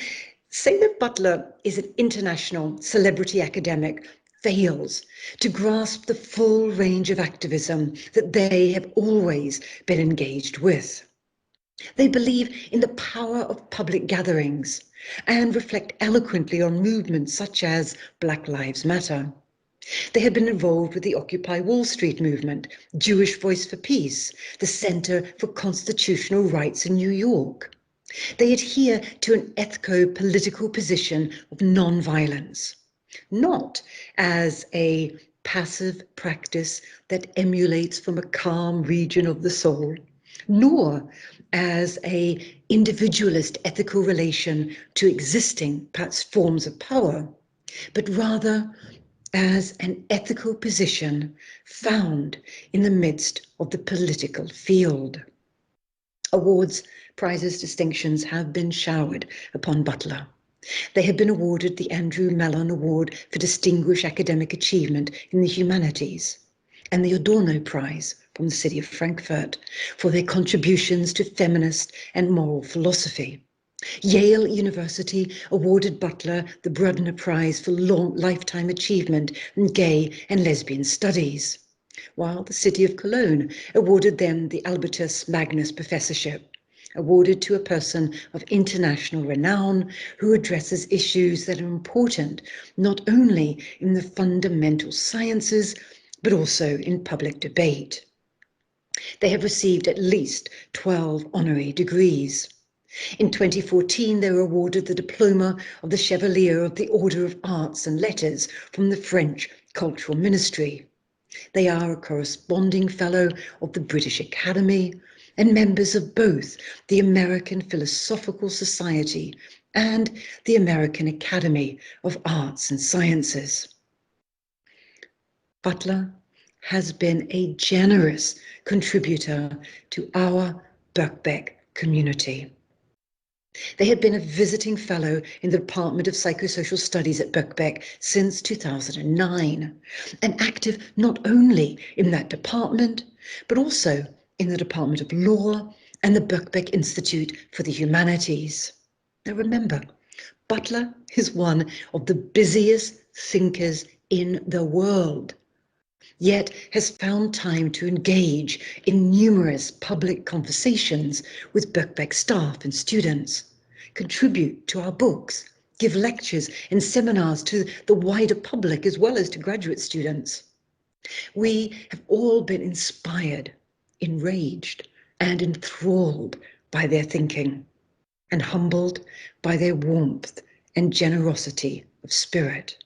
say that Butler is an international celebrity academic fails to grasp the full range of activism that they have always been engaged with. They believe in the power of public gatherings and reflect eloquently on movements such as Black Lives Matter. They have been involved with the Occupy Wall Street movement, Jewish Voice for Peace, the Center for Constitutional Rights in New York. They adhere to an ethico-political position of non-violence, not as a passive practice that emulates from a calm region of the soul, nor as an individualist ethical relation to existing past forms of power, but rather as an ethical position found in the midst of the political field. Awards, prizes, distinctions have been showered upon Butler. They have been awarded the Andrew Mellon Award for Distinguished Academic Achievement in the Humanities and the Adorno Prize from the city of Frankfurt for their contributions to feminist and moral philosophy. Yale University awarded Butler the Brudner Prize for lifetime achievement in gay and lesbian studies, while the city of Cologne awarded them the Albertus Magnus Professorship, awarded to a person of international renown who addresses issues that are important not only in the fundamental sciences, but also in public debate. They have received at least 12 honorary degrees. In 2014, they were awarded the diploma of the Chevalier of the Order of Arts and Letters from the French Cultural Ministry. They are a corresponding fellow of the British Academy and members of both the American Philosophical Society and the American Academy of Arts and Sciences. Butler has been a generous contributor to our Birkbeck community. They have been a visiting fellow in the Department of Psychosocial Studies at Birkbeck since 2009, and active not only in that department, but also in the Department of Law and the Birkbeck Institute for the Humanities. Now remember, Butler is one of the busiest thinkers in the world, yet has found time to engage in numerous public conversations with Birkbeck staff and students, contribute to our books, give lectures and seminars to the wider public as well as to graduate students. We have all been inspired, enraged, and enthralled by their thinking, and humbled by their warmth and generosity of spirit.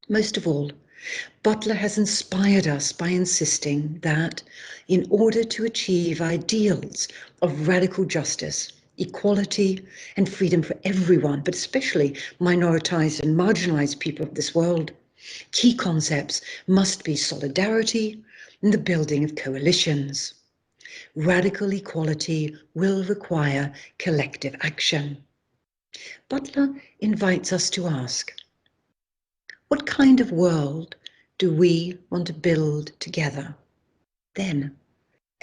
Most of all, Butler has inspired us by insisting that in order to achieve ideals of radical justice, equality, and freedom for everyone, but especially minoritized and marginalized people of this world, key concepts must be solidarity and the building of coalitions. Radical equality will require collective action. Butler invites us to ask, what kind of world do we want to build together? Then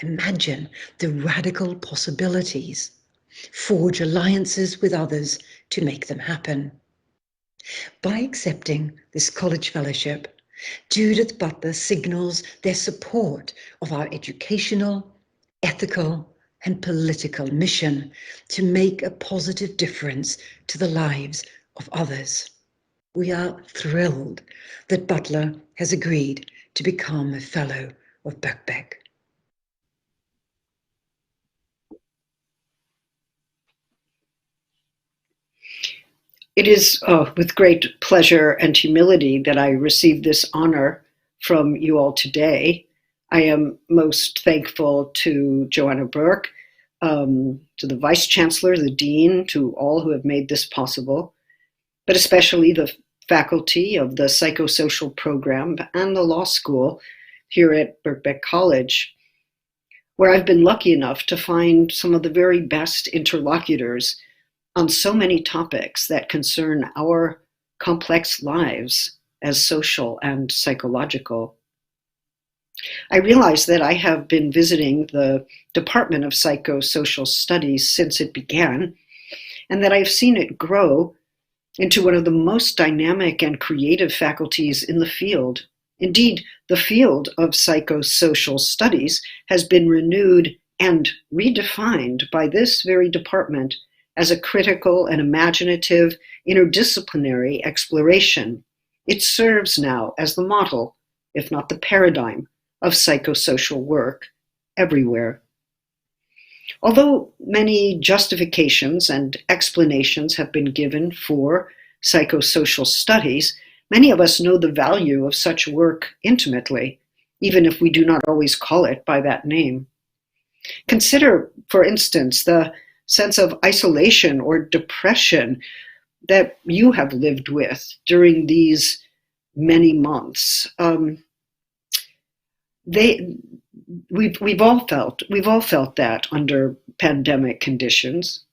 imagine the radical possibilities. Forge alliances with others to make them happen. By accepting this college fellowship, Judith Butler signals their support of our educational, ethical, and political mission to make a positive difference to the lives of others. We are thrilled that Butler has agreed to become a fellow of Birkbeck. It is with great pleasure and humility that I receive this honor from you all today. I am most thankful to Joanna Burke, to the Vice Chancellor, the Dean, to all who have made this possible, but especially the faculty of the Psychosocial program and the law school here at Birkbeck College, where I've been lucky enough to find some of the very best interlocutors on so many topics that concern our complex lives as social and psychological. I realize that I have been visiting the Department of Psychosocial Studies since it began, and that I've seen it grow into one of the most dynamic and creative faculties in the field. Indeed, the field of psychosocial studies has been renewed and redefined by this very department as a critical and imaginative interdisciplinary exploration. It serves now as the model, if not the paradigm, of psychosocial work everywhere. Although many justifications and explanations have been given for psychosocial studies, many of us know the value of such work intimately, even if we do not always call it by that name. Consider, for instance, the sense of isolation or depression that you have lived with during these many months. We've all felt that under pandemic conditions.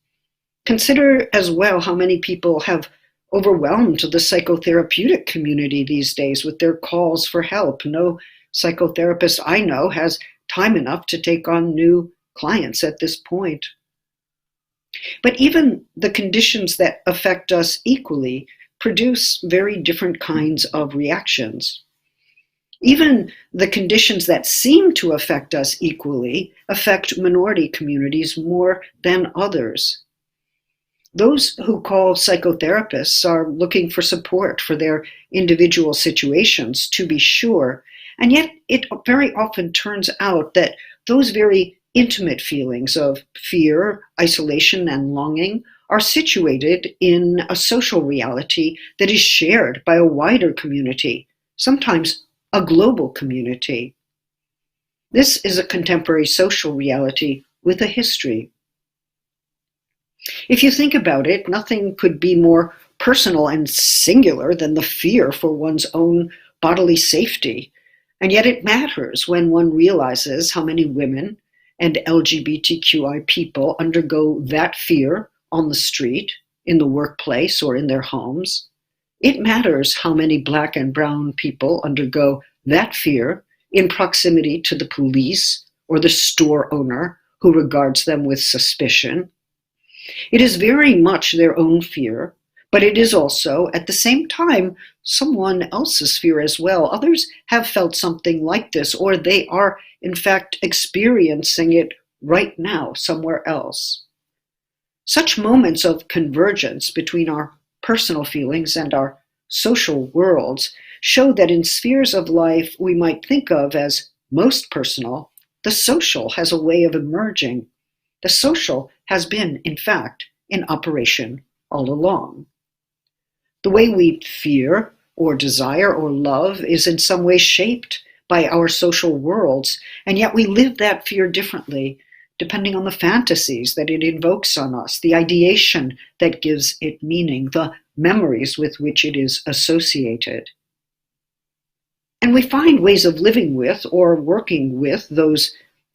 Consider as well how many people have overwhelmed the psychotherapeutic community these days with their calls for help. No psychotherapist I know has time enough to take on new clients at this point. But even the conditions that affect us equally produce very different kinds of reactions. Even the conditions that seem to affect us equally affect minority communities more than others. Those who call psychotherapists are looking for support for their individual situations, to be sure, and yet it very often turns out that those very intimate feelings of fear, isolation, and longing are situated in a social reality that is shared by a wider community, sometimes a global community. This is a contemporary social reality with a history. If you think about it, nothing could be more personal and singular than the fear for one's own bodily safety. And yet it matters when one realizes how many women and LGBTQI people undergo that fear on the street, in the workplace, or in their homes. It matters how many Black and brown people undergo that fear in proximity to the police or the store owner who regards them with suspicion. It is very much their own fear, but it is also, at the same time, someone else's fear as well. Others have felt something like this, or they are, in fact, experiencing it right now somewhere else. Such moments of convergence between our personal feelings and our social worlds show that in spheres of life we might think of as most personal, the social has a way of emerging. The social has been, in fact, in operation all along. The way we fear or desire or love is in some way shaped by our social worlds, and yet we live that fear differently, depending on the fantasies that it invokes on us, the ideation that gives it meaning, the memories with which it is associated. And we find ways of living with or working with those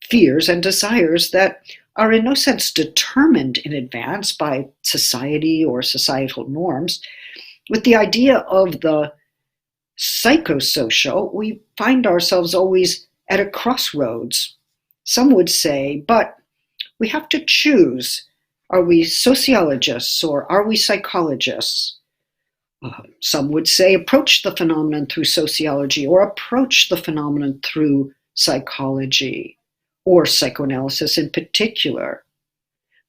fears and desires that are in no sense determined in advance by society or societal norms. With the idea of the psychosocial, we find ourselves always at a crossroads. Some would say, but we have to choose. Are we sociologists or are we psychologists? Some would say approach the phenomenon through sociology or approach the phenomenon through psychology or psychoanalysis in particular.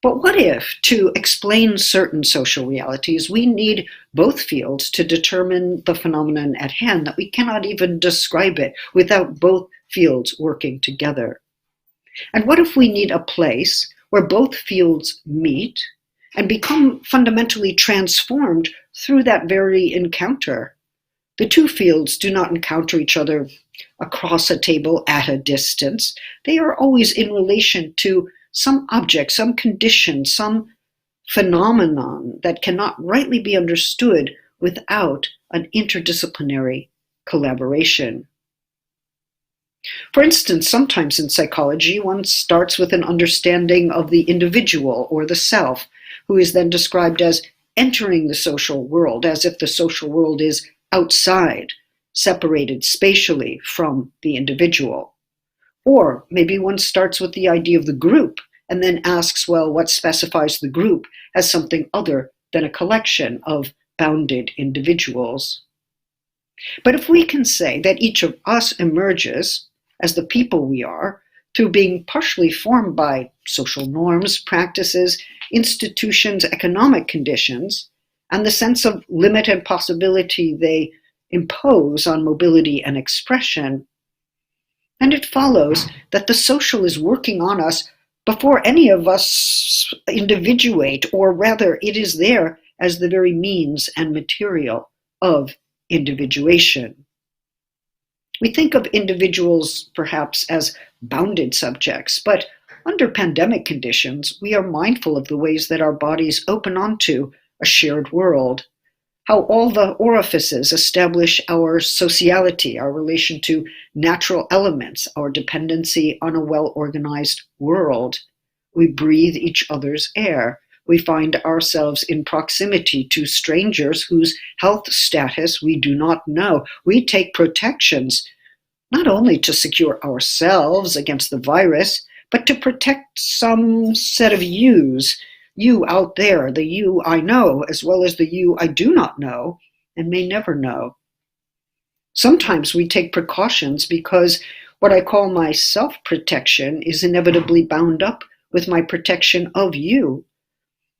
But what if, to explain certain social realities, we need both fields to determine the phenomenon at hand, that we cannot even describe it without both fields working together? And what if we need a place where both fields meet and become fundamentally transformed through that very encounter? The two fields do not encounter each other across a table at a distance. They are always in relation to some object, some condition, some phenomenon that cannot rightly be understood without an interdisciplinary collaboration. For instance, sometimes in psychology, one starts with an understanding of the individual or the self, who is then described as entering the social world, as if the social world is outside, separated spatially from the individual. Or maybe one starts with the idea of the group and then asks, well, what specifies the group as something other than a collection of bounded individuals? But if we can say that each of us emerges as the people we are through being partially formed by social norms, practices, institutions, economic conditions, and the sense of limit and possibility they impose on mobility and expression, and it follows that the social is working on us before any of us individuate, or rather it is there as the very means and material of individuation. We think of individuals perhaps as bounded subjects, but under pandemic conditions, we are mindful of the ways that our bodies open onto a shared world, how all the orifices establish our sociality, our relation to natural elements, our dependency on a well-organized world. We breathe each other's air. we find ourselves in proximity to strangers whose health status we do not know. We take protections not only to secure ourselves against the virus, but to protect some set of yous, you out there, the you I know, as well as the you I do not know and may never know. Sometimes we take precautions because what I call my self-protection is inevitably bound up with my protection of you.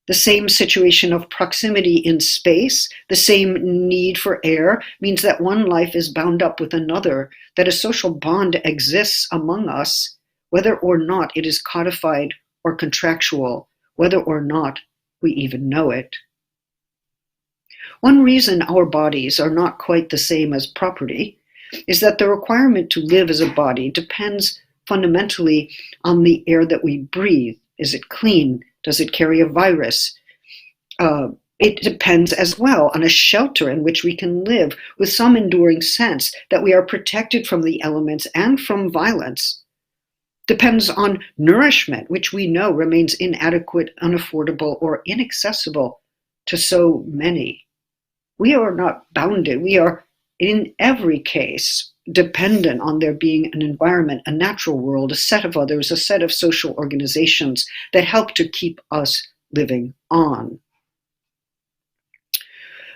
The same situation of proximity in space, the same need for air, means that one life is bound up with another, that a social bond exists among us, whether or not it is codified or contractual, whether or not we even know it. One reason our bodies are not quite the same as property is that the requirement to live as a body depends fundamentally on the air that we breathe. Is it clean? Does it carry a virus? It depends as well on a shelter in which we can live with some enduring sense that we are protected from the elements and from violence. Depends on nourishment, which we know remains inadequate, unaffordable, or inaccessible to so many. We are not bounded. We are, in every case, dependent on there being an environment, a natural world, a set of others, a set of social organizations that help to keep us living on.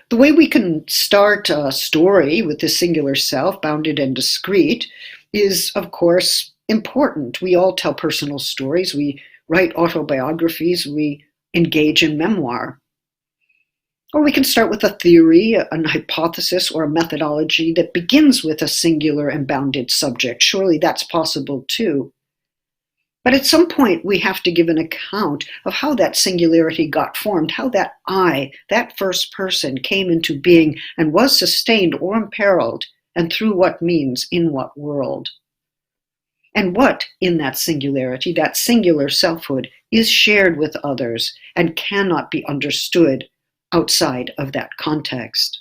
The way we can start a story with the singular self, bounded and discrete, is, of course, important. We all tell personal stories. We write autobiographies. We engage in memoir. Or we can start with a theory, an hypothesis, or a methodology that begins with a singular and bounded subject. Surely that's possible too. But at some point, we have to give an account of how that singularity got formed, how that I, that first person, came into being and was sustained or imperiled, and through what means, in what world. And what, in that singularity, that singular selfhood, is shared with others and cannot be understood outside of that context.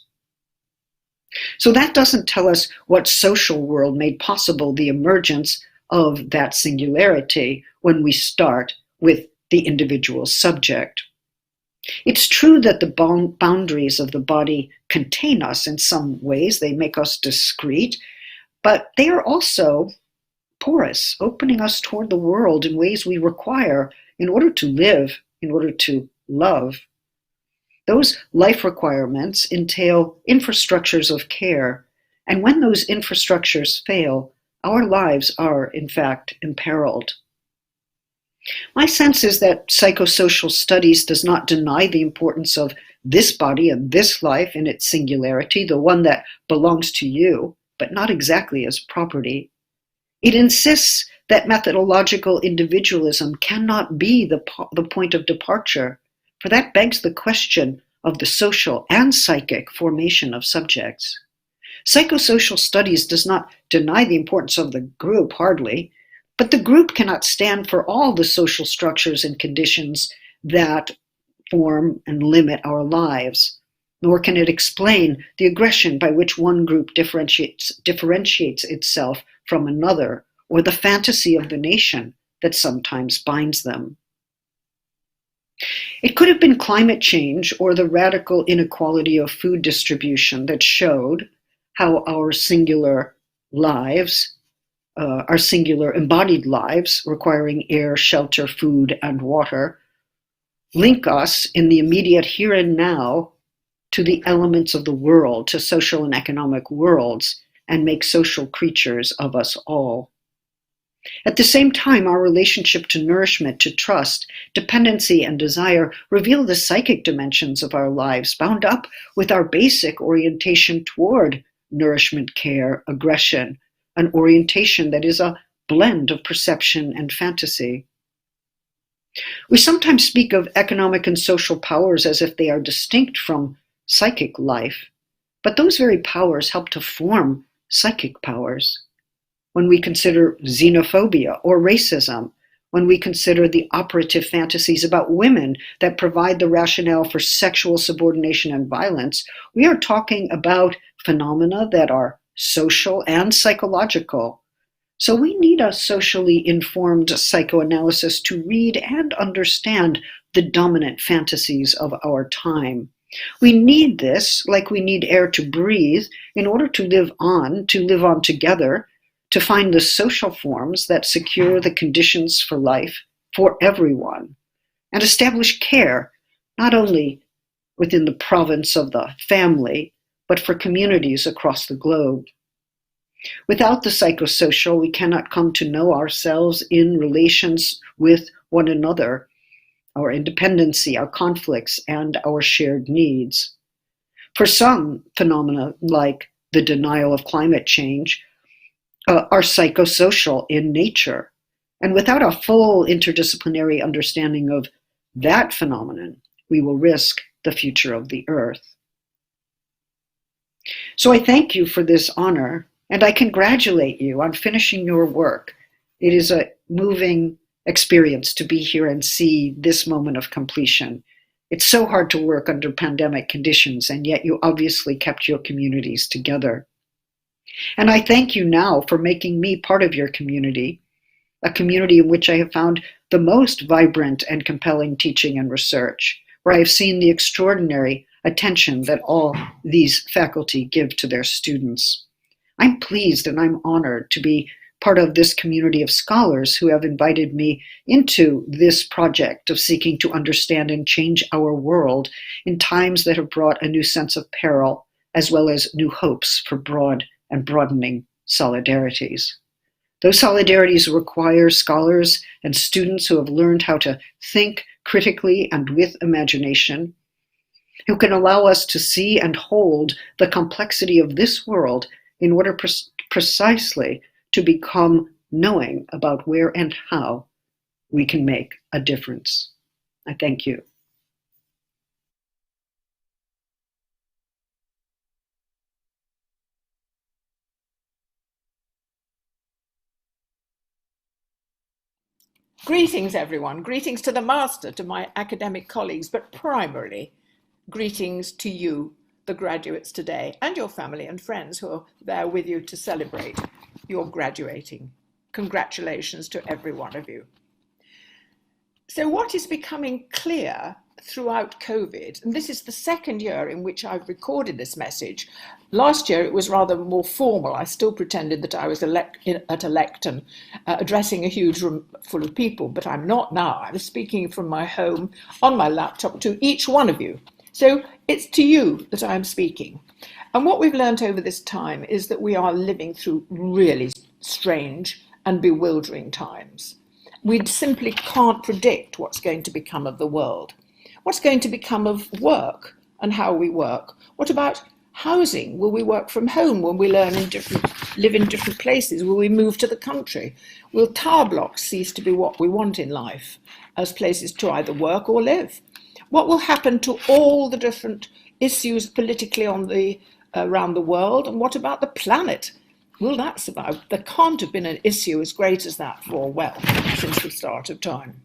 So that doesn't tell us what social world made possible the emergence of that singularity when we start with the individual subject. It's true that the boundaries of the body contain us in some ways. They make us discrete, but they are also porous, opening us toward the world in ways we require in order to live, in order to love. Those life requirements entail infrastructures of care, and when those infrastructures fail, our lives are, in fact, imperiled. My sense is that psychosocial studies does not deny the importance of this body and this life in its singularity, the one that belongs to you, but not exactly as property. It insists that methodological individualism cannot be the point of departure, for that begs the question of the social and psychic formation of subjects. Psychosocial studies does not deny the importance of the group, hardly, but the group cannot stand for all the social structures and conditions that form and limit our lives, nor can it explain the aggression by which one group differentiates itself from another, or the fantasy of the nation that sometimes binds them. It could have been climate change or the radical inequality of food distribution that showed how our singular lives, our singular embodied lives, requiring air, shelter, food, and water, link us in the immediate here and now to the elements of the world, to social and economic worlds, and make social creatures of us all. At the same time, our relationship to nourishment, to trust, dependency, and desire reveal the psychic dimensions of our lives, bound up with our basic orientation toward nourishment, care, aggression, an orientation that is a blend of perception and fantasy. We sometimes speak of economic and social powers as if they are distinct from psychic life, but those very powers help to form psychic powers. When we consider xenophobia or racism, when we consider the operative fantasies about women that provide the rationale for sexual subordination and violence, we are talking about phenomena that are social and psychological, So we need a socially informed psychoanalysis to read and understand the dominant fantasies of our time. We need this, like we need air to breathe, in order to live on together, to find the social forms that secure the conditions for life for everyone, and establish care, not only within the province of the family, but for communities across the globe. Without the psychosocial, we cannot come to know ourselves in relations with one another, our independency, our conflicts, and our shared needs. For some phenomena, like the denial of climate change, are psychosocial in nature. And without a full interdisciplinary understanding of that phenomenon, we will risk the future of the Earth. So I thank you for this honor, and I congratulate you on finishing your work. It is a moving experience to be here and see this moment of completion. It's so hard to work under pandemic conditions, and yet you obviously kept your communities together. And I thank you now for making me part of your community, a community in which I have found the most vibrant and compelling teaching and research, where I have seen the extraordinary attention that all these faculty give to their students. I'm pleased and I'm honored to be part of this community of scholars who have invited me into this project of seeking to understand and change our world in times that have brought a new sense of peril, as well as new hopes for broad and broadening solidarities. Those solidarities require scholars and students who have learned how to think critically and with imagination, who can allow us to see and hold the complexity of this world in order precisely to become knowing about where and how we can make a difference. I thank you. Greetings, everyone. Greetings to the Master, to my academic colleagues, but primarily greetings to you, the graduates today, and your family and friends who are there with you to celebrate your graduating. Congratulations to every one of you. So what is becoming clear throughout COVID, and this is the second year in which I've recorded this message. Last year it was rather more formal. I still pretended that I was at a lectern addressing a huge room full of people, but I'm not now. I'm speaking from my home on my laptop to each one of you. So it's to you that I'm speaking. And what we've learned over this time is that we are living through really strange and bewildering times. We simply can't predict what's going to become of the world. What's going to become of work and how we work? What about housing? Will we work from home? Will we live in different places? Will we move to the country? Will tower blocks cease to be what we want in life as places to either work or live? What will happen to all the different issues politically around the world? And what about the planet? Will that survive? There can't have been an issue as great as that for, well, since the start of time.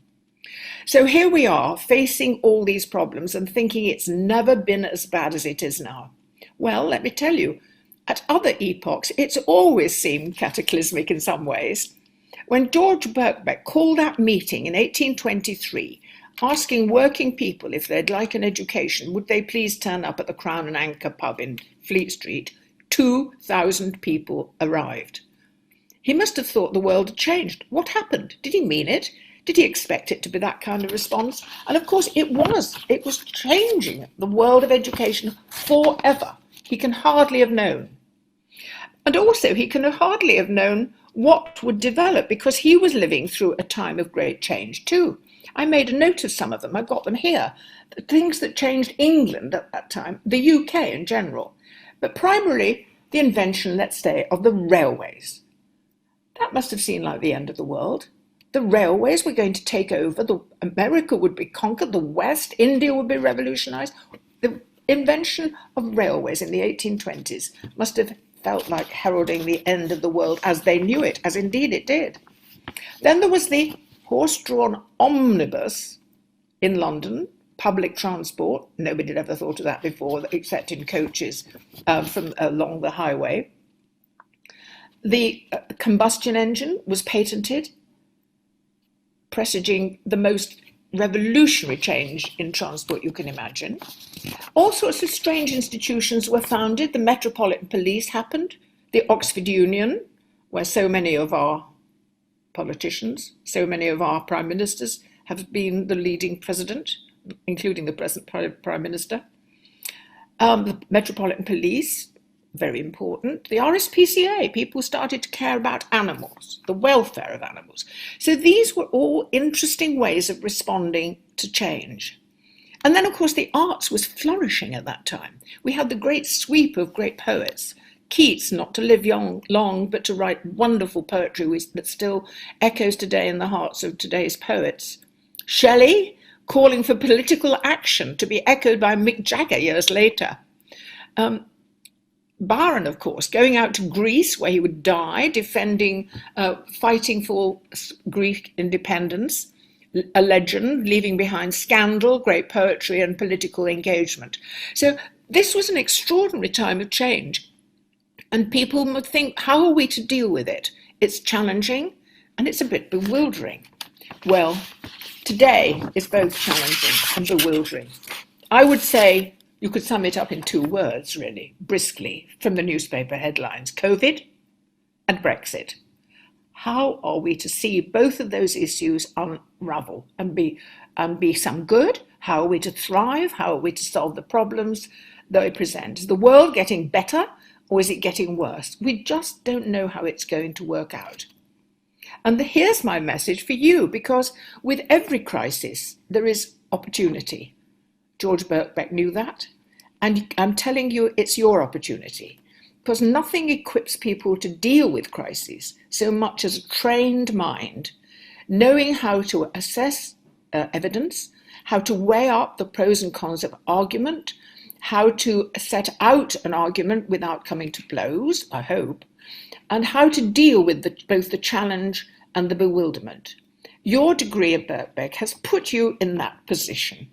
So here we are facing all these problems and thinking it's never been as bad as it is now. Well, let me tell you, at other epochs, it's always seemed cataclysmic in some ways. When George Birkbeck called that meeting in 1823, asking working people if they'd like an education, would they please turn up at the Crown and Anchor pub in Fleet Street, 2,000 people arrived. He must have thought the world had changed. What happened? Did he mean it? Did he expect it to be that kind of response? And of course it was. It was changing the world of education forever. He can hardly have known. And also he can hardly have known what would develop because he was living through a time of great change too. I made a note of some of them. I've got them here. The things that changed England at that time, the UK in general, but primarily the invention, let's say, of the railways. That must have seemed like the end of the world. The railways were going to take over. America would be conquered. The West, India would be revolutionized. The invention of railways in the 1820s must have felt like heralding the end of the world as they knew it, as indeed it did. Then there was the horse-drawn omnibus in London, public transport. Nobody had ever thought of that before, except in coaches from along the highway. The combustion engine was patented, presaging the most revolutionary change in transport you can imagine. All sorts of strange institutions were founded. The Metropolitan Police happened, the Oxford Union, where so many of our politicians, so many of our prime ministers have been the leading president, including the present prime minister. The Metropolitan Police, very important. The RSPCA, people started to care about animals, the welfare of animals. So these were all interesting ways of responding to change. And then, of course, the arts was flourishing at that time. We had the great sweep of great poets. Keats, not to live long, but to write wonderful poetry that still echoes today in the hearts of today's poets. Shelley, calling for political action to be echoed by Mick Jagger years later. Byron, of course, going out to Greece where he would die, defending, fighting for Greek independence, a legend, leaving behind scandal, great poetry and political engagement. So this was an extraordinary time of change. And people would think, how are we to deal with it? It's challenging and it's a bit bewildering. Well, today is both challenging and bewildering. I would say you could sum it up in 2 words, really, briskly, from the newspaper headlines: COVID and Brexit. How are we to see both of those issues unravel and be some good? How are we to thrive? How are we to solve the problems they present? Is the world getting better or is it getting worse? We just don't know how it's going to work out. And here's my message for you, because with every crisis, there is opportunity. George Birkbeck knew that, and I'm telling you, it's your opportunity, because nothing equips people to deal with crises so much as a trained mind, knowing how to assess evidence, how to weigh up the pros and cons of argument, how to set out an argument without coming to blows, I hope, and how to deal with both the challenge and the bewilderment. Your degree at Birkbeck has put you in that position,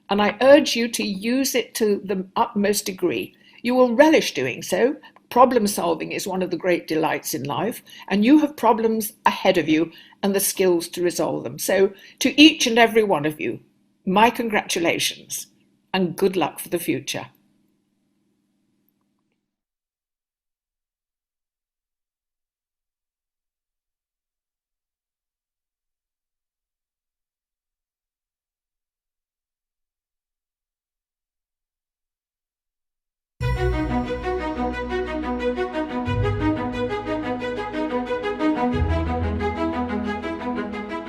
and I urge you to use it to the utmost degree. You will relish doing so. Problem solving is one of the great delights in life, and you have problems ahead of you and the skills to resolve them. So to each and every one of you, my congratulations and good luck for the future.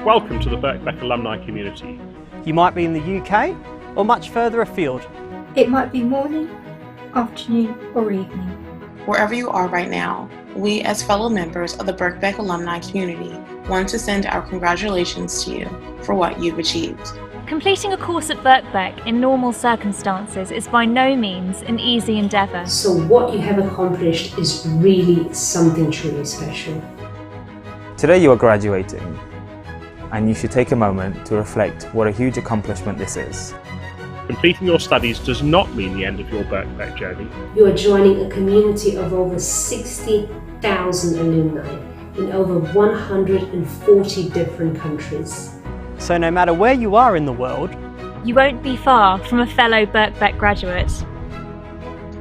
Welcome to the Birkbeck alumni community. You might be in the UK or much further afield. It might be morning, afternoon, or evening. Wherever you are right now, we as fellow members of the Birkbeck alumni community want to send our congratulations to you for what you've achieved. Completing a course at Birkbeck in normal circumstances is by no means an easy endeavour. So what you have accomplished is really something truly special. Today you are graduating, and you should take a moment to reflect what a huge accomplishment this is. Completing your studies does not mean the end of your Birkbeck journey. You are joining a community of over 60,000 alumni in over 140 different countries. So no matter where you are in the world, you won't be far from a fellow Birkbeck graduate.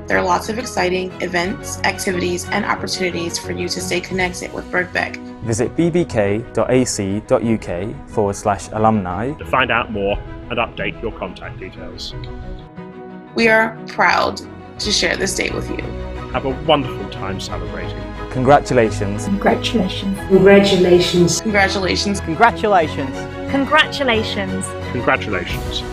There are lots of exciting events, activities, and opportunities for you to stay connected with Birkbeck. Visit bbk.ac.uk/alumni to find out more and update your contact details. We are proud to share this day with you. Have a wonderful time celebrating. Congratulations. Congratulations. Congratulations. Congratulations. Congratulations. Congratulations. Congratulations.